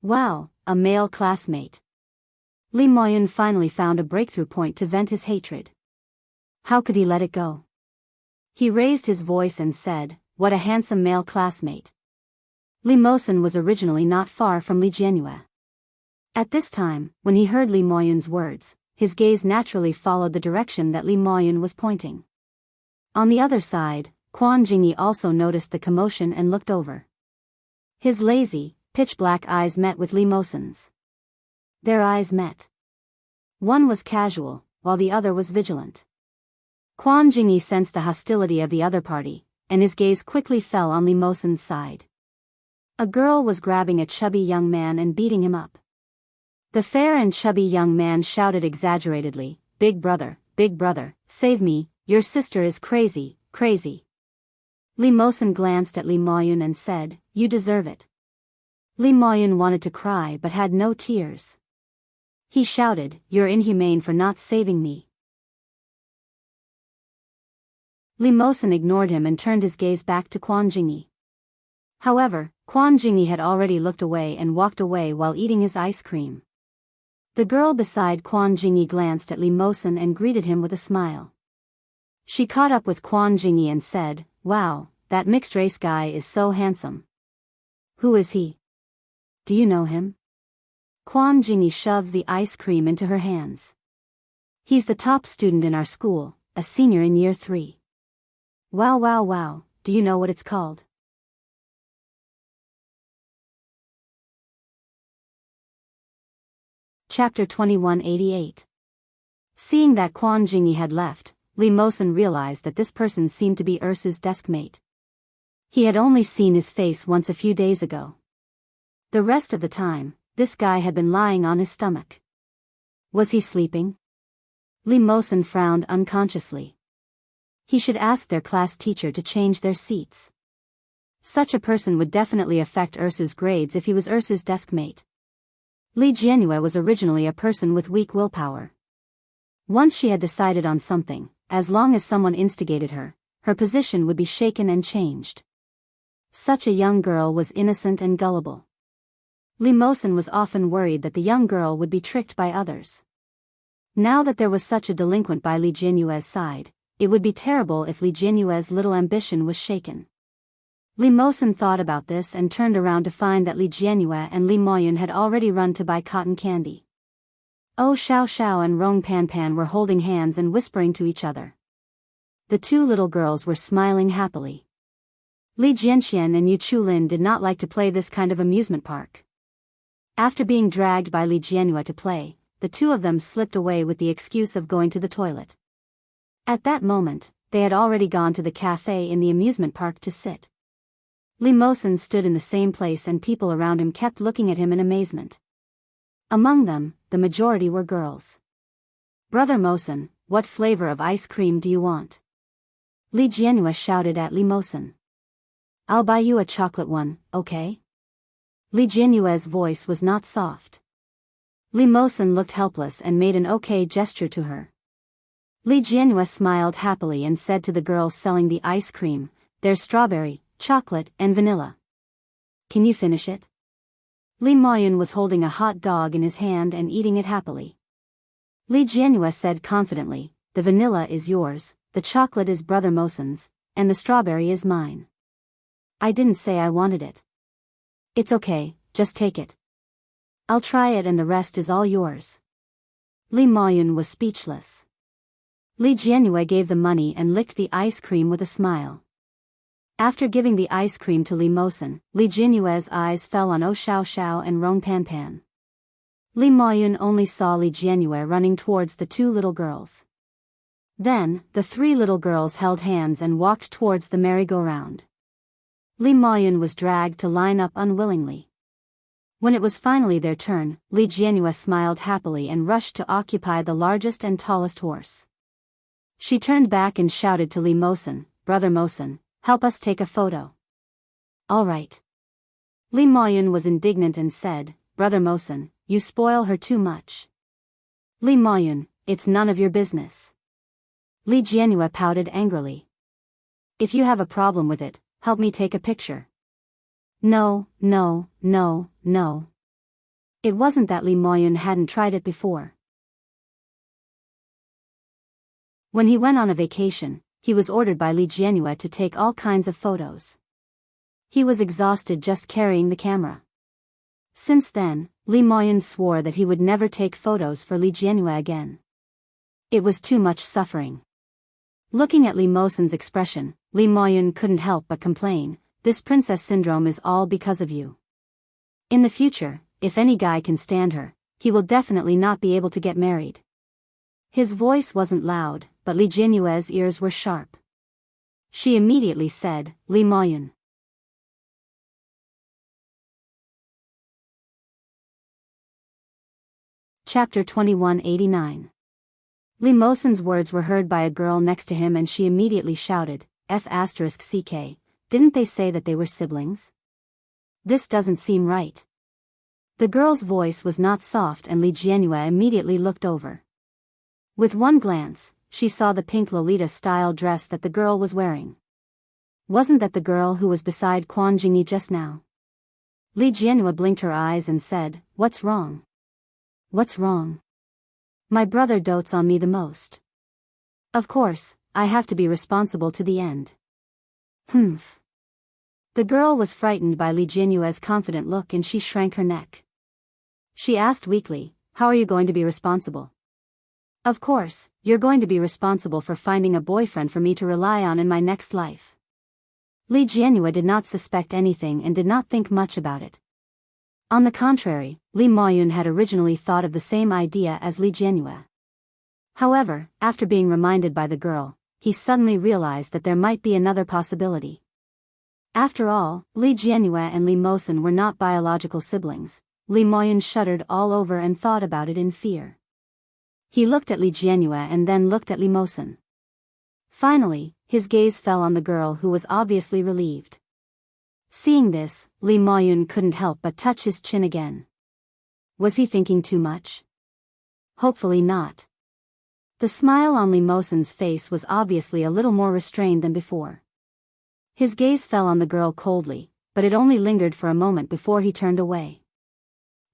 "Wow, a male classmate." Li Moyun finally found a breakthrough point to vent his hatred. How could he let it go? He raised his voice and said, "What a handsome male classmate." Li Mosen was originally not far from Li Jianhua. At this time, when he heard Li Moyun's words, his gaze naturally followed the direction that Li Moyun was pointing. On the other side, Quan Jingyi also noticed the commotion and looked over. His lazy, pitch-black eyes met with Li Mosen's. Their eyes met. One was casual, while the other was vigilant. Quan Jingyi sensed the hostility of the other party, and his gaze quickly fell on Li Mosen's side. A girl was grabbing a chubby young man and beating him up. The fair and chubby young man shouted exaggeratedly, big brother, save me, your sister is crazy, crazy." Li Mosen glanced at Li Moyun and said, "You deserve it." Li Moyun wanted to cry but had no tears. He shouted, "You're inhumane for not saving me." Li Mosen ignored him and turned his gaze back to Quan Jingyi. However, Quan Jingyi had already looked away and walked away while eating his ice cream. The girl beside Quan Jingyi glanced at Li Mosen and greeted him with a smile. She caught up with Quan Jingyi and said, "Wow, that mixed-race guy is so handsome. Who is he? Do you know him?" Quan Jingyi shoved the ice cream into her hands. "He's the top student in our school, a senior in year 3. Wow, do you know what it's called?" Chapter 2188. Seeing that Quan Jingyi had left, Li Mosen realized that this person seemed to be Ursu's deskmate. He had only seen his face once a few days ago. The rest of the time, this guy had been lying on his stomach. Was he sleeping? Li Mosen frowned unconsciously. He should ask their class teacher to change their seats. Such a person would definitely affect Ursu's grades if he was Ursu's deskmate. Li Jianhua was originally a person with weak willpower. Once she had decided on something, as long as someone instigated her, her position would be shaken and changed. Such a young girl was innocent and gullible. Li Mosen was often worried that the young girl would be tricked by others. Now that there was such a delinquent by Li Jianhua's side, it would be terrible if Li Jianhua's little ambition was shaken. Li Mosen thought about this and turned around to find that Li Jianhua and Li Moyun had already run to buy cotton candy. Oh Xiao Xiao and Rong Pan Pan were holding hands and whispering to each other. The two little girls were smiling happily. Li Jianxian and Yu Chulin did not like to play this kind of amusement park. After being dragged by Li Jianhua to play, the two of them slipped away with the excuse of going to the toilet. At that moment, they had already gone to the cafe in the amusement park to sit. Li Mosen stood in the same place and people around him kept looking at him in amazement. Among them, the majority were girls. "Brother Mosen, what flavor of ice cream do you want?" Li Jianhua shouted at Li Mosen. "I'll buy you a chocolate one, okay?" Li Jianhua's voice was not soft. Li Mosen looked helpless and made an okay gesture to her. Li Jianhua smiled happily and said to the girls selling the ice cream, "There's strawberry, chocolate, and vanilla. Can you finish it?" Li Moyun was holding a hot dog in his hand and eating it happily. Li Jianhua said confidently, "The vanilla is yours, the chocolate is Brother Mosen's, and the strawberry is mine. I didn't say I wanted it." "It's okay, just take it. I'll try it and the rest is all yours." Li Moyun was speechless. Li Jianhua gave the money and licked the ice cream with a smile. After giving the ice cream to Li Mosen, Li Jianhua's eyes fell on Oh Xiao Xiao and Rong Pan Pan. Li Moyun only saw Li Jianhua running towards the two little girls. Then, the three little girls held hands and walked towards the merry-go-round. Li Moyun was dragged to line up unwillingly. When it was finally their turn, Li Jianhua smiled happily and rushed to occupy the largest and tallest horse. She turned back and shouted to Li Mosen, "Brother Mosen, help us take a photo." "All right." Li Moyun was indignant and said, "Brother Mosen, you spoil her too much." "Li Moyun, it's none of your business." Li Jianhua pouted angrily. "If you have a problem with it, help me take a picture." No. It wasn't that Li Moyun hadn't tried it before. When he went on a vacation, he was ordered by Li Jianhua to take all kinds of photos. He was exhausted just carrying the camera. Since then, Li Moyun swore that he would never take photos for Li Jianhua again. It was too much suffering. Looking at Li Mosen's expression, Li Moyun couldn't help but complain, "This princess syndrome is all because of you. In the future, if any guy can stand her, he will definitely not be able to get married." His voice wasn't loud, but Li Jianhua's ears were sharp. She immediately said, "Li Moyun." Chapter 2189. Li Mosen's words were heard by a girl next to him and she immediately shouted, "F***ck, didn't they say that they were siblings? This doesn't seem right." The girl's voice was not soft and Li Jianhua immediately looked over. With one glance, she saw the pink Lolita-style dress that the girl was wearing. Wasn't that the girl who was beside Quan Jingyi just now? Li Jianhua blinked her eyes and said, "What's wrong?" "What's wrong? My brother dotes on me the most. Of course, I have to be responsible to the end." "Humph." The girl was frightened by Li Jianhua's confident look and she shrank her neck. She asked weakly, "How are you going to be responsible?" "Of course, you're going to be responsible for finding a boyfriend for me to rely on in my next life." Li Jianhua did not suspect anything and did not think much about it. On the contrary, Li Maoyun had originally thought of the same idea as Li Jianhua. However, after being reminded by the girl, he suddenly realized that there might be another possibility. After all, Li Jianhua and Li Mosen were not biological siblings. Li Maoyun shuddered all over and thought about it in fear. He looked at Li Jianhua and then looked at Li Mosen. Finally, his gaze fell on the girl, who was obviously relieved. Seeing this, Li Maoyun couldn't help but touch his chin again. Was he thinking too much? Hopefully not. The smile on Li Mosen's face was obviously a little more restrained than before. His gaze fell on the girl coldly, but it only lingered for a moment before he turned away.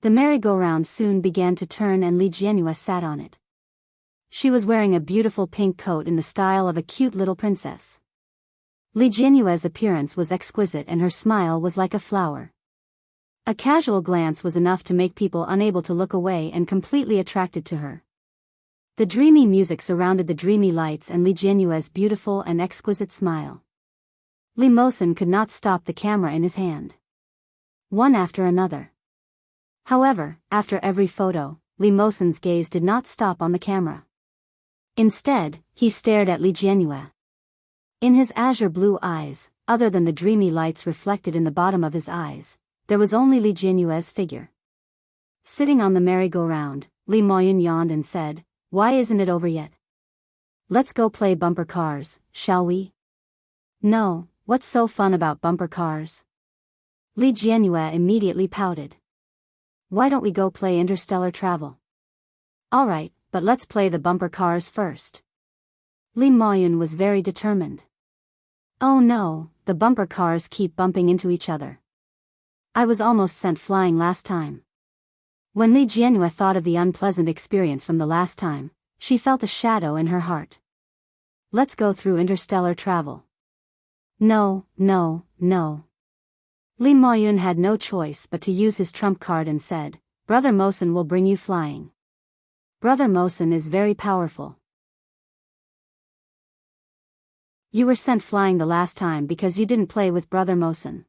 The merry-go-round soon began to turn and Li Jianhua sat on it. She was wearing a beautiful pink coat in the style of a cute little princess. Li Jianhua's appearance was exquisite and her smile was like a flower. A casual glance was enough to make people unable to look away and completely attracted to her. The dreamy music surrounded the dreamy lights and Li Jianhua's beautiful and exquisite smile. Li Mosen could not stop the camera in his hand. One after another. However, after every photo, Li Mosen's gaze did not stop on the camera. Instead, he stared at Li Jianhua. In his azure blue eyes, other than the dreamy lights reflected in the bottom of his eyes, there was only Li Jianhua's figure. Sitting on the merry-go-round, Li Maoyun yawned and said, "Why isn't it over yet? Let's go play bumper cars, shall we?" "No, what's so fun about bumper cars?" Li Jianhua immediately pouted. "Why don't we go play interstellar travel?" "Alright, but let's play the bumper cars first." Li Maoyun was very determined. "Oh no, the bumper cars keep bumping into each other. I was almost sent flying last time." When Li Jianhua thought of the unpleasant experience from the last time, she felt a shadow in her heart. "Let's go through interstellar travel." No. Li Maoyun had no choice but to use his trump card and said, "Brother Mosen will bring you flying. Brother Mosen is very powerful. You were sent flying the last time because you didn't play with Brother Mosen.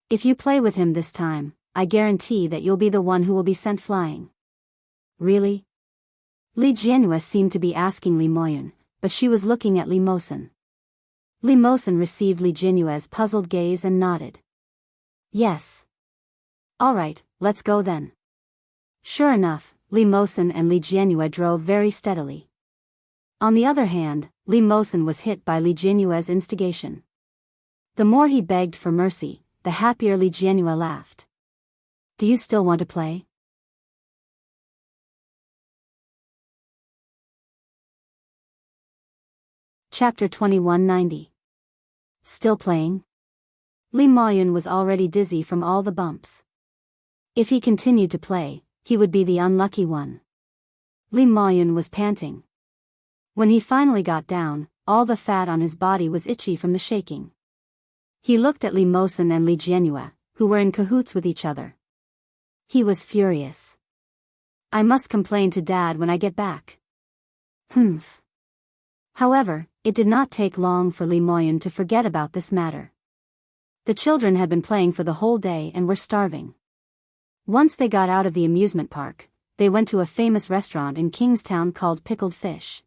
If you play with him this time, I guarantee that you'll be the one who will be sent flying." "Really?" Li Jianhua seemed to be asking Li Maoyun, but she was looking at Li Mosen. Li Mosen received Li Jianhua's puzzled gaze and nodded. "Yes." "Alright, let's go then." Sure enough, Li Mosen and Li Jianhua drove very steadily. On the other hand, Li Mosen was hit by Li Jianhua's instigation. The more he begged for mercy, the happier Li Jianhua laughed. "Do you still want to play?" Chapter 2190. Still playing? Li Maoyun was already dizzy from all the bumps. If he continued to play, he would be the unlucky one. Li Maoyun was panting. When he finally got down, all the fat on his body was itchy from the shaking. He looked at Li Mosen and Li Jianhua, who were in cahoots with each other. He was furious. "I must complain to Dad when I get back." Humph. However, it did not take long for Li Maoyun to forget about this matter. The children had been playing for the whole day and were starving. Once they got out of the amusement park, they went to a famous restaurant in Kingstown called Pickled Fish.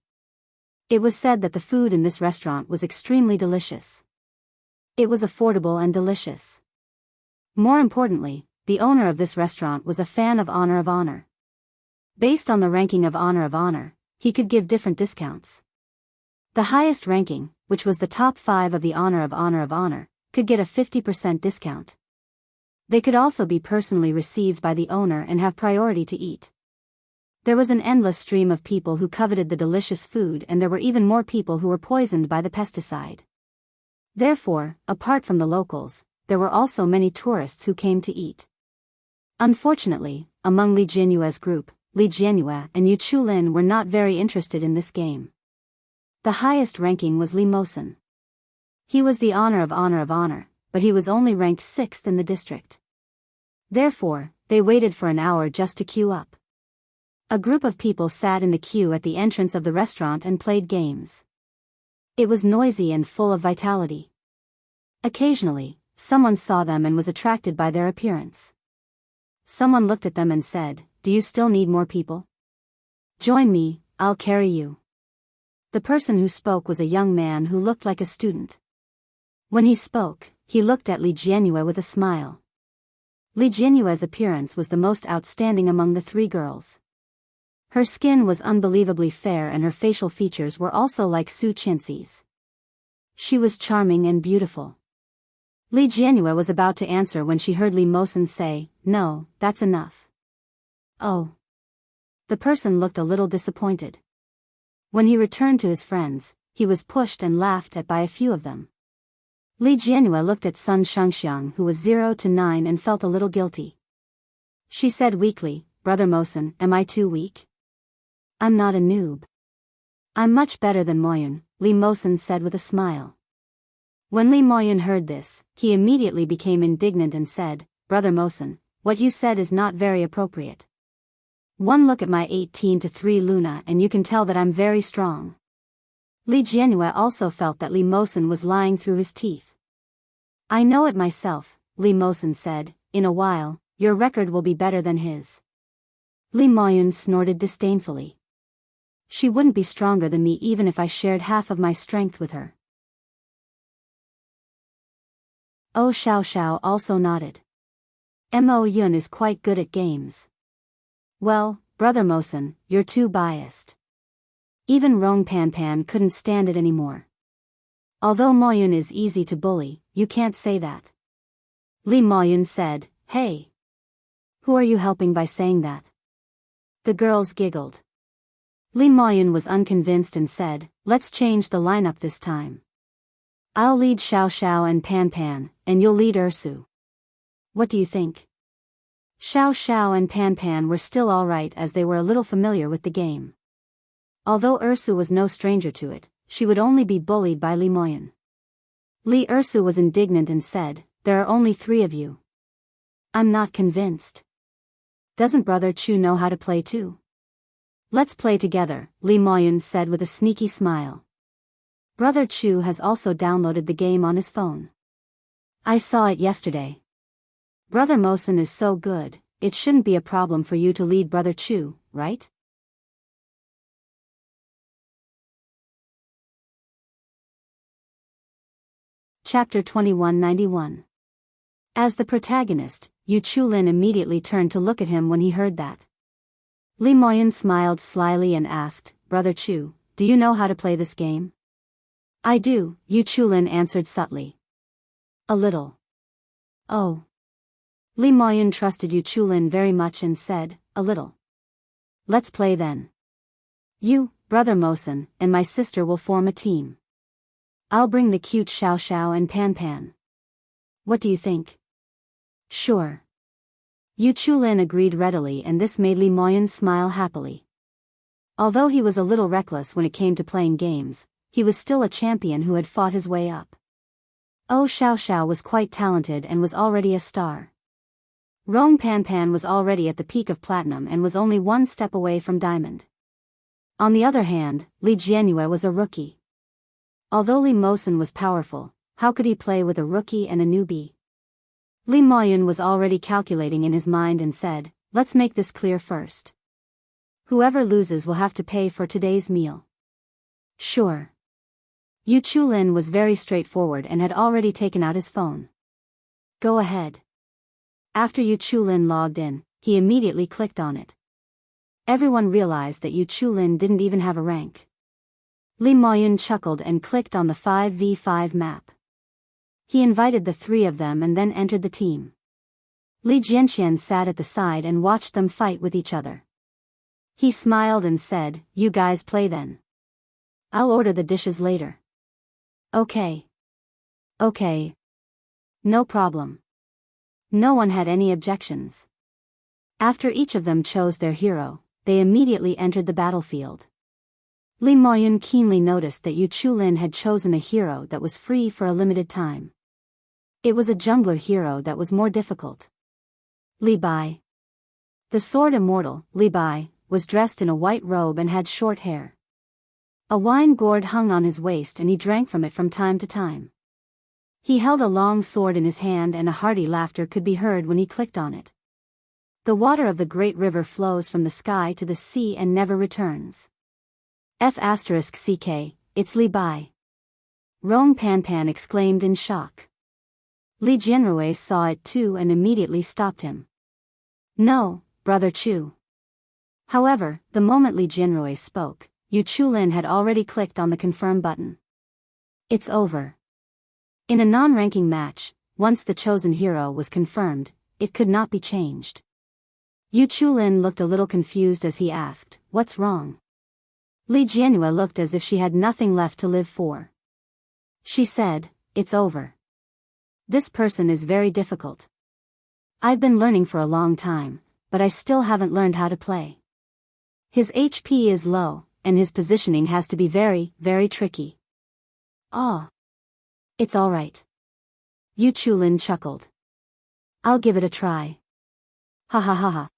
It was said that the food in this restaurant was extremely delicious. It was affordable and delicious. More importantly, the owner of this restaurant was a fan of Honor of Honor. Based on the ranking of Honor, he could give different discounts. The highest ranking, which was the top 5 of the Honor of Honor, could get a 50% discount. They could also be personally received by the owner and have priority to eat. There was an endless stream of people who coveted the delicious food, and there were even more people who were poisoned by the pesticide. Therefore, apart from the locals, there were also many tourists who came to eat. Unfortunately, among Li Jianhua's group, Li Jianhua and Yu Chulin were not very interested in this game. The highest ranking was Li Mosen. He was the Honor of Honor, but he was only ranked 6th in the district. Therefore, they waited for an hour just to queue up. A group of people sat in the queue at the entrance of the restaurant and played games. It was noisy and full of vitality. Occasionally, someone saw them and was attracted by their appearance. Someone looked at them and said, "Do you still need more people? Join me, I'll carry you." The person who spoke was a young man who looked like a student. When he spoke, he looked at Li Jianyue with a smile. Li Jianyue's appearance was the most outstanding among the three girls. Her skin was unbelievably fair and her facial features were also like Su Qinxi's. She was charming and beautiful. Li Jianyue was about to answer when she heard Li Mosen say, "No, that's enough." "Oh." The person looked a little disappointed. When he returned to his friends, he was pushed and laughed at by a few of them. Li Jianyue looked at Sun Shengxiang who was 0 to 9 and felt a little guilty. She said weakly, "Brother Mosen, am I too weak? I'm not a noob." "I'm much better than Moyun," Li Mosen said with a smile. When Li Moyun heard this, he immediately became indignant and said, "Brother Mosen, what you said is not very appropriate. One look at my 18 to 3 Luna and you can tell that I'm very strong." Li Jianyue also felt that Li Mosen was lying through his teeth. "I know it myself," Li Mosen said, "in a while, your record will be better than his." Li Moyun snorted disdainfully. "She wouldn't be stronger than me even if I shared half of my strength with her." Oh Xiao also nodded. Mo Yun is quite good at games. "Well, Brother Mosen, you're too biased." Even Rong Pan couldn't stand it anymore. "Although Moyun is easy to bully, you can't say that." Li Moyun said, "Hey. Who are you helping by saying that?" The girls giggled. Li Moyun was unconvinced and said, "Let's change the lineup this time. I'll lead Xiao and Pan, and you'll lead Ursu. What do you think?" Xiao and Pan were still alright as they were a little familiar with the game. Although Ursu was no stranger to it, she would only be bullied by Li Moyun. Li Ursu was indignant and said, "There are only 3 of you. I'm not convinced. Doesn't Brother Chu know how to play too?" "Let's play together," Li Moyun said with a sneaky smile. Brother Chu has also downloaded the game on his phone. I saw it yesterday. Brother Mosen is so good, it shouldn't be a problem for you to lead Brother Chu, right? Chapter 2191. As the protagonist, Yu Chulin immediately turned to look at him when he heard that. Li Moyun smiled slyly and asked, "Brother Chu, do you know how to play this game?" "I do," Yu Chulin answered subtly. "A little." "Oh." Li Moyun trusted Yu Chulin very much and said, "A little." "Let's play then. You, Brother Mosen, and my sister will form a team. I'll bring the cute Xiao and Pan. What do you think?" "Sure." Yu Chulin agreed readily and this made Li Moyun smile happily. Although he was a little reckless when it came to playing games, he was still a champion who had fought his way up. Oh Xiao was quite talented and was already a star. Rong Pan was already at the peak of platinum and was only 1 step away from diamond. On the other hand, Li Jianyue was a rookie. Although Li Mosen was powerful, how could he play with a rookie and a newbie? Li Moyun was already calculating in his mind and said, "Let's make this clear first. Whoever loses will have to pay for today's meal." "Sure." Yu Chulin was very straightforward and had already taken out his phone. "Go ahead." After Yu Chulin logged in, he immediately clicked on it. Everyone realized that Yu Chulin didn't even have a rank. Li Moyun chuckled and clicked on the 5v5 map. He invited the 3 of them and then entered the team. Li Jianxian sat at the side and watched them fight with each other. He smiled and said, "You guys play then. I'll order the dishes later." Okay. No problem." No one had any objections. After each of them chose their hero, they immediately entered the battlefield. Li Moyun keenly noticed that Yu Chulin had chosen a hero that was free for a limited time. It was a jungler hero that was more difficult. Li Bai. The sword immortal, Li Bai, was dressed in a white robe and had short hair. A wine gourd hung on his waist and he drank from it from time to time. He held a long sword in his hand and a hearty laughter could be heard when he clicked on it. The water of the great river flows from the sky to the sea and never returns. F***ck, it's Li Bai. Rong Pan exclaimed in shock. Li Jianrui saw it too and immediately stopped him. No, Brother Chu. However, the moment Li Jianrui spoke, Yu Chulin had already clicked on the confirm button. It's over. In a non-ranking match, once the chosen hero was confirmed, it could not be changed. Yu Chulin looked a little confused as he asked, "What's wrong?" Li Jianrui looked as if she had nothing left to live for. She said, "It's over. This person is very difficult. I've been learning for a long time, but I still haven't learned how to play. His HP is low, and his positioning has to be very, very tricky." "Oh. It's alright." Yu Chulin chuckled. "I'll give it a try." Ha ha ha ha.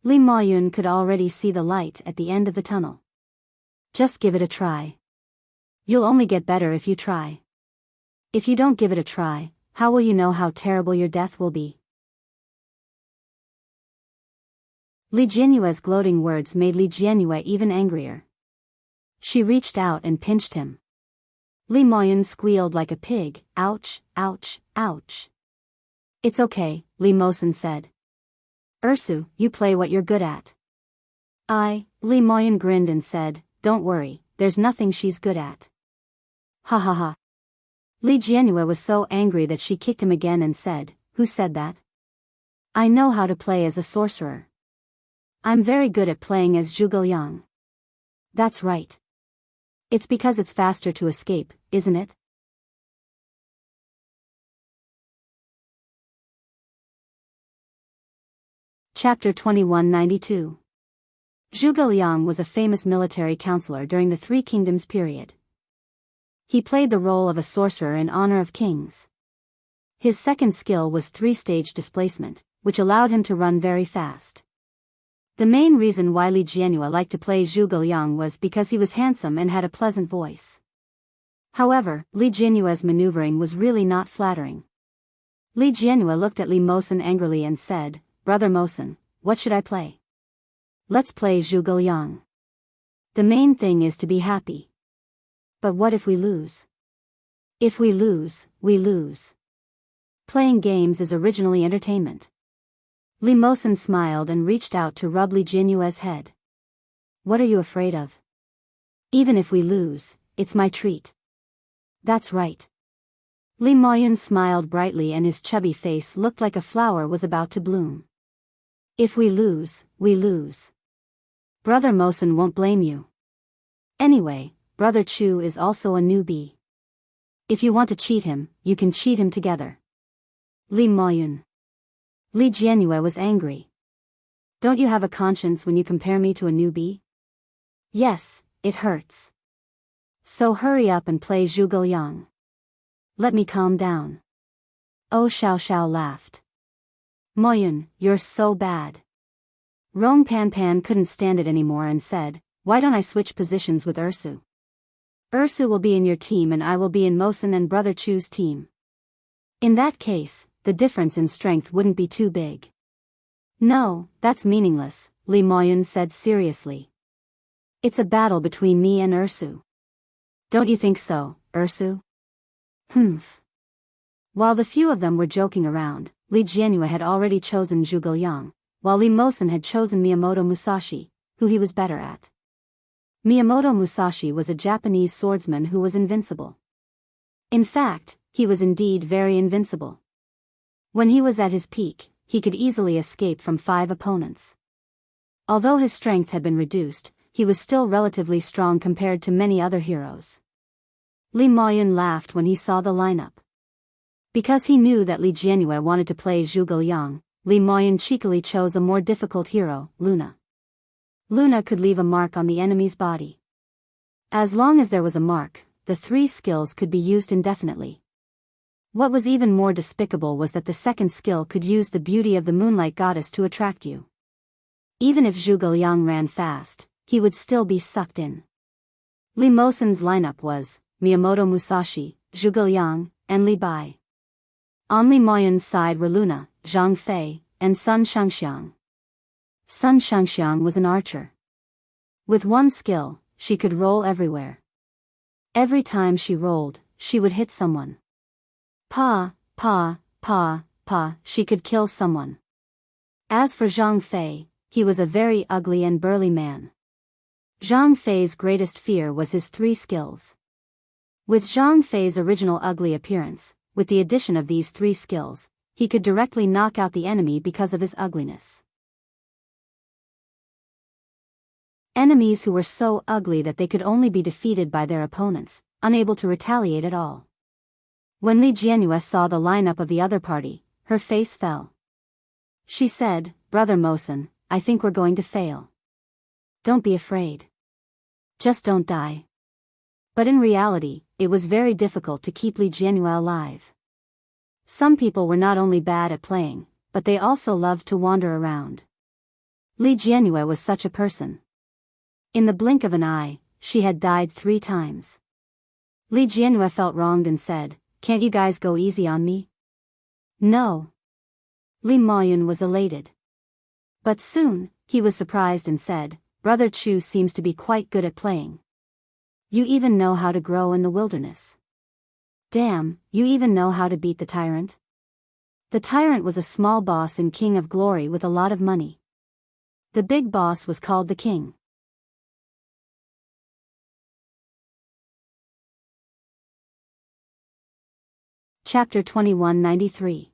Li Maoyun could already see the light at the end of the tunnel. Just give it a try. You'll only get better if you try. If you don't give it a try, how will you know how terrible your death will be? Li Jianyue's gloating words made Li Jianyue even angrier. She reached out and pinched him. Li Maoyun squealed like a pig, "Ouch, ouch, ouch." "It's okay," Li Mosen said. "Ursu, you play what you're good at." Li Maoyun grinned and said, "Don't worry, there's nothing she's good at." Ha ha ha. Li Jianyue was so angry that she kicked him again and said, "Who said that? I know how to play as a sorcerer. I'm very good at playing as Zhuge Liang." "That's right. It's because it's faster to escape, isn't it?" Chapter 2192. Zhuge Liang was a famous military counselor during the Three Kingdoms period. He played the role of a sorcerer in honor of kings. His second skill was three-stage displacement, which allowed him to run very fast. The main reason why Li Jianyue liked to play Zhuge Liang was because he was handsome and had a pleasant voice. However, Li Jianyue's maneuvering was really not flattering. Li Jianyue looked at Li Mosen angrily and said, "Brother Mosen, what should I play?" "Let's play Zhuge Liang. The main thing is to be happy." "But what if we lose?" "If we lose, we lose. Playing games is originally entertainment." Li Mosen smiled and reached out to rub Li Jianyue's head. "What are you afraid of? Even if we lose, it's my treat." "That's right." Li Maoyun smiled brightly and his chubby face looked like a flower was about to bloom. "If we lose, we lose. Brother Mosen won't blame you. Anyway, Brother Chu is also a newbie. If you want to cheat him, you can cheat him together." Li Maoyun. Li Jianyue was angry. "Don't you have a conscience when you compare me to a newbie?" "Yes, it hurts. So hurry up and play Zhuge Liang. Let me calm down." Oh, Xiao laughed. "Maoyun, you're so bad." Rong Pan couldn't stand it anymore and said, "Why don't I switch positions with Ursu? Ursu will be in your team and I will be in Mosen and Brother Chu's team. In that case, the difference in strength wouldn't be too big." "No, that's meaningless," Li Maoyun said seriously. "It's a battle between me and Ursu. Don't you think so, Ursu?" "Humph." While the few of them were joking around, Li Jianyue had already chosen Zhuge Liang, while Li Mosen had chosen Miyamoto Musashi, who he was better at. Miyamoto Musashi was a Japanese swordsman who was invincible. In fact, he was indeed very invincible. When he was at his peak, he could easily escape from 5 opponents. Although his strength had been reduced, he was still relatively strong compared to many other heroes. Li Maoyun laughed when he saw the lineup. Because he knew that Li Jianyue wanted to play Zhuge Liang, Li Maoyun cheekily chose a more difficult hero, Luna. Luna could leave a mark on the enemy's body. As long as there was a mark, the 3 skills could be used indefinitely. What was even more despicable was that the second skill could use the beauty of the moonlight goddess to attract you. Even if Zhuge Liang ran fast, he would still be sucked in. Li Mosen's lineup was Miyamoto Musashi, Zhuge Liang, and Li Bai. On Li Maoyun's side were Luna, Zhang Fei, and Sun Shangxiang. Sun Shangxiang was an archer. With one skill, she could roll everywhere. Every time she rolled, she would hit someone. Pa, pa, pa, pa, she could kill someone. As for Zhang Fei, he was a very ugly and burly man. Zhang Fei's greatest fear was his 3 skills. With Zhang Fei's original ugly appearance, with the addition of these 3 skills, he could directly knock out the enemy because of his ugliness. Enemies who were so ugly that they could only be defeated by their opponents, unable to retaliate at all. When Li Jianhua saw the lineup of the other party, her face fell. She said, "Brother Mosen, I think we're going to fail. Don't be afraid. Just don't die." But in reality, it was very difficult to keep Li Jianhua alive. Some people were not only bad at playing, but they also loved to wander around. Li Jianhua was such a person. In the blink of an eye, she had died 3 times. Li Jianhua felt wronged and said, "Can't you guys go easy on me?" No. Li Maoyun was elated. But soon, he was surprised and said, "Brother Chu seems to be quite good at playing. You even know how to grow in the wilderness. Damn, you even know how to beat the tyrant?" The tyrant was a small boss in King of Glory with a lot of money. The big boss was called the king. Chapter 2193.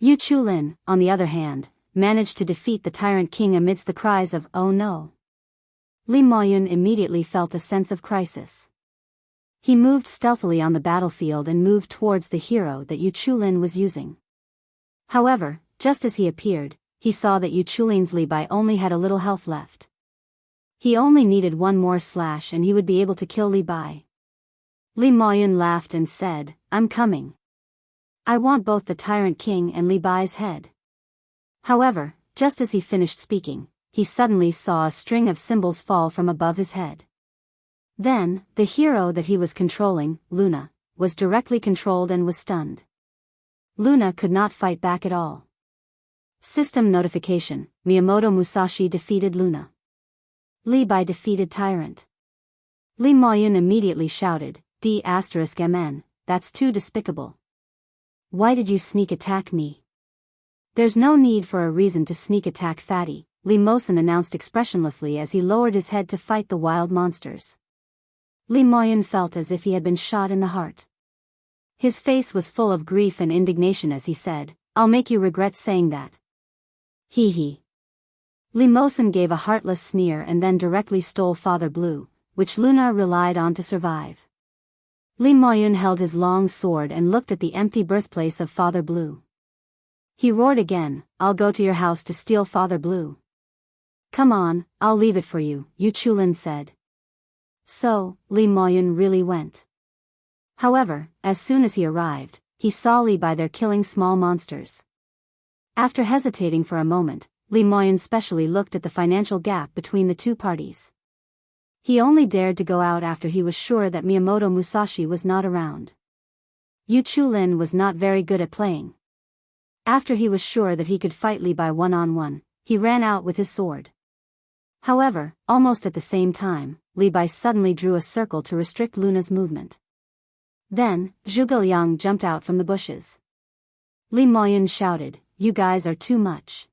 Yu Chulin, on the other hand, managed to defeat the tyrant king amidst the cries of "Oh no!" Li Maoyun immediately felt a sense of crisis. He moved stealthily on the battlefield and moved towards the hero that Yu Chulin was using. However, just as he appeared, he saw that Yu Chulin's Li Bai only had a little health left. He only needed one more slash and he would be able to kill Li Bai. Li Maoyun laughed and said, "I'm coming. I want both the tyrant king and Li Bai's head." However, just as he finished speaking, he suddenly saw a string of symbols fall from above his head. Then, the hero that he was controlling, Luna, was directly controlled and was stunned. Luna could not fight back at all. System notification: Miyamoto Musashi defeated Luna. Li Bai defeated tyrant. Li Maoyun immediately shouted, "D***MN, that's too despicable. Why did you sneak attack me?" "There's no need for a reason to sneak attack Fatty," Li Mosen announced expressionlessly as he lowered his head to fight the wild monsters. Li Maoyun felt as if he had been shot in the heart. His face was full of grief and indignation as he said, "I'll make you regret saying that." Hee hee. Li Mosen gave a heartless sneer and then directly stole Father Blue, which Luna relied on to survive. Li Maoyun held his long sword and looked at the empty birthplace of Father Blue. He roared again, "I'll go to your house to steal Father Blue." "Come on, I'll leave it for you," Yu Chulin said. So, Li Maoyun really went. However, as soon as he arrived, he saw Li Bai there killing small monsters. After hesitating for a moment, Li Maoyun specially looked at the financial gap between the two parties. He only dared to go out after he was sure that Miyamoto Musashi was not around. Yu Chulin was not very good at playing. After he was sure that he could fight Li Bai one-on-one, he ran out with his sword. However, almost at the same time, Li Bai suddenly drew a circle to restrict Luna's movement. Then, Zhuge Liang jumped out from the bushes. Li Maoyun shouted, "You guys are too much.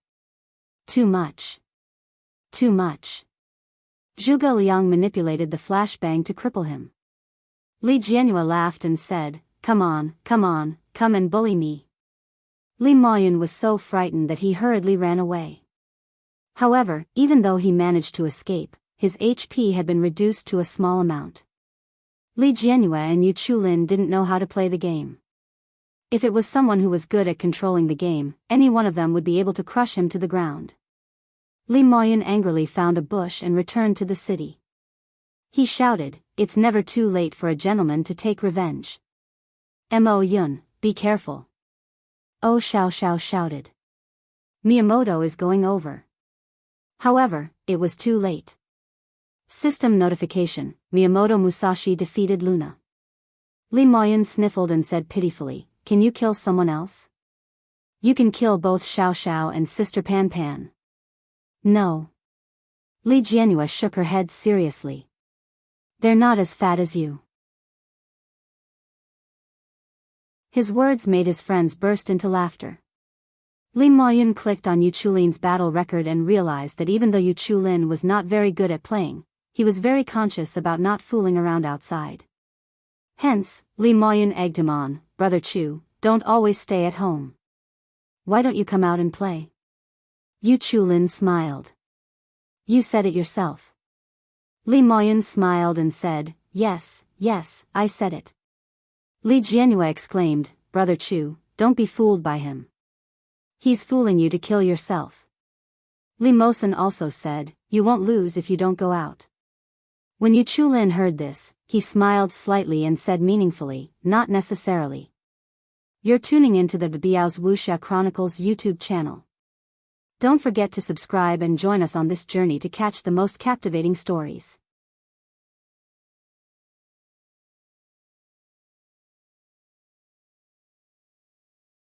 Too much. Too much." Zhuge Liang manipulated the flashbang to cripple him. Li Jianhua laughed and said, come on, come and bully me." Li Maoyun was so frightened that he hurriedly ran away. However, even though he managed to escape, his HP had been reduced to a small amount. Li Jianhua and Yu Chulin didn't know how to play the game. If it was someone who was good at controlling the game, any one of them would be able to crush him to the ground. Li Maoyun angrily found a bush and returned to the city. He shouted, "It's never too late for a gentleman to take revenge. Mo Yun, be careful." Oh Xiao Xiao shouted. "Miyamoto is going over." However, it was too late. System notification: Miyamoto Musashi defeated Luna. Li Maoyun sniffled and said pitifully, "Can you kill someone else? You can kill both Xiao Xiao and Sister Pan Pan." No. Li Jianhua shook her head seriously. They're not as fat as you. His words made his friends burst into laughter. Li Maoyun clicked on Yu Chulin's battle record and realized that even though Yu Chulin was not very good at playing, he was very conscious about not fooling around outside. Hence, Li Maoyun egged him on, "Brother Chu, don't always stay at home. Why don't you come out and play?" Yu Chulin smiled. "You said it yourself." Li Maoyun smiled and said, yes, I said it." Li Jianhua exclaimed, "Brother Chu, don't be fooled by him. He's fooling you to kill yourself." Li Mosen also said, "You won't lose if you don't go out." When Yu Chulin heard this, he smiled slightly and said meaningfully, "Not necessarily." You're tuning into the Biyao's Wuxia Chronicles YouTube channel. Don't forget to subscribe and join us on this journey to catch the most captivating stories.